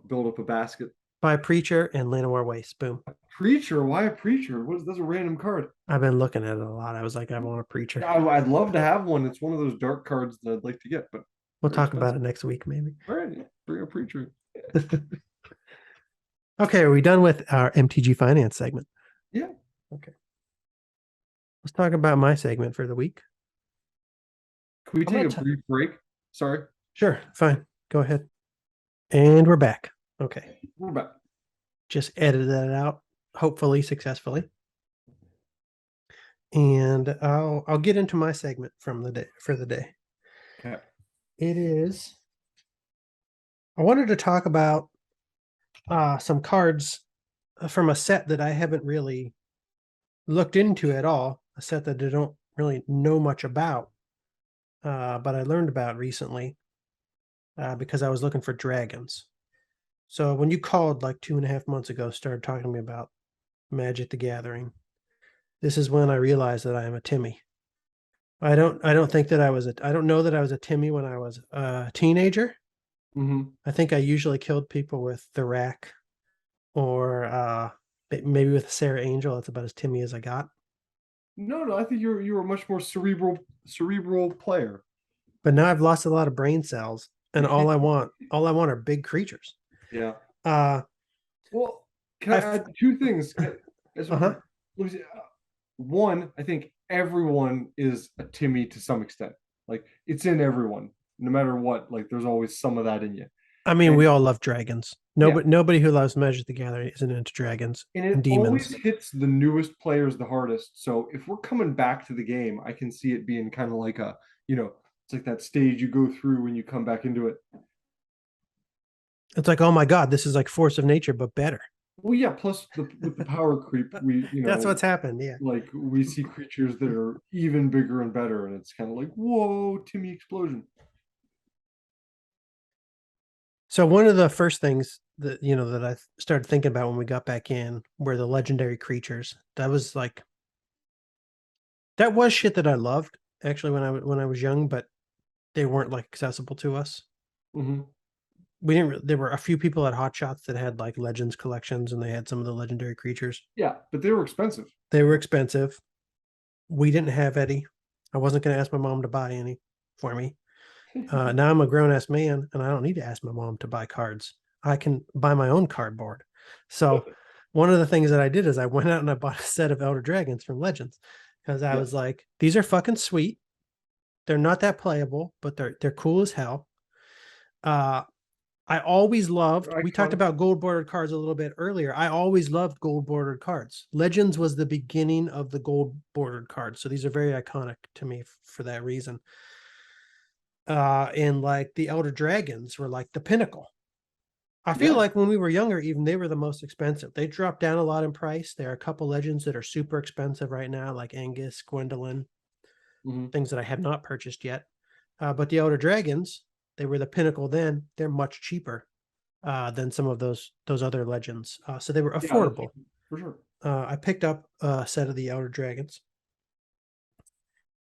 [SPEAKER 2] build up a basket.
[SPEAKER 1] Buy Preacher and Llanowar Waste. Boom.
[SPEAKER 2] Preacher? Why a Preacher? That's a random card.
[SPEAKER 1] I've been looking at it a lot. I was like, I want a Preacher.
[SPEAKER 2] I'd love to have one. It's one of those dark cards that I'd like to get, but
[SPEAKER 1] we'll talk about it next week, maybe.
[SPEAKER 2] All right, bring a Preacher.
[SPEAKER 1] Okay, are we done with our MTG Finance segment?
[SPEAKER 2] Yeah.
[SPEAKER 1] Okay. Let's talk about my segment for the week.
[SPEAKER 2] Can we
[SPEAKER 1] I'm
[SPEAKER 2] take
[SPEAKER 1] gonna
[SPEAKER 2] a brief break? Sorry,
[SPEAKER 1] Sure, fine. Go ahead. And we're back. Okay.
[SPEAKER 2] we're back.
[SPEAKER 1] Just edited that out, hopefully successfully. And I'll get into my segment from the day for the day.
[SPEAKER 2] Okay.
[SPEAKER 1] It is I wanted to talk about some cards from a set that I haven't really looked into at all, a set that I don't really know much about, but I learned about recently because I was looking for dragons. So when you called like 2.5 months ago, started talking to me about Magic the Gathering, this is when I realized that I am a Timmy. I don't think that I don't know that I was a Timmy when I was a teenager.
[SPEAKER 2] Mm-hmm.
[SPEAKER 1] I think I usually killed people with the rack or maybe with Sarah Angel. That's about as Timmy as I got.
[SPEAKER 2] No, I think you're a much more cerebral player.
[SPEAKER 1] But now I've lost a lot of brain cells, and all I want are big creatures.
[SPEAKER 2] Yeah.
[SPEAKER 1] Uh,
[SPEAKER 2] Well, can I
[SPEAKER 1] I
[SPEAKER 2] add two things? As
[SPEAKER 1] uh huh.
[SPEAKER 2] let me see. One, I think everyone is a Timmy to some extent. Like it's in everyone, no matter what. Like there's always some of that in you.
[SPEAKER 1] I mean, we
[SPEAKER 2] And
[SPEAKER 1] all love dragons.
[SPEAKER 2] yeah,
[SPEAKER 1] Nobody who loves Magic the Gathering isn't into dragons
[SPEAKER 2] and
[SPEAKER 1] and
[SPEAKER 2] it
[SPEAKER 1] demons.
[SPEAKER 2] always hits the newest players the hardest. So if we're coming back to the game, I can see it being kind of like it's like that stage you go through when you come back into it.
[SPEAKER 1] It's like, oh my god, this is like Force of Nature, but better.
[SPEAKER 2] Well, yeah, plus with the power creep,
[SPEAKER 1] That's what's happened. Yeah.
[SPEAKER 2] like we see creatures that are even bigger and better, and it's kind of like, whoa, Timmy explosion.
[SPEAKER 1] So one of the first things that I started thinking about when we got back in were the legendary creatures. That was shit that I loved actually when I was young, but they weren't like accessible to us.
[SPEAKER 2] Hmm.
[SPEAKER 1] We didn't. There were a few people at Hot Shots that had like Legends collections, and they had some of the legendary creatures.
[SPEAKER 2] Yeah, but they were expensive.
[SPEAKER 1] They were expensive. We didn't have any. I wasn't going to ask my mom to buy any for me. Now I'm a grown ass man, and I don't need to ask my mom to buy cards. I can buy my own cardboard. So one of the things that I did is I went out and I bought a set of Elder Dragons from Legends because I
[SPEAKER 2] Yeah,
[SPEAKER 1] was like, these are fucking sweet. They're not that playable, but they're cool as hell. Uh, I always loved.
[SPEAKER 2] they're
[SPEAKER 1] We talked
[SPEAKER 2] iconic.
[SPEAKER 1] about gold bordered cards a little bit earlier. I always loved gold bordered cards. Legends was the beginning of the gold bordered cards, so these are very iconic to me for that reason. And like the Elder Dragons were like the pinnacle. I feel
[SPEAKER 2] Yeah.
[SPEAKER 1] like when we were younger, even they were the most expensive. They dropped down a lot in price. There are a couple legends that are super expensive right now, like Angus, Gwendolyn,
[SPEAKER 2] Hmm.
[SPEAKER 1] things that I have not purchased yet. But the Elder Dragons, they were the pinnacle then. They're much cheaper than some of those other legends. So they were
[SPEAKER 2] Yeah, that's
[SPEAKER 1] affordable.
[SPEAKER 2] for sure.
[SPEAKER 1] I picked up a set of the Elder Dragons.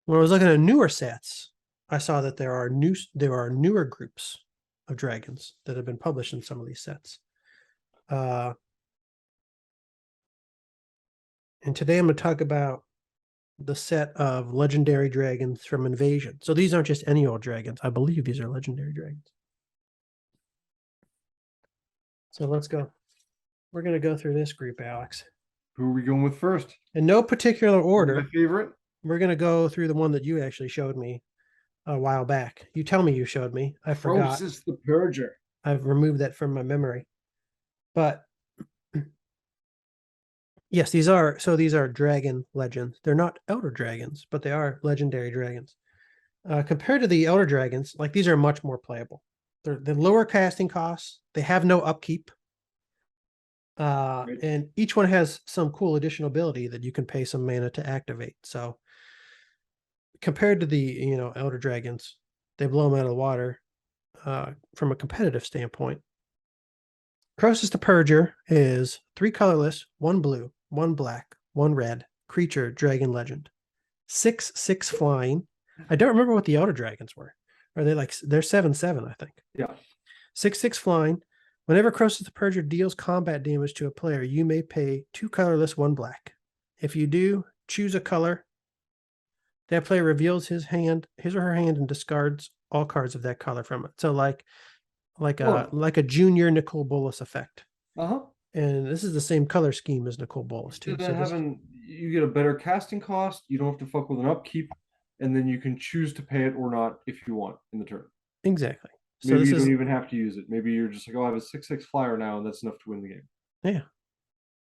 [SPEAKER 1] When I was looking at newer sets, I saw that there are newer groups of dragons that have been published in some of these sets. And today I'm going to talk about the set of legendary dragons from Invasion. So these aren't just any old dragons. I believe these are legendary dragons. So let's go. We're going to go through this group, Alex.
[SPEAKER 2] Who are we going with first?
[SPEAKER 1] In no particular
[SPEAKER 2] My
[SPEAKER 1] order,
[SPEAKER 2] favorite.
[SPEAKER 1] we're going to go through the one that you actually showed me a while back. You tell me you showed me. I forgot.
[SPEAKER 2] Croesus the Purger.
[SPEAKER 1] I've removed that from my memory. But yes, these are dragon legends. They're not elder dragons, but they are legendary dragons. Compared to the elder dragons, like these are much more playable. They're lower casting costs. They have no upkeep.
[SPEAKER 2] Right.
[SPEAKER 1] And each one has some cool additional ability that you can pay some mana to activate. So compared to the elder dragons, they blow them out of the water from a competitive standpoint. Croesus the Purger is 3 colorless, 1 blue, 1 black, 1 red, creature, dragon legend. 6/6 flying. I don't remember what the elder dragons were. Are they like they're 7/7, I think.
[SPEAKER 2] Yeah.
[SPEAKER 1] 6/6 flying. Whenever Croesus the Purger deals combat damage to a player, you may pay 2 colorless, 1 black. If you do, choose a color. That player reveals his or her hand, and discards all cards of that color from it. So like a junior Nicole Bolas effect.
[SPEAKER 2] Uh-huh.
[SPEAKER 1] And this is the same color scheme as Nicole Bolas too.
[SPEAKER 2] Instead
[SPEAKER 1] So
[SPEAKER 2] of
[SPEAKER 1] this
[SPEAKER 2] having you get a better casting cost, you don't have to fuck with an upkeep. and then you can choose to pay it or not if you want in the turn.
[SPEAKER 1] Exactly. So
[SPEAKER 2] Maybe
[SPEAKER 1] this
[SPEAKER 2] you don't
[SPEAKER 1] is,
[SPEAKER 2] even have to use it. Maybe you're just like, oh, I have a 6/6 flyer now, and that's enough to win the game.
[SPEAKER 1] yeah.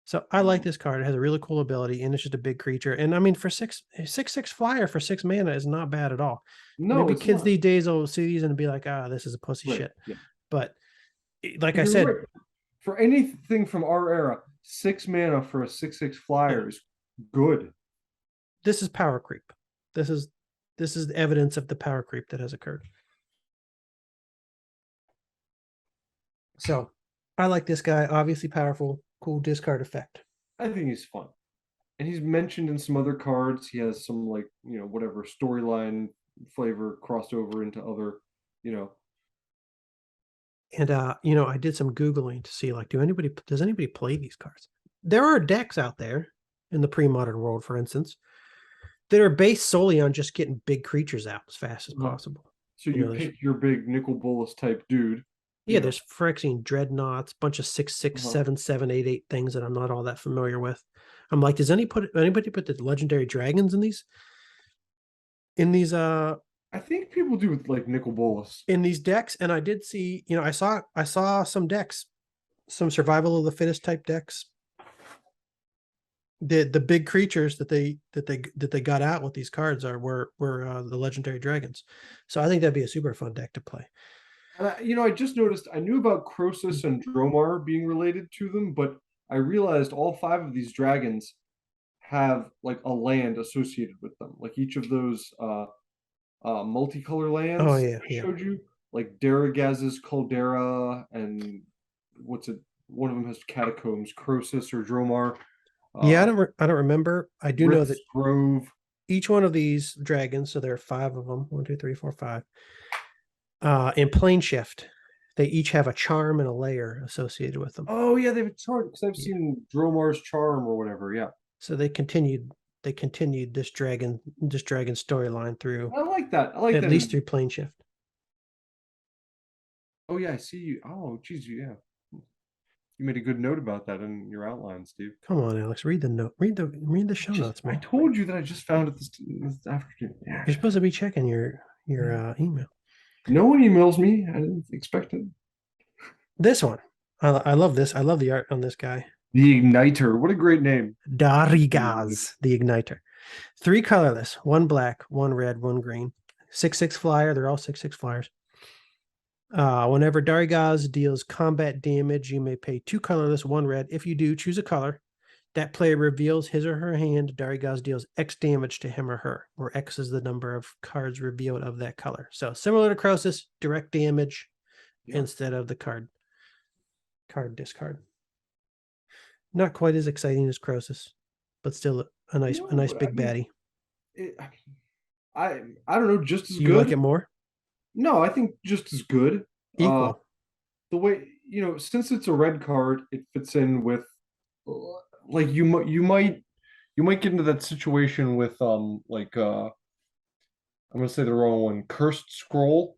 [SPEAKER 1] So I like this card. It has a really cool ability, and it's just a big creature. And I mean, for 6/6 flyer for 6 mana is not bad at all.
[SPEAKER 2] No,
[SPEAKER 1] Maybe
[SPEAKER 2] it's
[SPEAKER 1] kids
[SPEAKER 2] not.
[SPEAKER 1] these days will see these and be like, ah, this is a pussy
[SPEAKER 2] Right.
[SPEAKER 1] shit.
[SPEAKER 2] Yeah.
[SPEAKER 1] But like
[SPEAKER 2] But
[SPEAKER 1] I
[SPEAKER 2] you're
[SPEAKER 1] said,
[SPEAKER 2] right. For anything from our era, 6 mana for a 6/6 flyer is good.
[SPEAKER 1] this is power creep. This is evidence of the power creep that has occurred. So I like this guy. Obviously powerful, cool discard effect.
[SPEAKER 2] I think he's fun. And he's mentioned in some other cards. He has some like, whatever storyline flavor crossed over into other, you know.
[SPEAKER 1] And I did some Googling to see like, does anybody play these cards? There are decks out there in the pre-modern world, for instance, that are based solely on just getting big creatures out as fast as possible.
[SPEAKER 2] So you pick your big nicol bolas type dude.
[SPEAKER 1] Yeah, there's Phyrexian dreadnoughts, bunch of 6/6, 7/7, 8/8 things that I'm not all that familiar with. I'm like, does anybody put the legendary dragons in these?
[SPEAKER 2] I think people do with like nicol bolas
[SPEAKER 1] in these decks, and I did see, I saw some decks, some survival of the fittest type decks. The big creatures that they got out with these cards were the legendary dragons. So I think that'd be a super fun deck to play.
[SPEAKER 2] I just noticed I knew about Crosus and Dromar being related to them, but I realized all 5 of these dragons have like a land associated with them. Like each of those multicolor lands
[SPEAKER 1] Yeah,
[SPEAKER 2] I showed you, like Daragaz's Caldera, and what's it? One of them has catacombs, Crosus or Dromar.
[SPEAKER 1] I don't remember. I do know that
[SPEAKER 2] Grove.
[SPEAKER 1] Each one of these dragons, so there are 5 of them, 1, 2, 3, 4, 5. In plane shift, they each have a charm and a layer associated with them.
[SPEAKER 2] Oh yeah, they have a charm because I've seen Dromar's charm or whatever. Yeah.
[SPEAKER 1] So they continued this dragon storyline through.
[SPEAKER 2] I like that. I like
[SPEAKER 1] at
[SPEAKER 2] that.
[SPEAKER 1] least through plane shift.
[SPEAKER 2] Oh yeah, I see you. Oh geez, yeah. You made a good note about that in your outline, Steve.
[SPEAKER 1] Come on, Alex, read the note. Read the show notes, man.
[SPEAKER 2] I told you that I just found it this afternoon. Yeah.
[SPEAKER 1] You're supposed to be checking your email.
[SPEAKER 2] No one emails me. I didn't expect it.
[SPEAKER 1] This one, I love this. I love the art on this guy.
[SPEAKER 2] The Igniter. What a great name.
[SPEAKER 1] Darigaz, the Igniter. 3 colorless, 1 black, 1 red, 1 green. 6/6 flyer. They're all 6/6 flyers. Whenever Darigaz deals combat damage, you may pay 2 colorless, 1 red. If you do, choose a color. That player reveals his or her hand. Darigaz deals X damage to him or her, where X is the number of cards revealed of that color. So similar to Crosus, direct damage instead of the card discard. Not quite as exciting as Crosus, but still a nice big baddie.
[SPEAKER 2] I don't know, just as
[SPEAKER 1] you
[SPEAKER 2] good.
[SPEAKER 1] You like it more?
[SPEAKER 2] No, I think just as good.
[SPEAKER 1] Equal.
[SPEAKER 2] The way, since it's a red card, it fits in with like you might get into that situation with like I'm gonna say the wrong one, cursed scroll,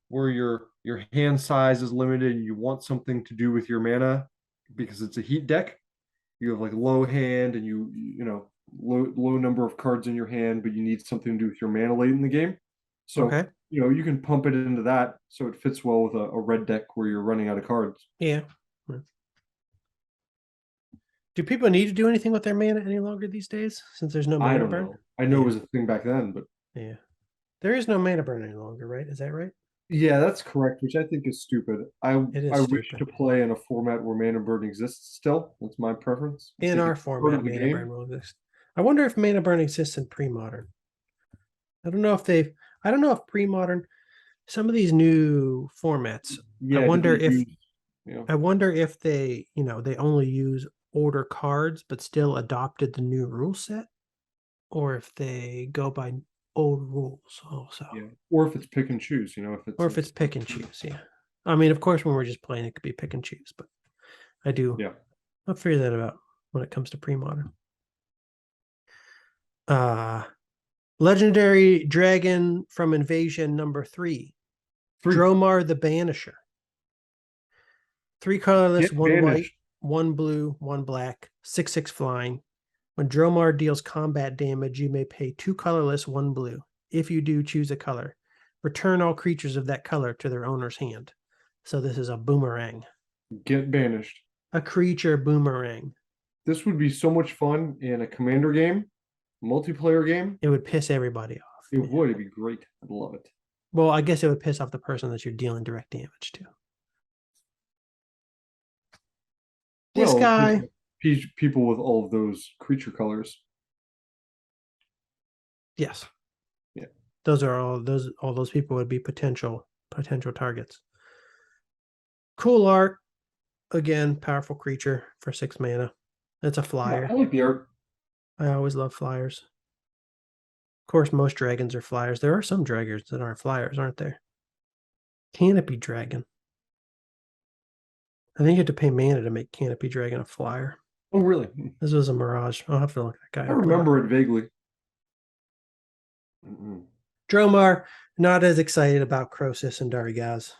[SPEAKER 2] where your hand size is limited and you want something to do with your mana because it's a heat deck. You have like low hand and low number of cards in your hand, but you need something to do with your mana late in the game. So you can pump it into that so it fits well with a red deck where you're running out of cards.
[SPEAKER 1] Yeah. Do people need to do anything with their mana any longer these days since there's no mana burn?
[SPEAKER 2] I know it was a thing back then, but
[SPEAKER 1] yeah, there is no mana burn any longer, right? Is that right?
[SPEAKER 2] Yeah, that's correct, which I think is stupid. I wish to play in a format where mana burn exists still. That's my preference.
[SPEAKER 1] In our format, mana burn will exist. I wonder if mana burn exists in pre-modern. I don't know if pre-modern, some of these new formats.
[SPEAKER 2] Yeah,
[SPEAKER 1] I wonder if they, they only use order cards but still adopted the new rule set, or if they go by old rules also.
[SPEAKER 2] Yeah. Or if it's pick and choose,
[SPEAKER 1] if it's pick and choose, yeah. I mean, of course, when we're just playing, it could be pick and choose, but I'll figure that out when it comes to pre-modern. Legendary dragon from Invasion number 3. Dromar the Banisher. 3 colorless, 1 white, 1 blue, 1 black, 6/6 flying. When Dromar deals combat damage, you may pay 2 colorless, 1 blue. If you do, choose a color. Return all creatures of that color to their owner's hand. So this is a boomerang.
[SPEAKER 2] Get banished.
[SPEAKER 1] A creature boomerang.
[SPEAKER 2] This would be so much fun in a commander game, multiplayer game.
[SPEAKER 1] It would piss everybody off.
[SPEAKER 2] It would. It'd be great. I'd love it.
[SPEAKER 1] Well, I guess it would piss off the person that you're dealing direct damage to. This guy.
[SPEAKER 2] People with all of those creature colors.
[SPEAKER 1] Yes.
[SPEAKER 2] Yeah.
[SPEAKER 1] Those are all those people would be potential targets. Cool art. Again, powerful creature for 6 mana. It's a flyer.
[SPEAKER 2] Yeah, I like the art.
[SPEAKER 1] I always love flyers. Of course, most dragons are flyers. There are some dragons that aren't flyers, aren't there? Canopy Dragon. I think you have to pay mana to make Canopy Dragon a flyer.
[SPEAKER 2] Oh, really?
[SPEAKER 1] This was a mirage. I'll have to look at that guy.
[SPEAKER 2] I remember it vaguely.
[SPEAKER 1] Dromar, not as excited about Crosis and Darigaz.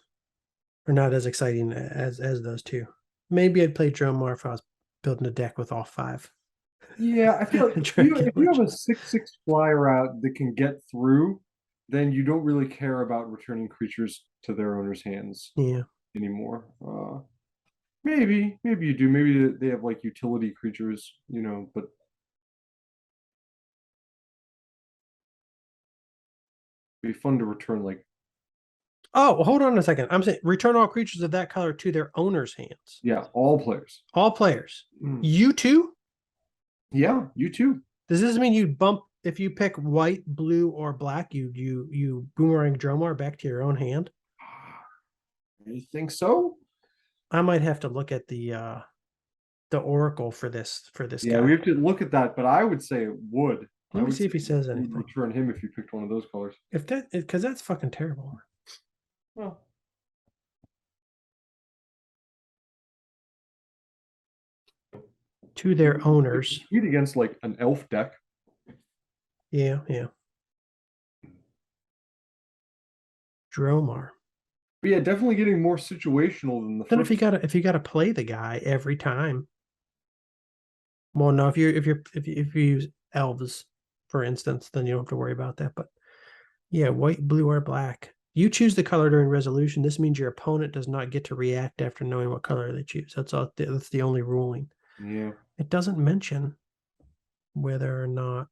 [SPEAKER 1] Or not as exciting as those two. Maybe I'd play Dromar if I was building a deck with all 5.
[SPEAKER 2] Yeah, I feel like if you have a 6/6 flyer out that can get through, then you don't really care about returning creatures to their owner's hands anymore. Maybe you do. Maybe they have like utility creatures, but it'd be fun to return like.
[SPEAKER 1] Oh, hold on a second. I'm saying return all creatures of that color to their owner's hands.
[SPEAKER 2] Yeah, all players.
[SPEAKER 1] All players. You too?
[SPEAKER 2] Yeah, you too.
[SPEAKER 1] Does this mean you bump if you pick white, blue, or black? You boomerang Dromar back to your own hand?
[SPEAKER 2] You think so?
[SPEAKER 1] I might have to look at the oracle for this guy.
[SPEAKER 2] Yeah, we have to look at that, but I would say it would.
[SPEAKER 1] Let me see if he says anything.
[SPEAKER 2] Return him if you picked one of those colors.
[SPEAKER 1] Because that's fucking terrible.
[SPEAKER 2] Well,
[SPEAKER 1] to their owners.
[SPEAKER 2] Compete against like an elf deck.
[SPEAKER 1] Yeah. Dromar.
[SPEAKER 2] But yeah, definitely getting more situational than the.
[SPEAKER 1] Then if you gotta play the guy every time. Well, no, if you use elves, for instance, then you don't have to worry about that. But yeah, white, blue, or black. You choose the color during resolution. This means your opponent does not get to react after knowing what color they choose. That's the only ruling.
[SPEAKER 2] Yeah.
[SPEAKER 1] It doesn't mention whether or not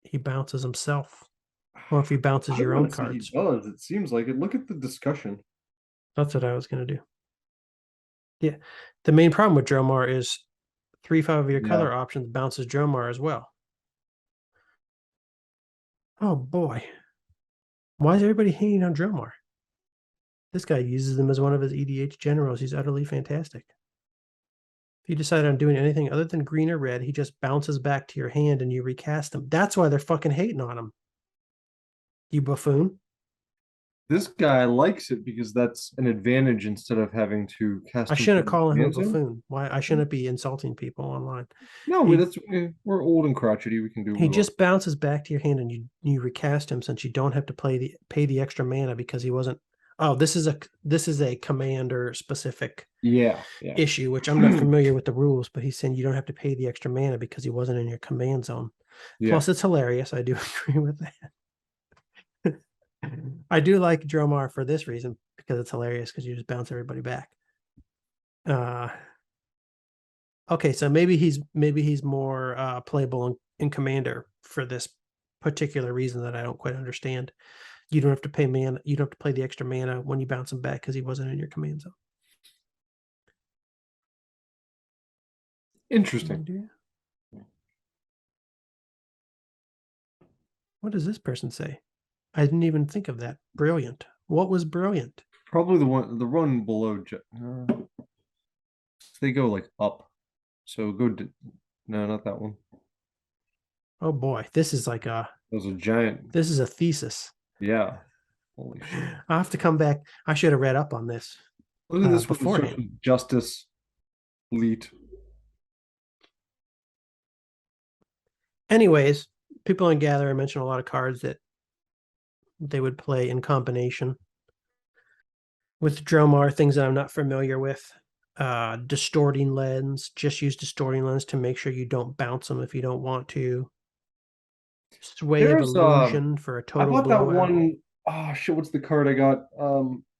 [SPEAKER 1] he bounces himself, or if he bounces your own cards.
[SPEAKER 2] He does. It seems like it. Look at the discussion.
[SPEAKER 1] That's what I was going to do. Yeah, the main problem with Dromar is 3/5 of your color options bounces Dromar as well. Oh boy. Why is everybody hating on Dromar? This guy uses them as one of his EDH generals. He's utterly fantastic. If you decide on doing anything other than green or red, he just bounces back to your hand and you recast him. That's why they're fucking hating on him. You buffoon.
[SPEAKER 2] This guy likes it because that's an advantage instead of having to cast.
[SPEAKER 1] I shouldn't call him a buffoon. Why? I shouldn't be insulting people online.
[SPEAKER 2] No, we're old and crotchety. We can do.
[SPEAKER 1] He just bounces back to your hand and you recast him since you don't have to pay the extra mana because he wasn't. Oh, this is a commander specific issue, which I'm not familiar with the rules, but he's saying you don't have to pay the extra mana because he wasn't in your command zone. Plus, it's hilarious. I do agree with that. I do like Dromar for this reason because it's hilarious because you just bounce everybody back. Okay, so maybe he's more playable in Commander for this particular reason that I don't quite understand. You don't have to pay mana. You don't have to play the extra mana when you bounce him back because he wasn't in your command zone.
[SPEAKER 2] Interesting.
[SPEAKER 1] What does this person say? I didn't even think of that. Brilliant. What was brilliant?
[SPEAKER 2] Probably the run below. They go like up. So no, not that one.
[SPEAKER 1] Oh boy, this is like a.
[SPEAKER 2] It was a giant.
[SPEAKER 1] This is a thesis.
[SPEAKER 2] Yeah. Holy shit.
[SPEAKER 1] I have to come back. I should have read up on this.
[SPEAKER 2] Look at this beforehand. Justice Elite.
[SPEAKER 1] Anyways, people in Gather mentioned a lot of cards that they would play in combination with Dromar, things that I'm not familiar with. distorting lens. Just use distorting lens to make sure you don't bounce them if you don't want to. Sway of
[SPEAKER 2] There's
[SPEAKER 1] Illusion for a
[SPEAKER 2] I
[SPEAKER 1] total
[SPEAKER 2] bought that
[SPEAKER 1] blowout.
[SPEAKER 2] one. Oh shit, what's the card I got?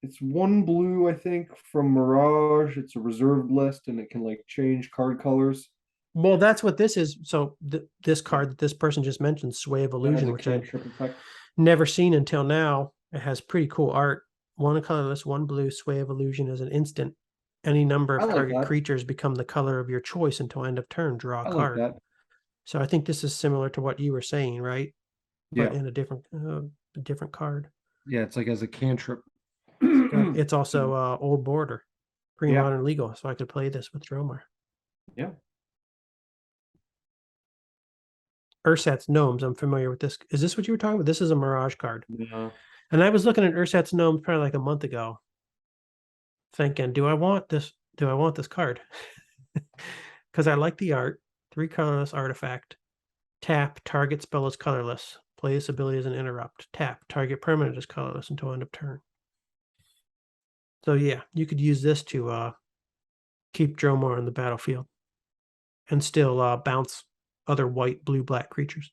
[SPEAKER 2] It's one blue, I think, from Mirage. It's a reserved list and it can like change card colors.
[SPEAKER 1] Well, that's what this is. So this
[SPEAKER 2] Yeah,
[SPEAKER 1] card that this person just mentioned, Sway of
[SPEAKER 2] that has
[SPEAKER 1] Illusion,
[SPEAKER 2] a
[SPEAKER 1] which I'd
[SPEAKER 2] cantrip effect.
[SPEAKER 1] never seen until now. It has pretty cool art. One colorless, one blue. Sway of Illusion is an instant. Any number
[SPEAKER 2] I
[SPEAKER 1] of
[SPEAKER 2] like
[SPEAKER 1] target
[SPEAKER 2] that.
[SPEAKER 1] creatures become the color of your choice until end of turn. Draw a
[SPEAKER 2] I like
[SPEAKER 1] card.
[SPEAKER 2] that.
[SPEAKER 1] So I think this is similar to what you were saying, right? But
[SPEAKER 2] Yeah.
[SPEAKER 1] in a different card.
[SPEAKER 2] Yeah, it's like as a cantrip.
[SPEAKER 1] It's also old border,
[SPEAKER 2] Yeah.
[SPEAKER 1] pre-modern legal, so I could play this with Dromar.
[SPEAKER 2] Yeah.
[SPEAKER 1] Ursat's Gnomes, I'm familiar with this. Is this what you were talking about? This is a Mirage card.
[SPEAKER 2] Yeah.
[SPEAKER 1] And I was looking at Ursat's Gnomes probably like a month ago, thinking, do I want this? Do I want this card? Because I like the art. 3 colorless artifact. Tap, target spell is colorless. Play this ability as an interrupt. Tap, target permanent is colorless until end of turn. So yeah, you could use this to keep Dromar on the battlefield and still bounce other white, blue, black creatures.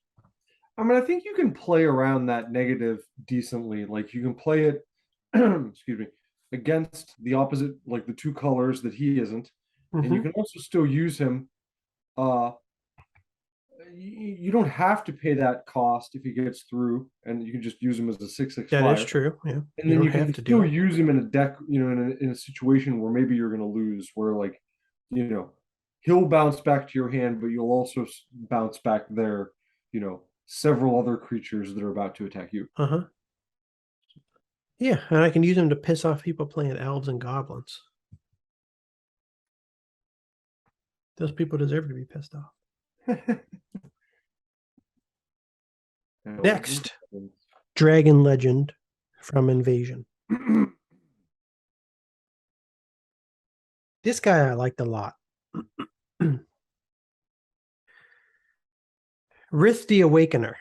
[SPEAKER 2] I mean, I think you can play around that negative decently. Like you can play it, excuse me, against the opposite, like the two colors that he isn't, and you can also still use him. Uh, you don't have to pay that cost if he gets through, and you can just use him as a 6/6
[SPEAKER 1] That is
[SPEAKER 2] flyer.
[SPEAKER 1] true. Yeah,
[SPEAKER 2] And
[SPEAKER 1] you
[SPEAKER 2] then
[SPEAKER 1] don't
[SPEAKER 2] you
[SPEAKER 1] have
[SPEAKER 2] can
[SPEAKER 1] to do
[SPEAKER 2] still
[SPEAKER 1] it.
[SPEAKER 2] use him in a deck, in a situation where maybe you're going to lose, where like, he'll bounce back to your hand, but you'll also bounce back there, several other creatures that are about to attack you.
[SPEAKER 1] Yeah, and I can use him to piss off people playing elves and goblins. Those people deserve to be pissed off. Next, Dragon Legend from Invasion. This guy I liked a lot. Rith the Awakener.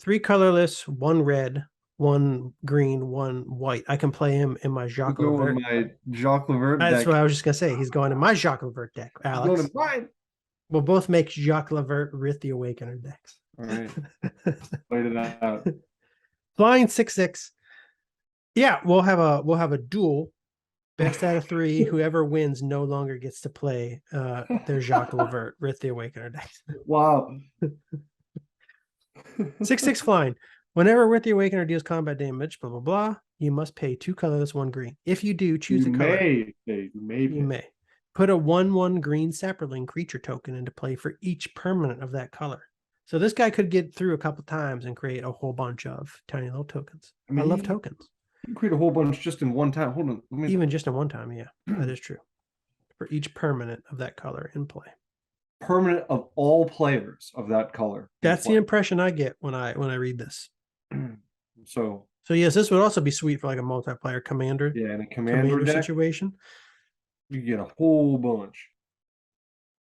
[SPEAKER 1] 3 colorless, 1 red, 1 green, 1 white. I can play him in my Jacques
[SPEAKER 2] Go in
[SPEAKER 1] Levert.
[SPEAKER 2] my Jacques Levert
[SPEAKER 1] That's
[SPEAKER 2] deck.
[SPEAKER 1] what I was just gonna say. He's going in my Jacques Levert deck, Alex.
[SPEAKER 2] Going to mine.
[SPEAKER 1] We'll both make Jacques Levert Rith the Awakener decks.
[SPEAKER 2] All right. Wait it out.
[SPEAKER 1] Flying 6/6. Yeah, we'll have a duel. Best out of 3. Whoever wins no longer gets to play their Jacques Levert Rith the Awakener decks.
[SPEAKER 2] Wow.
[SPEAKER 1] 6/6 flying. Whenever Rith the Awakener deals combat damage, blah blah blah, you must pay 2 colorless, 1 green. If you do, choose a color. You may. Put a 1/1 green sapperling creature token into play for each permanent of that color. So this guy could get through a couple times and create a whole bunch of tiny little tokens. I love tokens.
[SPEAKER 2] You can create a whole bunch just in one time. Hold on.
[SPEAKER 1] Even just in one time, yeah. That is true. For each permanent of that color in play.
[SPEAKER 2] Permanent of all players of that color.
[SPEAKER 1] That's the impression I get when I read this.
[SPEAKER 2] So
[SPEAKER 1] yes, this would also be sweet for like a multiplayer commander.
[SPEAKER 2] Yeah, in a commander deck,
[SPEAKER 1] situation.
[SPEAKER 2] You get a whole bunch.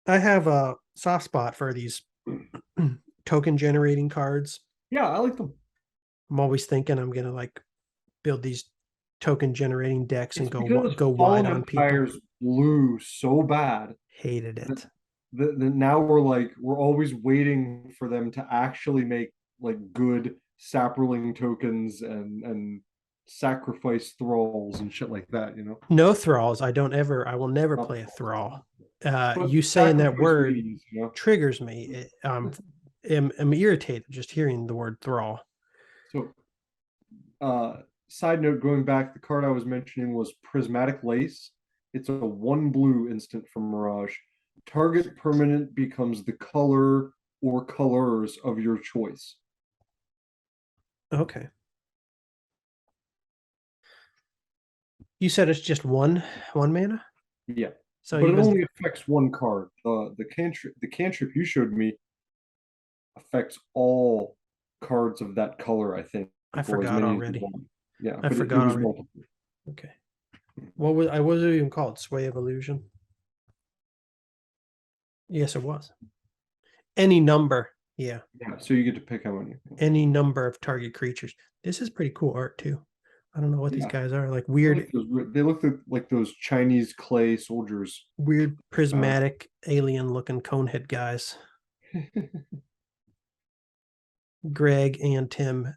[SPEAKER 1] I have a soft spot for these token generating cards.
[SPEAKER 2] Yeah, I like them.
[SPEAKER 1] I'm always thinking I'm gonna like build these token generating decks and go wide on people.
[SPEAKER 2] Blew so bad.
[SPEAKER 1] Hated it.
[SPEAKER 2] Now we're always waiting for them to actually make like good sapperling tokens and sacrifice thralls and shit like that,
[SPEAKER 1] No thralls. I will never play a thrall. You saying that word triggers me. I'm irritated just hearing the word thrall.
[SPEAKER 2] So side note, going back, the card I was mentioning was Prismatic Lace. It's a 1 blue instant from Mirage. Target permanent becomes the color or colors of your choice.
[SPEAKER 1] Okay. You said it's just one mana?
[SPEAKER 2] Yeah.
[SPEAKER 1] So
[SPEAKER 2] but it only affects 1 card. The cantrip you showed me affects all cards of that color, I think.
[SPEAKER 1] I forgot already.
[SPEAKER 2] Yeah,
[SPEAKER 1] I forgot already. Multiple. Okay. What was it even called? Sway of Illusion? Yes, it was. Any number. Yeah.
[SPEAKER 2] Yeah, so you get to pick how many.
[SPEAKER 1] Any number of target creatures. This is pretty cool art too. I don't know what these
[SPEAKER 2] Yeah.
[SPEAKER 1] guys are. Like
[SPEAKER 2] I
[SPEAKER 1] weird,
[SPEAKER 2] like they look like those Chinese clay soldiers.
[SPEAKER 1] weird
[SPEAKER 2] Found.
[SPEAKER 1] prismatic alien looking conehead guys. Greg and Tim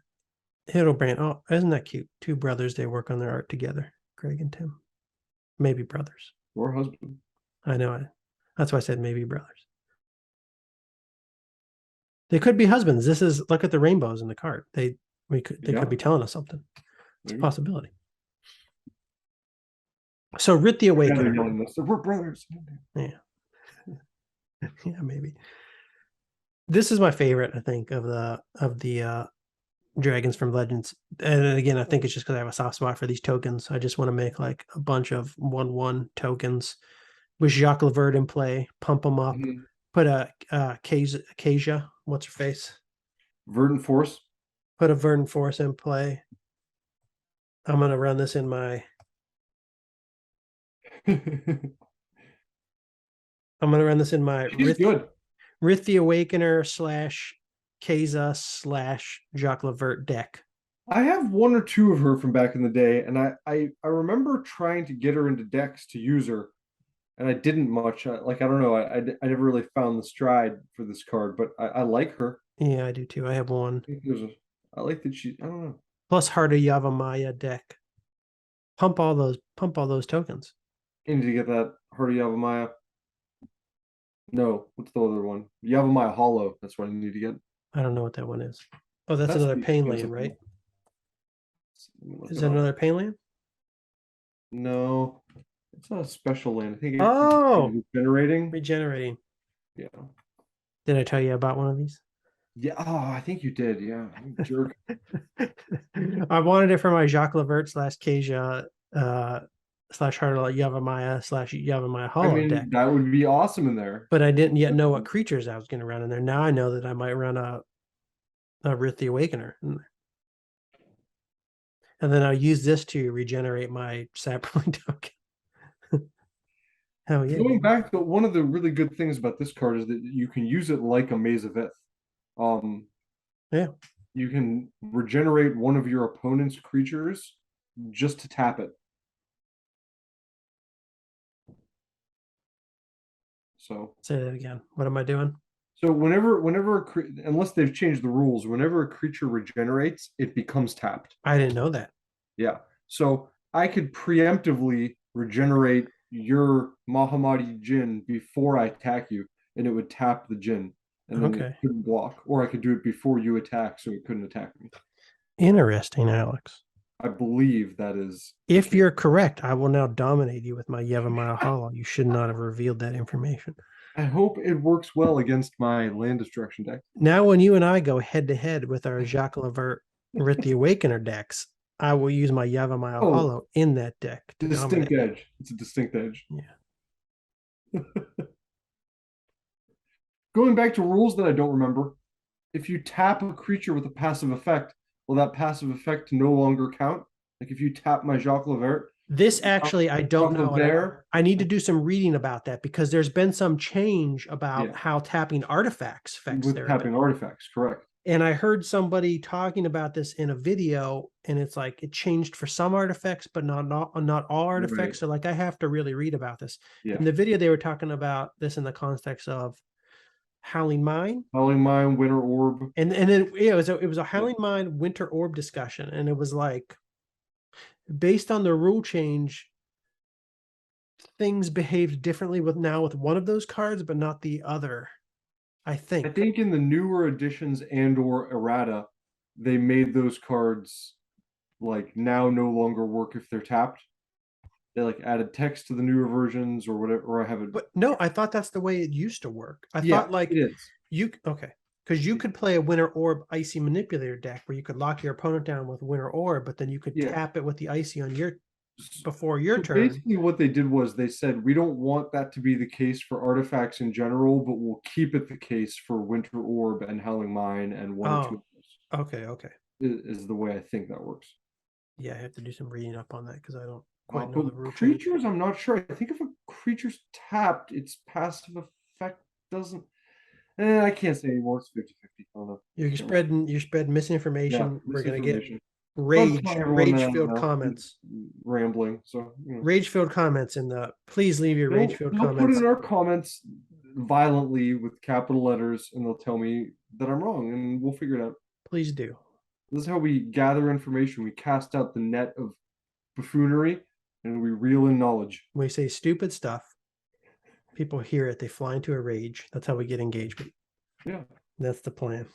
[SPEAKER 1] Hiddlebrand. Oh, isn't that cute? Two brothers. They work on their art together. Greg and Tim. Maybe brothers.
[SPEAKER 2] Or husband.
[SPEAKER 1] I know. That's why I said maybe brothers. They could be husbands. This is look at the rainbows in the card. They could be telling us something. It's a
[SPEAKER 2] Maybe.
[SPEAKER 1] possibility. So Rit the Awakener.
[SPEAKER 2] We're brothers.
[SPEAKER 1] Yeah. Yeah, maybe. This is my favorite, I think, of the dragons from Legends. And again, I think it's just because I have a soft spot for these tokens. I just want to make like a bunch of 1/1 tokens with Jacques Levert in play, pump them up, put a Acacia, what's her face?
[SPEAKER 2] Verdant Force.
[SPEAKER 1] Put a Verdant Force in play. I'm gonna run this in my I'm gonna run this in my Rith the Awakener / Keza / Jacques Levert deck.
[SPEAKER 2] I have one or two of her from back in the day, and I remember trying to get her into decks to use her, and I didn't much. I don't know. I never really found the stride for this card, but I like her.
[SPEAKER 1] Yeah, I do too. I have one.
[SPEAKER 2] I like that she. I don't know.
[SPEAKER 1] Plus Heart of Yavimaya deck. Pump all those tokens.
[SPEAKER 2] You need to get that Heart of Yavimaya. No, what's the other one? Yavimaya Hollow. That's what I need to get.
[SPEAKER 1] I don't know what that one is. Oh, that's another pain land, right? Is that another pain land?
[SPEAKER 2] No, it's not a special land. I think
[SPEAKER 1] it's
[SPEAKER 2] regenerating.
[SPEAKER 1] Regenerating.
[SPEAKER 2] Yeah.
[SPEAKER 1] Did I tell you about one of these?
[SPEAKER 2] Yeah. Oh, I think you did. Yeah. Jerk.
[SPEAKER 1] I wanted it for my Jacques Levert / Kasia / Heart of Yavimaya / Yavimaya Hollow deck.
[SPEAKER 2] That would be awesome in there.
[SPEAKER 1] But I didn't yet know what creatures I was going to run in there. Now I know that I might run a Rith the Awakener in there. And then I'll use this to regenerate my sapling token. Hell yeah.
[SPEAKER 2] Going back to one of the really good things about this card is that you can use it like a Maze of Ith.
[SPEAKER 1] Yeah.
[SPEAKER 2] You can regenerate one of your opponent's creatures just to tap it. So
[SPEAKER 1] say that again. What am I doing?
[SPEAKER 2] So unless they've changed the rules, whenever a creature regenerates, it becomes tapped.
[SPEAKER 1] I didn't know that.
[SPEAKER 2] Yeah. So I could preemptively regenerate your Mahamadi Jinn before I attack you, and it would tap the Jinn, and then it couldn't block. Or I could do it before you attack, so it couldn't attack me.
[SPEAKER 1] Interesting, Alex.
[SPEAKER 2] I believe that is.
[SPEAKER 1] If you're correct, I will now dominate you with my Yavimaya Hollow. You should not have revealed that information.
[SPEAKER 2] I hope it works well against my land destruction deck.
[SPEAKER 1] Now, when you and I go head to head with our Jacques Levert Rit the Awakener decks, I will use my Yavimaya Hollow in that deck.
[SPEAKER 2] Distinct edge. It's a distinct edge.
[SPEAKER 1] Yeah.
[SPEAKER 2] Going back to rules that I don't remember, if you tap a creature with a passive effect, will that passive effect no longer count? Like if you tap my Jacques Levert.
[SPEAKER 1] This actually, I don't know. I need to do some reading about that because there's been some change about how tapping artifacts affects
[SPEAKER 2] their tapping artifacts, correct.
[SPEAKER 1] And I heard somebody talking about this in a video, and it's like it changed for some artifacts, but not all artifacts. Right. So like I have to really read about this. Yeah. In the video, they were talking about this in the context of Howling Mine,
[SPEAKER 2] Winter Orb,
[SPEAKER 1] and then it was a Howling Mine Winter Orb discussion, and it was like based on the rule change, things behaved differently with one of those cards, but not the other. I think
[SPEAKER 2] in the newer editions and/or errata, they made those cards like now no longer work if they're tapped. They like added text to the newer versions or whatever, or I have it.
[SPEAKER 1] But no, I thought that's the way it used to work. I thought like it is. Because you could play a Winter Orb Icy Manipulator deck where you could lock your opponent down with Winter Orb, but then you could tap it with the Icy on before your turn.
[SPEAKER 2] Basically, what they did was they said, we don't want that to be the case for artifacts in general, but we'll keep it the case for Winter Orb and Howling Mine and one or two of those.
[SPEAKER 1] Okay.
[SPEAKER 2] Is the way I think that works.
[SPEAKER 1] Yeah, I have to do some reading up on that because I don't quite know the rule
[SPEAKER 2] creatures, change. I'm not sure. I think if a creature's tapped, its passive effect doesn't. I can't say anymore. It's 50-50. I don't know.
[SPEAKER 1] You're spreading misinformation.
[SPEAKER 2] Yeah, we're gonna
[SPEAKER 1] rage-filled comments.
[SPEAKER 2] Rambling. So
[SPEAKER 1] rage-filled comments in the. Please leave your rage-filled
[SPEAKER 2] they'll
[SPEAKER 1] comments.
[SPEAKER 2] put in our comments violently with capital letters, and they'll tell me that I'm wrong, and we'll figure it out.
[SPEAKER 1] Please do.
[SPEAKER 2] This is how we gather information. We cast out the net of buffoonery, and we reel in knowledge.
[SPEAKER 1] We say stupid stuff. People hear it, they fly into a rage. That's how we get engagement.
[SPEAKER 2] Yeah,
[SPEAKER 1] that's the plan.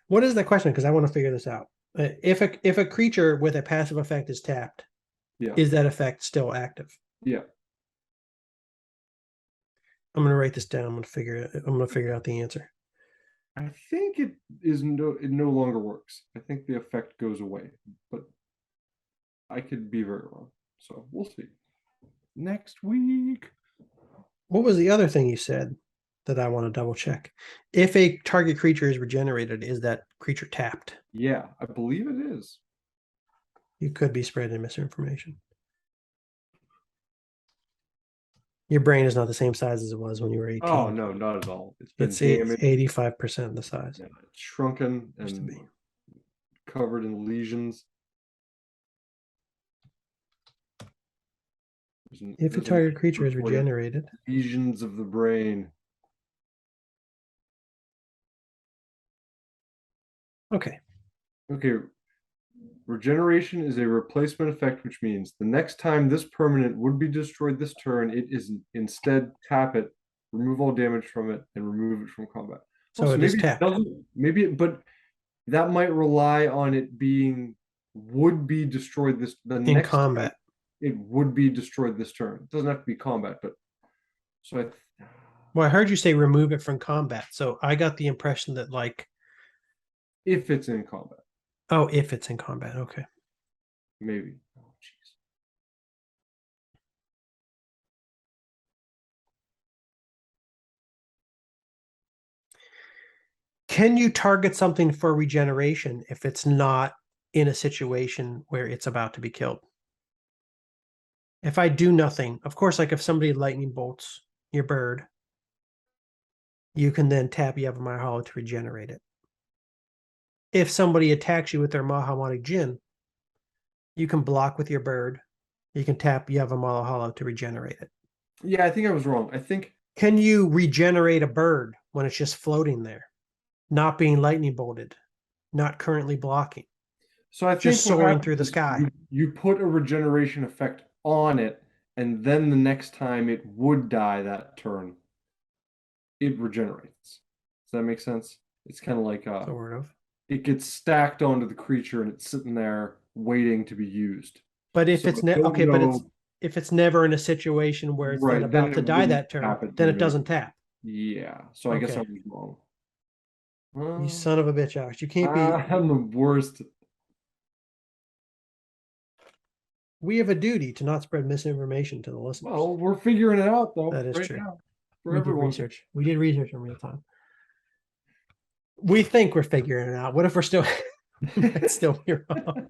[SPEAKER 1] What is the question? Because I want to figure this out. If a creature with a passive effect is tapped, is that effect still active?
[SPEAKER 2] Yeah.
[SPEAKER 1] I'm gonna write this down. I'm gonna figure out the answer.
[SPEAKER 2] I think it no longer works. I think the effect goes away, but I could be very wrong. So we'll see. Next week.
[SPEAKER 1] What was the other thing you said that I want to double check? If a target creature is regenerated, is that creature tapped?
[SPEAKER 2] Yeah, I believe it is.
[SPEAKER 1] You could be spreading misinformation. Your brain is not the same size as it was when you were 18.
[SPEAKER 2] Oh, no, not at all.
[SPEAKER 1] It's 85% the size.
[SPEAKER 2] Yeah, it's shrunken and covered in lesions.
[SPEAKER 1] If a target creature is regenerated.
[SPEAKER 2] Lesions of the brain.
[SPEAKER 1] Okay.
[SPEAKER 2] Okay. Regeneration is a replacement effect, which means the next time this permanent would be destroyed this turn, it is instead tap it, remove all damage from it, and remove it from combat.
[SPEAKER 1] So it is tapped.
[SPEAKER 2] But that might rely on it being would be destroyed the next
[SPEAKER 1] combat.
[SPEAKER 2] It would be destroyed this turn. It doesn't have to be combat, but so
[SPEAKER 1] well, I heard you say remove it from combat, so I got the impression that like
[SPEAKER 2] if it's in combat.
[SPEAKER 1] Oh, if it's in combat, okay.
[SPEAKER 2] Maybe. Oh, jeez.
[SPEAKER 1] Can you target something for regeneration if it's not in a situation where it's about to be killed? If I do nothing, of course, like if somebody lightning bolts your bird, you can then tap Yavimaya Hollow to regenerate it. If somebody attacks you with their Mahamani Jin, you can block with your bird. You can tap Yavimaya Hollow to regenerate it.
[SPEAKER 2] Yeah, I think I was wrong. I think.
[SPEAKER 1] Can you regenerate a bird when it's just floating there, not being lightning bolted, not currently blocking?
[SPEAKER 2] So I think
[SPEAKER 1] just soaring through the sky.
[SPEAKER 2] You put a regeneration effect on it, and then the next time it would die that turn, it regenerates. Does that make sense? It's kind of like
[SPEAKER 1] sort of.
[SPEAKER 2] It gets stacked onto the creature and it's sitting there waiting to be used.
[SPEAKER 1] But if it's if it's never in a situation where it's then about to die that turn, then it doesn't tap.
[SPEAKER 2] Yeah. So I guess I was
[SPEAKER 1] wrong. You son of a bitch, Alex. You can't be.
[SPEAKER 2] I'm the worst.
[SPEAKER 1] We have a duty to not spread misinformation to the listeners.
[SPEAKER 2] Well, we're figuring it out, though.
[SPEAKER 1] That is true.
[SPEAKER 2] Now,
[SPEAKER 1] we did research. We did research in real time. We think we're figuring it out. What if we're still still wrong?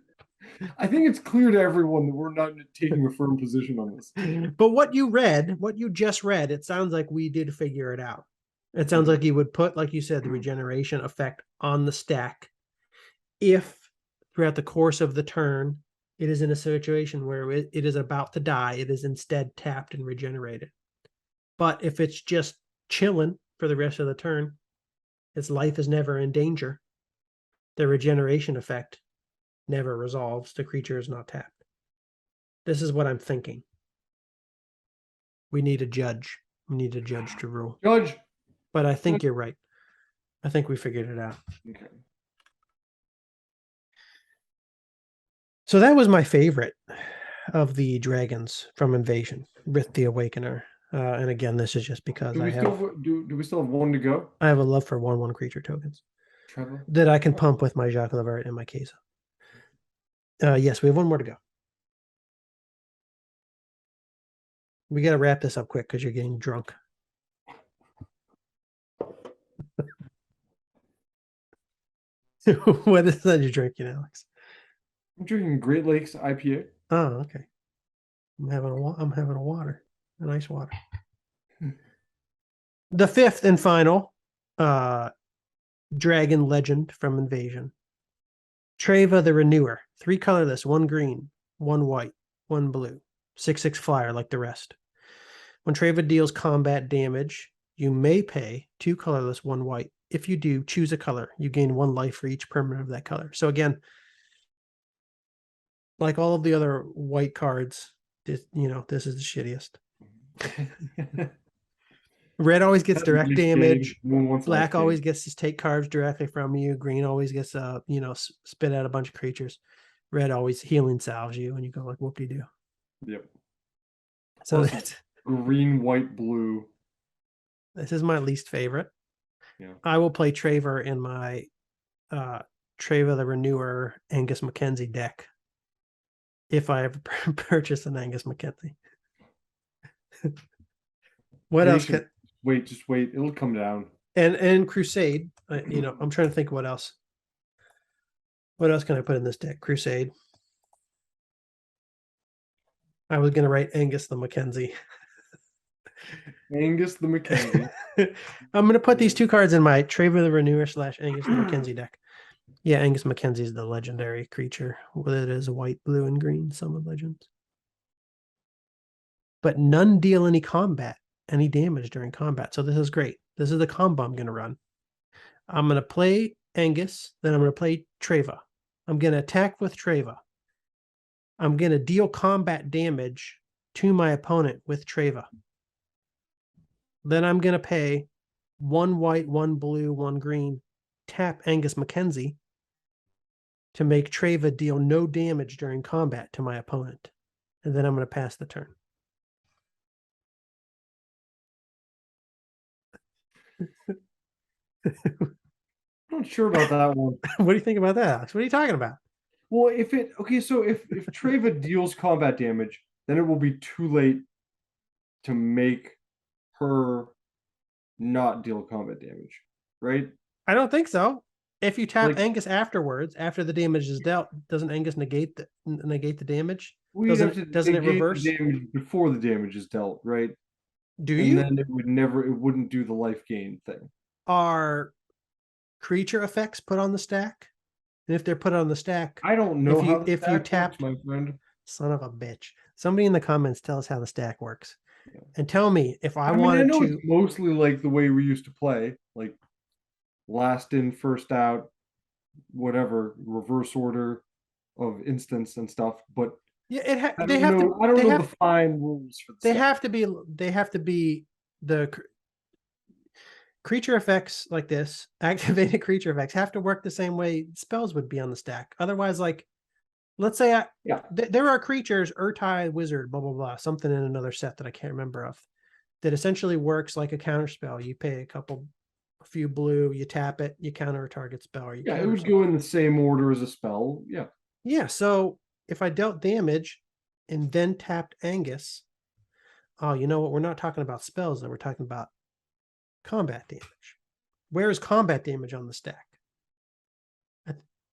[SPEAKER 2] I think it's clear to everyone that we're not taking a firm position on this.
[SPEAKER 1] But what you just read, it sounds like we did figure it out. It sounds like you would put, like you said, the regeneration effect on the stack if throughout the course of the turn it is in a situation where it is about to die, it is instead tapped and regenerated. But if it's just chilling for the rest of the turn, its life is never in danger, the regeneration effect never resolves. The creature is not tapped. This is what I'm thinking. We need a judge. We need a judge to rule.
[SPEAKER 2] Judge.
[SPEAKER 1] But I think you're right. I think we figured it out.
[SPEAKER 2] Okay.
[SPEAKER 1] So that was my favorite of the dragons from Invasion, Rith the Awakener. And again, this is just because
[SPEAKER 2] do we still have one to go?
[SPEAKER 1] I have a love for 1/1 creature tokens.
[SPEAKER 2] Trevor?
[SPEAKER 1] That I can pump with my Jacques Levert and my Kesa. Yes, we have one more to go. We got to wrap this up quick because you're getting drunk. What is that you're drinking, Alex?
[SPEAKER 2] I'm drinking Great Lakes IPA.
[SPEAKER 1] Oh, okay. I'm having a water, a nice water. The fifth and final dragon legend from Invasion Treva the Renewer. 3 colorless, 1 green, 1 white, 1 blue. 6/6 flyer like the rest. When Treva deals combat damage, you may pay 2 colorless, 1 white. If you do, choose a color. You gain 1 life for each permanent of that color. So again, like all of the other white cards, this is the shittiest. Red always gets direct damage. Black always gets to take cards directly from you. Green always gets spit out a bunch of creatures. Red always healing salves you, and you go like, whoop-de-doo.
[SPEAKER 2] Yep.
[SPEAKER 1] So
[SPEAKER 2] it's green, white, blue.
[SPEAKER 1] This is my least favorite.
[SPEAKER 2] Yeah.
[SPEAKER 1] I will play Traver in my Treva the Renewer Angus McKenzie deck if I ever purchase an Angus McKenzie. What else can
[SPEAKER 2] just wait, it'll come down.
[SPEAKER 1] And Crusade, I'm trying to think what else can I put in this deck? Crusade. I was gonna write Angus the McKenzie.
[SPEAKER 2] Angus the McKenzie.
[SPEAKER 1] I'm gonna put these 2 cards in my Traver the Renewer / Angus the McKenzie deck. Yeah, Angus McKenzie is the legendary creature. It is white, blue, and green. Some of Legends. But none deal any damage during combat. So this is great. This is the combo I'm going to run. I'm going to play Angus, then I'm going to play Treva. I'm going to attack with Treva. I'm going to deal combat damage to my opponent with Treva. Then I'm going to pay 1 white, 1 blue, 1 green, tap Angus McKenzie to make Treva deal no damage during combat to my opponent. And then I'm going to pass the turn.
[SPEAKER 2] I'm not sure about that one.
[SPEAKER 1] What do you think about that, Alex? What are you talking about?
[SPEAKER 2] Well, if Treva deals combat damage, then it will be too late to make her not deal combat damage, right?
[SPEAKER 1] I don't think so. If you tap Angus afterwards, after the damage is dealt, doesn't Angus negate the damage?
[SPEAKER 2] Well, doesn't it reverse the damage before the damage is dealt, right? And then it wouldn't do the life gain thing.
[SPEAKER 1] Are creature effects put on the stack? And if they're put on the stack,
[SPEAKER 2] I don't know
[SPEAKER 1] if you tap,
[SPEAKER 2] my friend.
[SPEAKER 1] Son of a bitch. Somebody in the comments tell us how the stack works. Yeah. And tell me if I
[SPEAKER 2] wanted to. It's mostly like the way we used to play, like last in, first out, whatever, reverse order of instance and stuff. But
[SPEAKER 1] yeah, I
[SPEAKER 2] don't know the fine rules for the
[SPEAKER 1] they have to be the creature effects like this, activated creature effects have to work the same way spells would be on the stack. Otherwise, like, let's say there are creatures, Urtai Wizard, blah, blah, blah, something in another set that I can't remember of, that essentially works like a counter spell. You pay a few blue, you tap it, you counter a target spell. Or
[SPEAKER 2] it would go in the same order as a spell. Yeah.
[SPEAKER 1] Yeah, so if I dealt damage and then tapped Angus, oh, you know what? We're not talking about spells, though. We're talking about combat damage. Where is combat damage on the stack?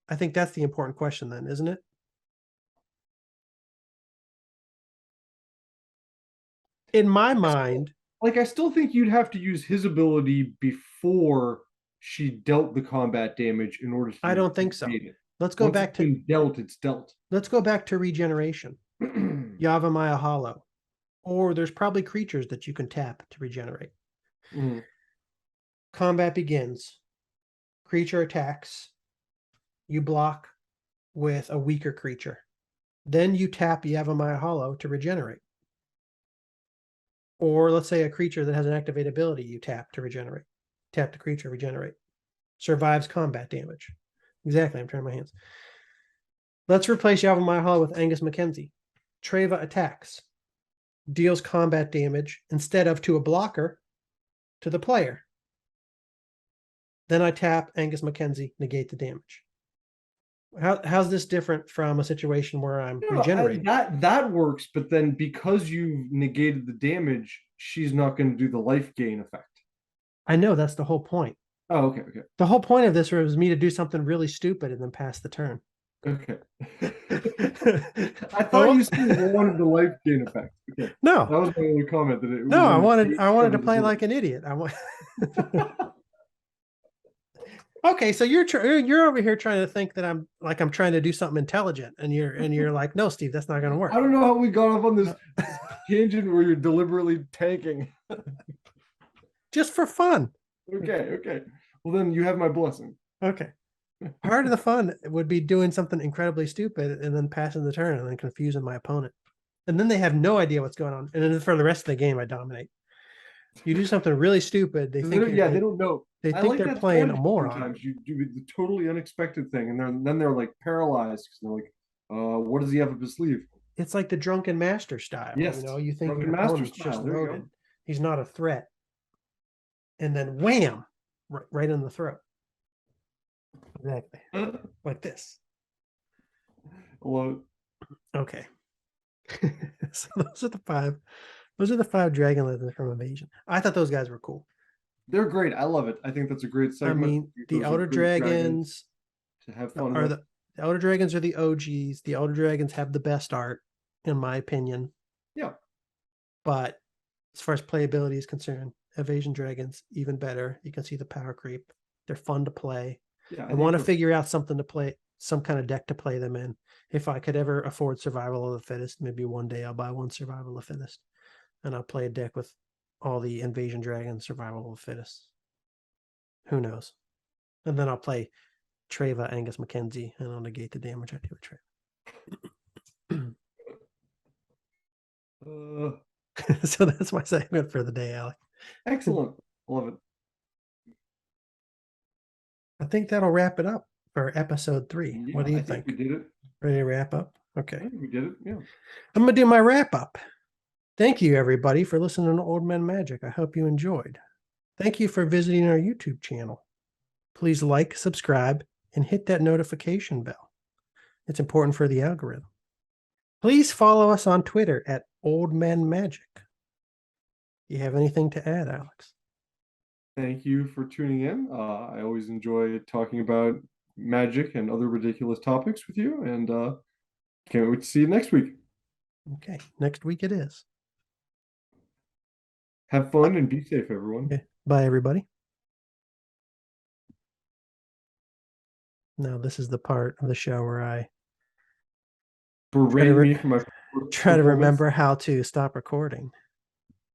[SPEAKER 1] I think that's the important question then, isn't it? In my mind,
[SPEAKER 2] like, I still think you'd have to use his ability before she dealt the combat damage in order to.
[SPEAKER 1] I don't think so. Let's go back to
[SPEAKER 2] dealt. It's dealt.
[SPEAKER 1] Let's go back to regeneration. Yavimaya Hollow, or there's probably creatures that you can tap to regenerate. Combat begins. Creature attacks. You block with a weaker creature. Then you tap Yavimaya Hollow to regenerate. Or let's say a creature that has an activate ability, you tap to regenerate. Tap the creature, regenerate. Survives combat damage. Exactly, I'm turning my hands. Let's replace Yavimaya Hollow with Angus McKenzie. Treva attacks. Deals combat damage instead of to a blocker, to the player. Then I tap Angus McKenzie, negate the damage. How's this different from a situation where I'm regenerating?
[SPEAKER 2] That works, but then because you negated the damage, she's not going to do the life gain effect.
[SPEAKER 1] I know, that's the whole point.
[SPEAKER 2] Oh, okay.
[SPEAKER 1] The whole point of this was me to do something really stupid and then pass the turn.
[SPEAKER 2] Okay. I thought you still wanted the life gain effect. Okay.
[SPEAKER 1] No.
[SPEAKER 2] That was my only comment.
[SPEAKER 1] I wanted to play like an idiot. Okay, so you're over here trying to think that I'm trying to do something intelligent, and you're like, no, Steve, that's not going to work.
[SPEAKER 2] I don't know how we got off on this tangent where you're deliberately tanking.
[SPEAKER 1] Just for fun.
[SPEAKER 2] Okay. Well, then you have my blessing.
[SPEAKER 1] Okay. Part of the fun would be doing something incredibly stupid and then passing the turn and then confusing my opponent. And then they have no idea what's going on. And then for the rest of the game, I dominate. You do something really stupid, they think
[SPEAKER 2] they don't know.
[SPEAKER 1] They
[SPEAKER 2] I
[SPEAKER 1] think
[SPEAKER 2] like
[SPEAKER 1] they're
[SPEAKER 2] that
[SPEAKER 1] playing a
[SPEAKER 2] strategy
[SPEAKER 1] moron.
[SPEAKER 2] Sometimes you do the totally unexpected thing, and then they're like paralyzed because they're like, what does he have up his sleeve?
[SPEAKER 1] It's like the drunken master style.
[SPEAKER 2] Yes,
[SPEAKER 1] You think
[SPEAKER 2] drunken
[SPEAKER 1] your
[SPEAKER 2] master
[SPEAKER 1] opponent's just
[SPEAKER 2] style. There you go.
[SPEAKER 1] loaded. He's not a threat. And then wham, right in the throat. Exactly. Like this.
[SPEAKER 2] I love it.
[SPEAKER 1] Okay. So those are the five dragon legends from Invasion. I thought those guys were cool.
[SPEAKER 2] They're great. I love it. I think that's a great segment.
[SPEAKER 1] I mean, the Elder Dragons
[SPEAKER 2] to have fun
[SPEAKER 1] are
[SPEAKER 2] with.
[SPEAKER 1] the Elder Dragons are the OGs. The Elder Dragons have the best art, in my opinion.
[SPEAKER 2] Yeah.
[SPEAKER 1] But as far as playability is concerned, Evasion Dragons even better. You can see the power creep. They're fun to play.
[SPEAKER 2] Yeah,
[SPEAKER 1] I want to figure out something to play, some kind of deck to play them in. If I could ever afford Survival of the Fittest, maybe one day I'll buy one Survival of the Fittest, and I'll play a deck with all the Invasion Dragons, Survival of the Fittest. Who knows? And then I'll play Treva, Angus McKenzie, and I'll negate the damage I do with Treva. So that's my segment for the day, Alec.
[SPEAKER 2] Excellent. Love it.
[SPEAKER 1] I think that'll wrap it up for episode 3.
[SPEAKER 2] Yeah,
[SPEAKER 1] what do you
[SPEAKER 2] think? We did it.
[SPEAKER 1] Ready to wrap up? Okay.
[SPEAKER 2] We did it. Yeah.
[SPEAKER 1] I'm going to do my wrap up. Thank you, everybody, for listening to Old Man Magic. I hope you enjoyed. Thank you for visiting our YouTube channel. Please like, subscribe, and hit that notification bell. It's important for the algorithm. Please follow us on Twitter at Old Man Magic. You have anything to add, Alex?
[SPEAKER 2] Thank you for tuning in. I always enjoy talking about magic and other ridiculous topics with you, and can't wait to see you next week.
[SPEAKER 1] Okay, next week it is.
[SPEAKER 2] Have fun and be safe, everyone.
[SPEAKER 1] Okay. Bye, everybody. Now, this is the part of the show where I
[SPEAKER 2] berate me for my
[SPEAKER 1] try to remember how to stop recording.